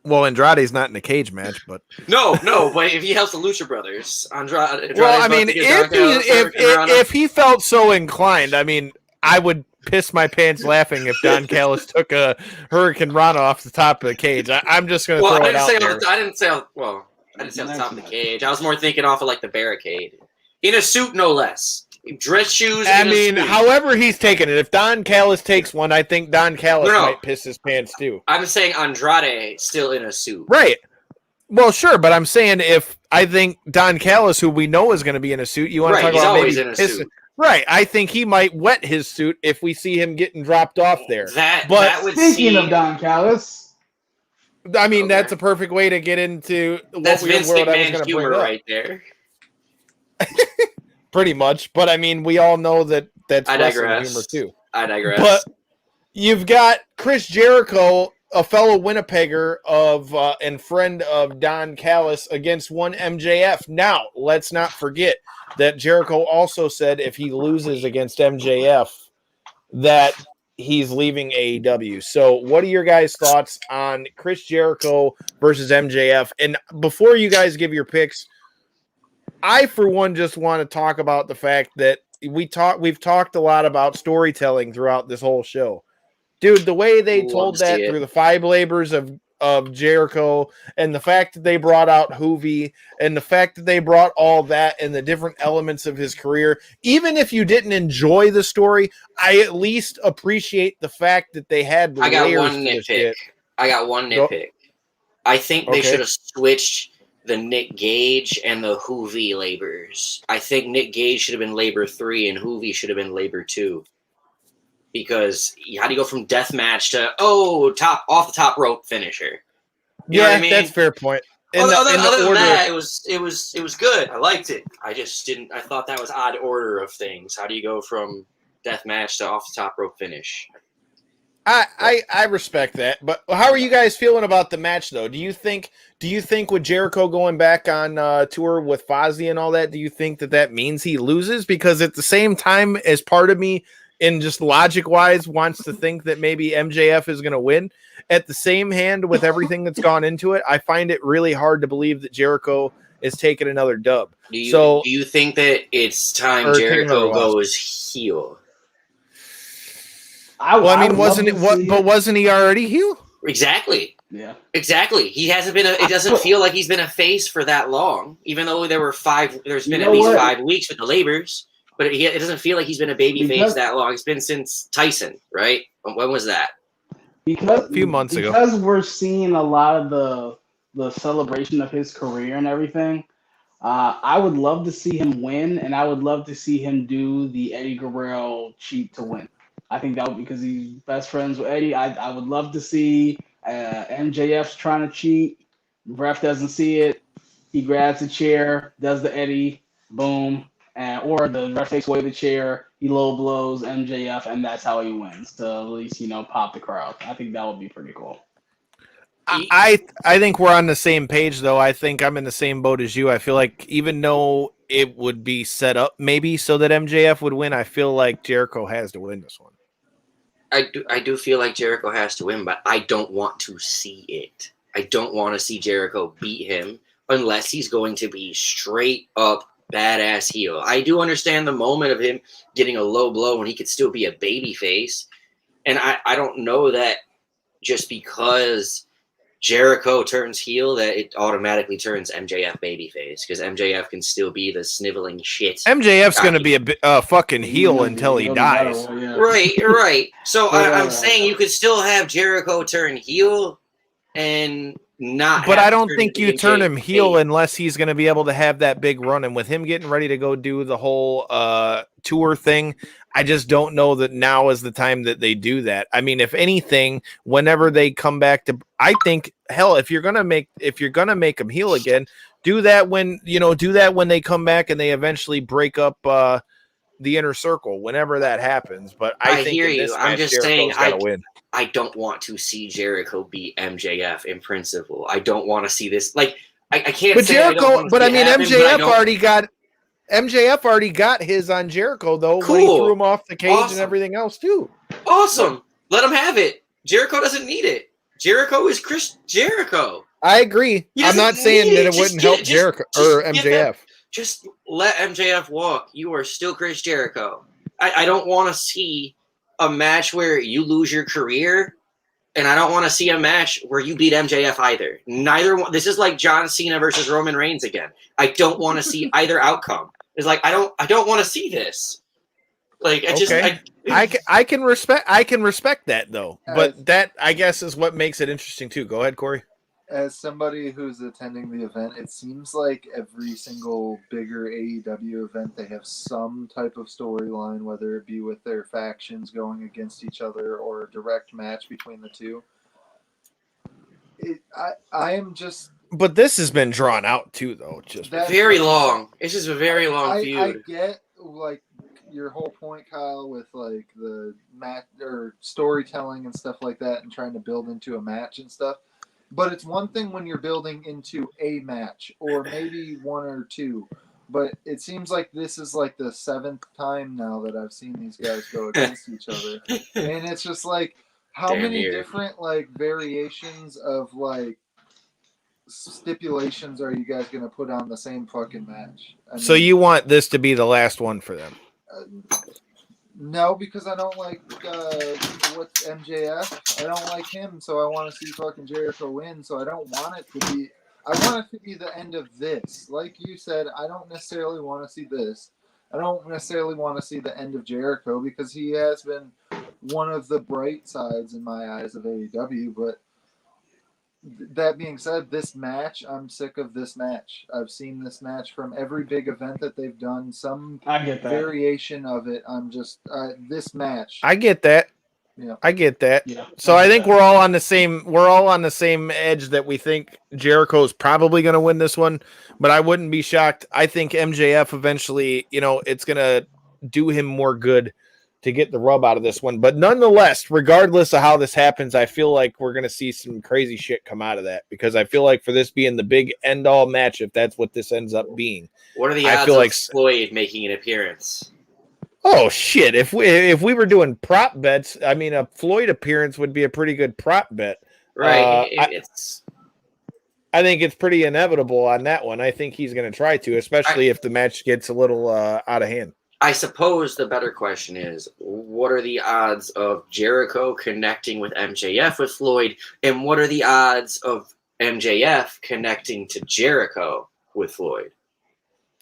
Well, Andrade's not in a cage match, but no. But if he helps the Lucha Brothers, Andrade. Well, I mean, if he felt so inclined, I mean, I would piss my pants laughing if Don Callis took a Hurricane Rana off the top of the cage. I'm just going to throw it out there. I didn't say on the top of the cage. I was more thinking off of like the barricade, in a suit, no less. Dress shoes. I mean, however he's taking it. If Don Callis takes one, I think Don Callis might piss his pants too. I'm saying Andrade still in a suit. Right. Well, sure, but I'm saying I think Don Callis, who we know is going to be in a suit, you want to talk about always in a suit. Right. I think he might wet his suit if we see him getting dropped off there. Speaking of Don Callis, I mean, that's a perfect way to get into that's Vince McMahon's humor right there. Pretty much, but I mean, we all know that's wrestling humor too. I digress. But you've got Chris Jericho, a fellow Winnipegger and friend of Don Callis, against one MJF. Now, let's not forget that Jericho also said if he loses against MJF, that he's leaving AEW. So, what are your guys' thoughts on Chris Jericho versus MJF? And before you guys give your picks, I, for one, just want to talk about the fact that we've talked a lot about storytelling throughout this whole show. Dude, the way they told that through the 5 labors of Jericho, and the fact that they brought out Hoovy, and the fact that they brought all that and the different elements of his career, even if you didn't enjoy the story, I at least appreciate the fact that they had layers. I got one nitpick. I think they should have switched the Nick Gage and the Hoovy labors. I think Nick Gage should have been labor 3 and Hoovy should have been labor 2. Because how do you go from death match to off the top rope finisher? You know what I mean? That's a fair point. Other than that, it was good. I liked it. I just didn't. I thought that was odd order of things. How do you go from death match to off the top rope finish? I respect that, but how are you guys feeling about the match though? Do you think with Jericho going back on tour with Fozzy and all that, do you think that means he loses? Because at the same time, as part of me, in just logic wise, wants to think that maybe MJF is going to win. At the same hand, with everything that's gone into it, I find it really hard to believe that Jericho is taking another dub. Do you think that it's time Jericho goes heel? Wasn't he already heel? Exactly. Yeah. Exactly. He hasn't been. It doesn't feel like he's been a face for that long. Even though there's been at least 5 weeks with the labors, but it doesn't feel like he's been a baby face that long. It's been since Tyson, right? When was that? A few months ago. Because we're seeing a lot of the celebration of his career and everything. I would love to see him win, and I would love to see him do the Eddie Guerrero cheat to win. I think that would because he's best friends with Eddie. I would love to see MJF's trying to cheat. Ref doesn't see it. He grabs the chair, does the Eddie, boom, or the ref takes away the chair. He low blows MJF, and that's how he wins to at least pop the crowd. I think that would be pretty cool. I think we're on the same page, though. I think I'm in the same boat as you. I feel like even though it would be set up maybe so that MJF would win, I feel like Jericho has to win this one. I do feel like Jericho has to win, but I don't want to see it. I don't want to see Jericho beat him unless he's going to be straight up badass heel. I do understand the moment of him getting a low blow when he could still be a baby face. And I don't know that just because Jericho turns heel that it automatically turns MJF babyface, because MJF can still be the sniveling shit. MJF's going to be a fucking heel until he dies. Right. So I'm saying you could still have Jericho turn heel and not. But I don't think you turn him heel unless he's going to be able to have that big run. And with him getting ready to go do the whole tour thing, I just don't know that now is the time that they do that. I mean, if anything, whenever they come back to, I think, hell, if you're gonna make him heel again, do that when they come back and they eventually break up the inner circle. Whenever that happens, but I think hear you. I'm just saying, I don't want to see Jericho beat MJF in principle. I don't want to see this. Like I can't. But say Jericho, but I mean, happen, MJF already got his on Jericho, though, cool. when he threw him off the cage Awesome. and everything else, too. Awesome. Let him have it. Jericho doesn't need it. Jericho is Chris Jericho. I agree. I'm not saying that it wouldn't help Jericho or MJF. Just let MJF walk. You are still Chris Jericho. I don't want to see a match where you lose your career, and I don't want to see a match where you beat MJF either. Neither one. This is like John Cena versus Roman Reigns again. I don't want to see either outcome. It's like I don't want to see this. Like I can respect that though. But that I guess is what makes it interesting too. Go ahead, Corey. As somebody who's attending the event, it seems like every single bigger AEW event, they have some type of storyline, whether it be with their factions going against each other or a direct match between the two. I am just. But this has been drawn out too, though. Just very long. It's just a very long feud. I get like your whole point, Kyle, with like the match or storytelling and stuff like that, and trying to build into a match and stuff. But it's one thing when you're building into a match or maybe one or two. But it seems like this is like the 7th time now that I've seen these guys go against each other, and it's just like how many different like variations of like stipulations are you guys going to put on the same fucking match? So you want this to be the last one for them? No, because I don't like what's MJF. I don't like him, so I want to see fucking Jericho win. So I don't want it to be. I want it to be the end of this. Like you said, I don't necessarily want to see this. I don't necessarily want to see the end of Jericho because he has been one of the bright sides in my eyes of AEW, but. That being said, this match, I'm sick of this match. I've seen this match from every big event that they've done. Some variation of it. I'm just this match. I get that. Yeah, I get that. Yeah, so I think we're all on the same. We're all on the same edge that we think Jericho's probably going to win this one. But I wouldn't be shocked. I think MJF eventually, it's going to do him more good to get the rub out of this one. But nonetheless, regardless of how this happens, I feel like we're going to see some crazy shit come out of that, because I feel like for this being the big end-all match, if that's what this ends up being. What are the odds of Floyd making an appearance? Oh, shit. If we were doing prop bets, I mean, a Floyd appearance would be a pretty good prop bet. Right. I think it's pretty inevitable on that one. I think he's going to try to, especially if the match gets a little out of hand. I suppose the better question is, what are the odds of Jericho connecting with MJF with Floyd, and what are the odds of MJF connecting to Jericho with Floyd?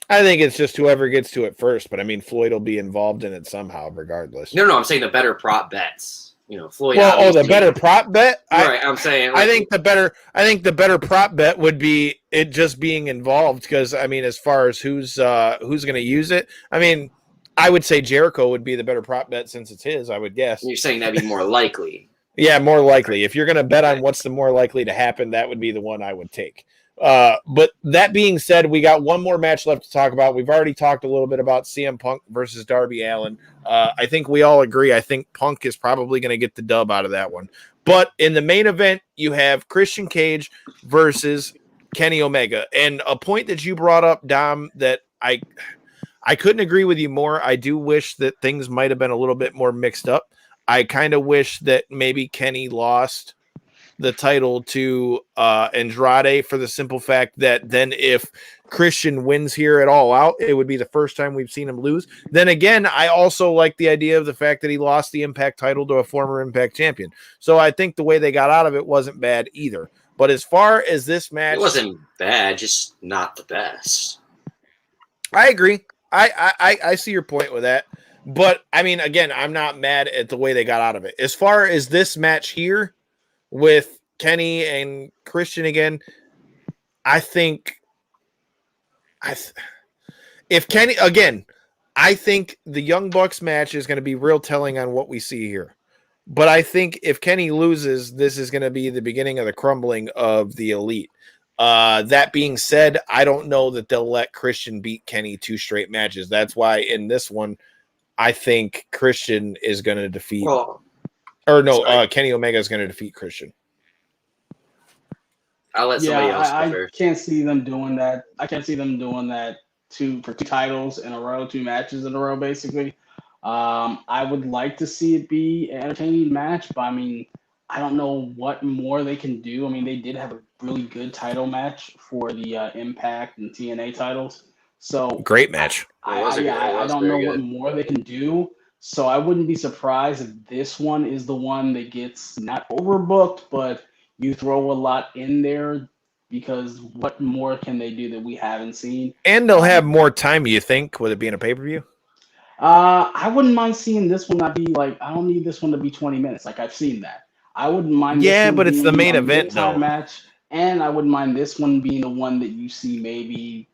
I think it's just whoever gets to it first, but I mean, Floyd will be involved in it somehow, regardless. No, I'm saying the better prop bets. Floyd. Well, the better prop bet. Right, I'm saying. I think the better prop bet would be it just being involved, because I mean, as far as who's going to use it, I mean. I would say Jericho would be the better prop bet since it's his, I would guess. You're saying that'd be more likely. Yeah, more likely. If you're going to bet on what's the more likely to happen, that would be the one I would take. But that being said, we got one more match left to talk about. We've already talked a little bit about CM Punk versus Darby Allin. I think we all agree. I think Punk is probably going to get the dub out of that one. But in the main event, you have Christian Cage versus Kenny Omega. And a point that you brought up, Dom, that I couldn't agree with you more. I do wish that things might have been a little bit more mixed up. I kind of wish that maybe Kenny lost the title to Andrade for the simple fact that then if Christian wins here at All Out, it would be the first time we've seen him lose. Then again, I also like the idea of the fact that he lost the Impact title to a former Impact champion. So I think the way they got out of it wasn't bad either. But as far as this match, it wasn't bad, just not the best. I agree. I see your point with that. But, I mean, again, I'm not mad at the way they got out of it. As far as this match here with Kenny and Christian again, I think if Kenny, again, I think the Young Bucks match is going to be real telling on what we see here. But I think if Kenny loses, this is going to be the beginning of the crumbling of the Elite. That being said, I don't know that they'll let Christian beat Kenny 2 straight matches. That's why in this one, I think Christian is going to defeat, Kenny Omega is going to defeat Christian. I'll let somebody else go I first. can't see them doing that. I can't see them doing that for 2 titles in a row, 2 matches in a row, basically. I would like to see it be an entertaining match, but I mean, I don't know what more they can do. I mean, they did have a really good title match for the Impact and TNA titles. So great match. I don't know what more they can do. So I wouldn't be surprised if this one is the one that gets not overbooked, but you throw a lot in there because what more can they do that we haven't seen? And they'll have more time, you think, with it being a pay-per-view? I wouldn't mind seeing this one not be like, I don't need this one to be 20 minutes. Like I've seen that. I wouldn't mind. Yeah, but it's the main event though. Match, and I wouldn't mind this one being the one that you see maybe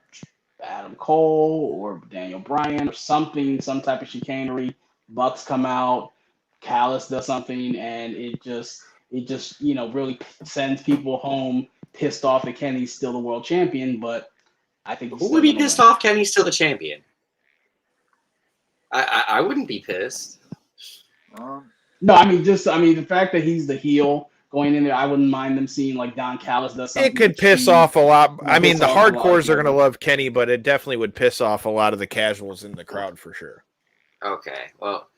Adam Cole or Daniel Bryan or something, some type of chicanery. Bucks come out, Callis does something, and it just really sends people home pissed off that Kenny's still the world champion. But I think who would be pissed off? Kenny's still the champion. I wouldn't be pissed. No, I mean the fact that he's the heel going in there, I wouldn't mind them seeing like Don Callis does something. It could piss off a lot. I mean, the hardcores are going to love Kenny, but it definitely would piss off a lot of the casuals in the crowd for sure. Okay, well,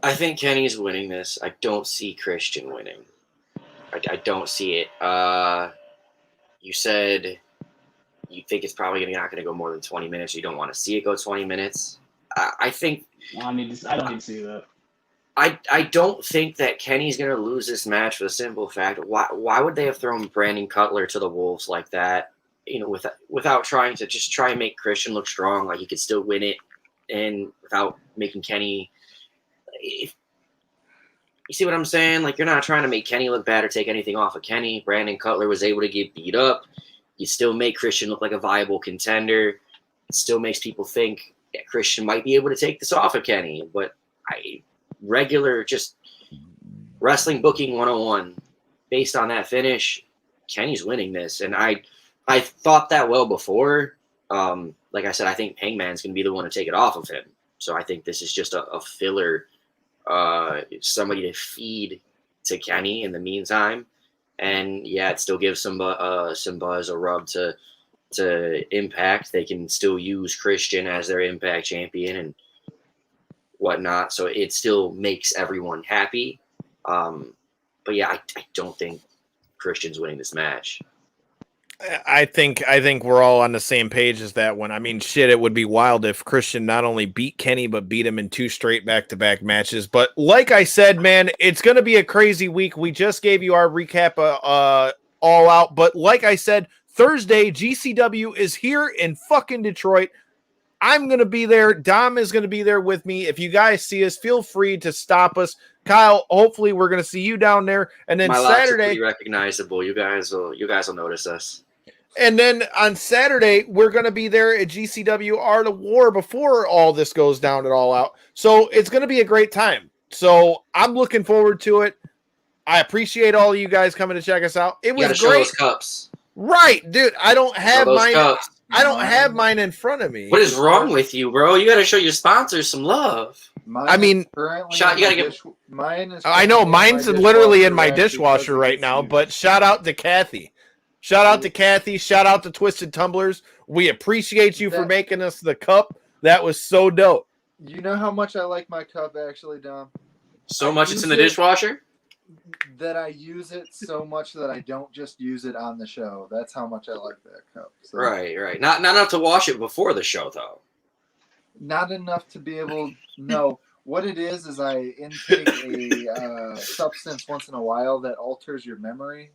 I think Kenny's winning this. I don't see Christian winning. I don't see it. You said you think it's probably not going to go more than 20 minutes. You don't want to see it go 20 minutes. I think. I don't need to see that. I don't think that Kenny's going to lose this match for the simple fact. Why would they have thrown Brandon Cutler to the wolves like that? Without trying to just try and make Christian look strong, like he could still win it, and without making Kenny. You see what I'm saying? Like, you're not trying to make Kenny look bad or take anything off of Kenny. Brandon Cutler was able to get beat up. You still make Christian look like a viable contender. It still makes people think that Christian might be able to take this off of Kenny. But regular just wrestling booking 101, based on that finish, Kenny's winning this. And I thought that well before. Like I said, I think Hangman's going to be the one to take it off of him. So I think this is just a filler, somebody to feed to Kenny in the meantime. And yeah, it still gives some buzz, a rub to Impact. They can still use Christian as their Impact champion and whatnot. So it still makes everyone happy. But yeah, I don't think Christian's winning this match. I think we're all on the same page as that one. I mean, shit, it would be wild if Christian not only beat Kenny, but beat him in 2 straight back-to-back matches. But like I said, man, it's going to be a crazy week. We just gave you our recap All Out. But like I said, Thursday, GCW is here in fucking Detroit. I'm going to be there. Dom is going to be there with me. If you guys see us, feel free to stop us. Kyle, hopefully we're going to see you down there. And then My Saturday, pretty recognizable. You guys will notice us. And then on Saturday, we're going to be there at GCW Art of War before all this goes down and all out. So it's going to be a great time. So I'm looking forward to it. I appreciate all of you guys coming to check us out. It was great. Show those cups. Right, dude. I don't have mine. Cups. I don't have mine in front of me. What is wrong with you, bro? You got to show your sponsors some love. I mean, shot. You got to get mine. Is I know mine's literally in my dishwasher right now. But shout out to Kathy. Shout out to Kathy. Shout out to Twisted Tumblers. We appreciate you for making us the cup. That was so dope. You know how much I like my cup, actually, Dom? So much it's in the dishwasher? That I use it so much that I don't just use it on the show. That's how much I like that cup. So. Right. Not enough to wash it before the show, though. Not enough to be able. No, what it is I intake a substance once in a while that alters your memory.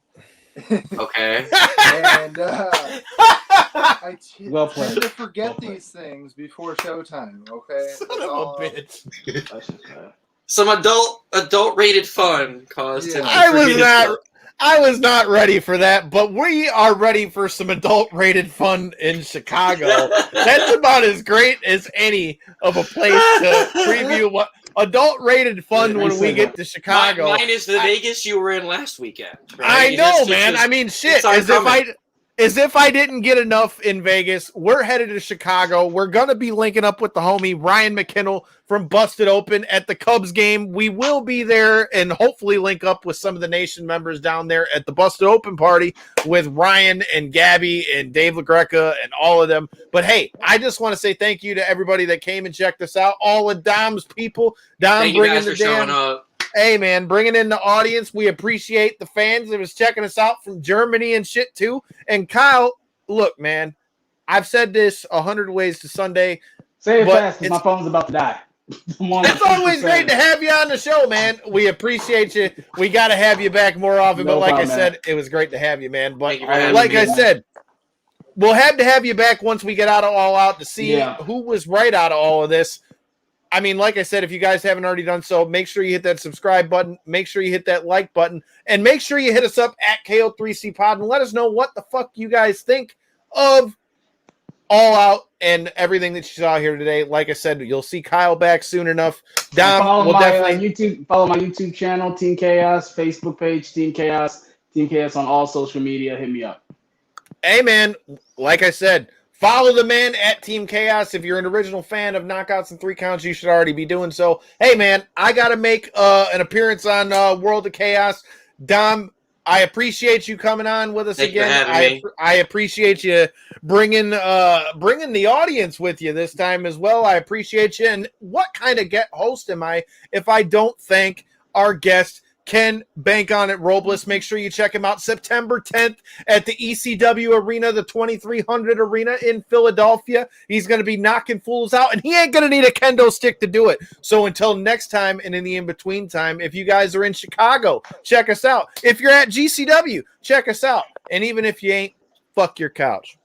Okay. And I tend to forget these things before showtime. Okay. Son of a bitch. Some adult rated fun caused him. I was not ready for that, but we are ready for some adult rated fun in Chicago. That's about as great as any of a place to preview what adult rated fun when we get to Chicago. Mine is the Vegas you were in last weekend. Right? I know, man. I mean, shit. As if I didn't get enough in Vegas, we're headed to Chicago. We're going to be linking up with the homie Ryan McKinnell from Busted Open at the Cubs game. We will be there and hopefully link up with some of the Nation members down there at the Busted Open party with Ryan and Gabby and Dave LaGreca and all of them. But, hey, I just want to say thank you to everybody that came and checked us out, all of Dom's people. Dom bringing the showing up. Hey, man, bringing in the audience. We appreciate the fans that was checking us out from Germany and shit, too. And Kyle, look, man, I've said this 100 ways to Sunday. Say it fast because my phone's about to die. It's always great to have you on the show, man. We appreciate you. We got to have you back more often. But like I said, it was great to have you, man. But like I said, we'll have to have you back once we get out of All Out to see who was right out of all of this. I mean, like I said, if you guys haven't already done so, make sure you hit that subscribe button. Make sure you hit that like button. And make sure you hit us up at KO3C Pod and let us know what the fuck you guys think of All Out and everything that you saw here today. Like I said, you'll see Kyle back soon enough. Dom, follow my YouTube channel, Team Chaos, Facebook page, Team Chaos on all social media. Hit me up. Hey, man, like I said, follow the man at Team Chaos. If you're an original fan of Knockouts and 3 Counts, you should already be doing so. Hey, man, I got to make an appearance on World of Chaos. Dom, I appreciate you coming on with us again. I appreciate you bringing the audience with you this time as well. I appreciate you. And what kind of host am I if I don't thank our guest, Ken Bank on it, Robles. Make sure you check him out September 10th at the ECW Arena, the 2300 Arena in Philadelphia. He's going to be knocking fools out, and he ain't going to need a kendo stick to do it. So until next time and in the in-between time, if you guys are in Chicago, check us out. If you're at GCW, check us out. And even if you ain't, fuck your couch.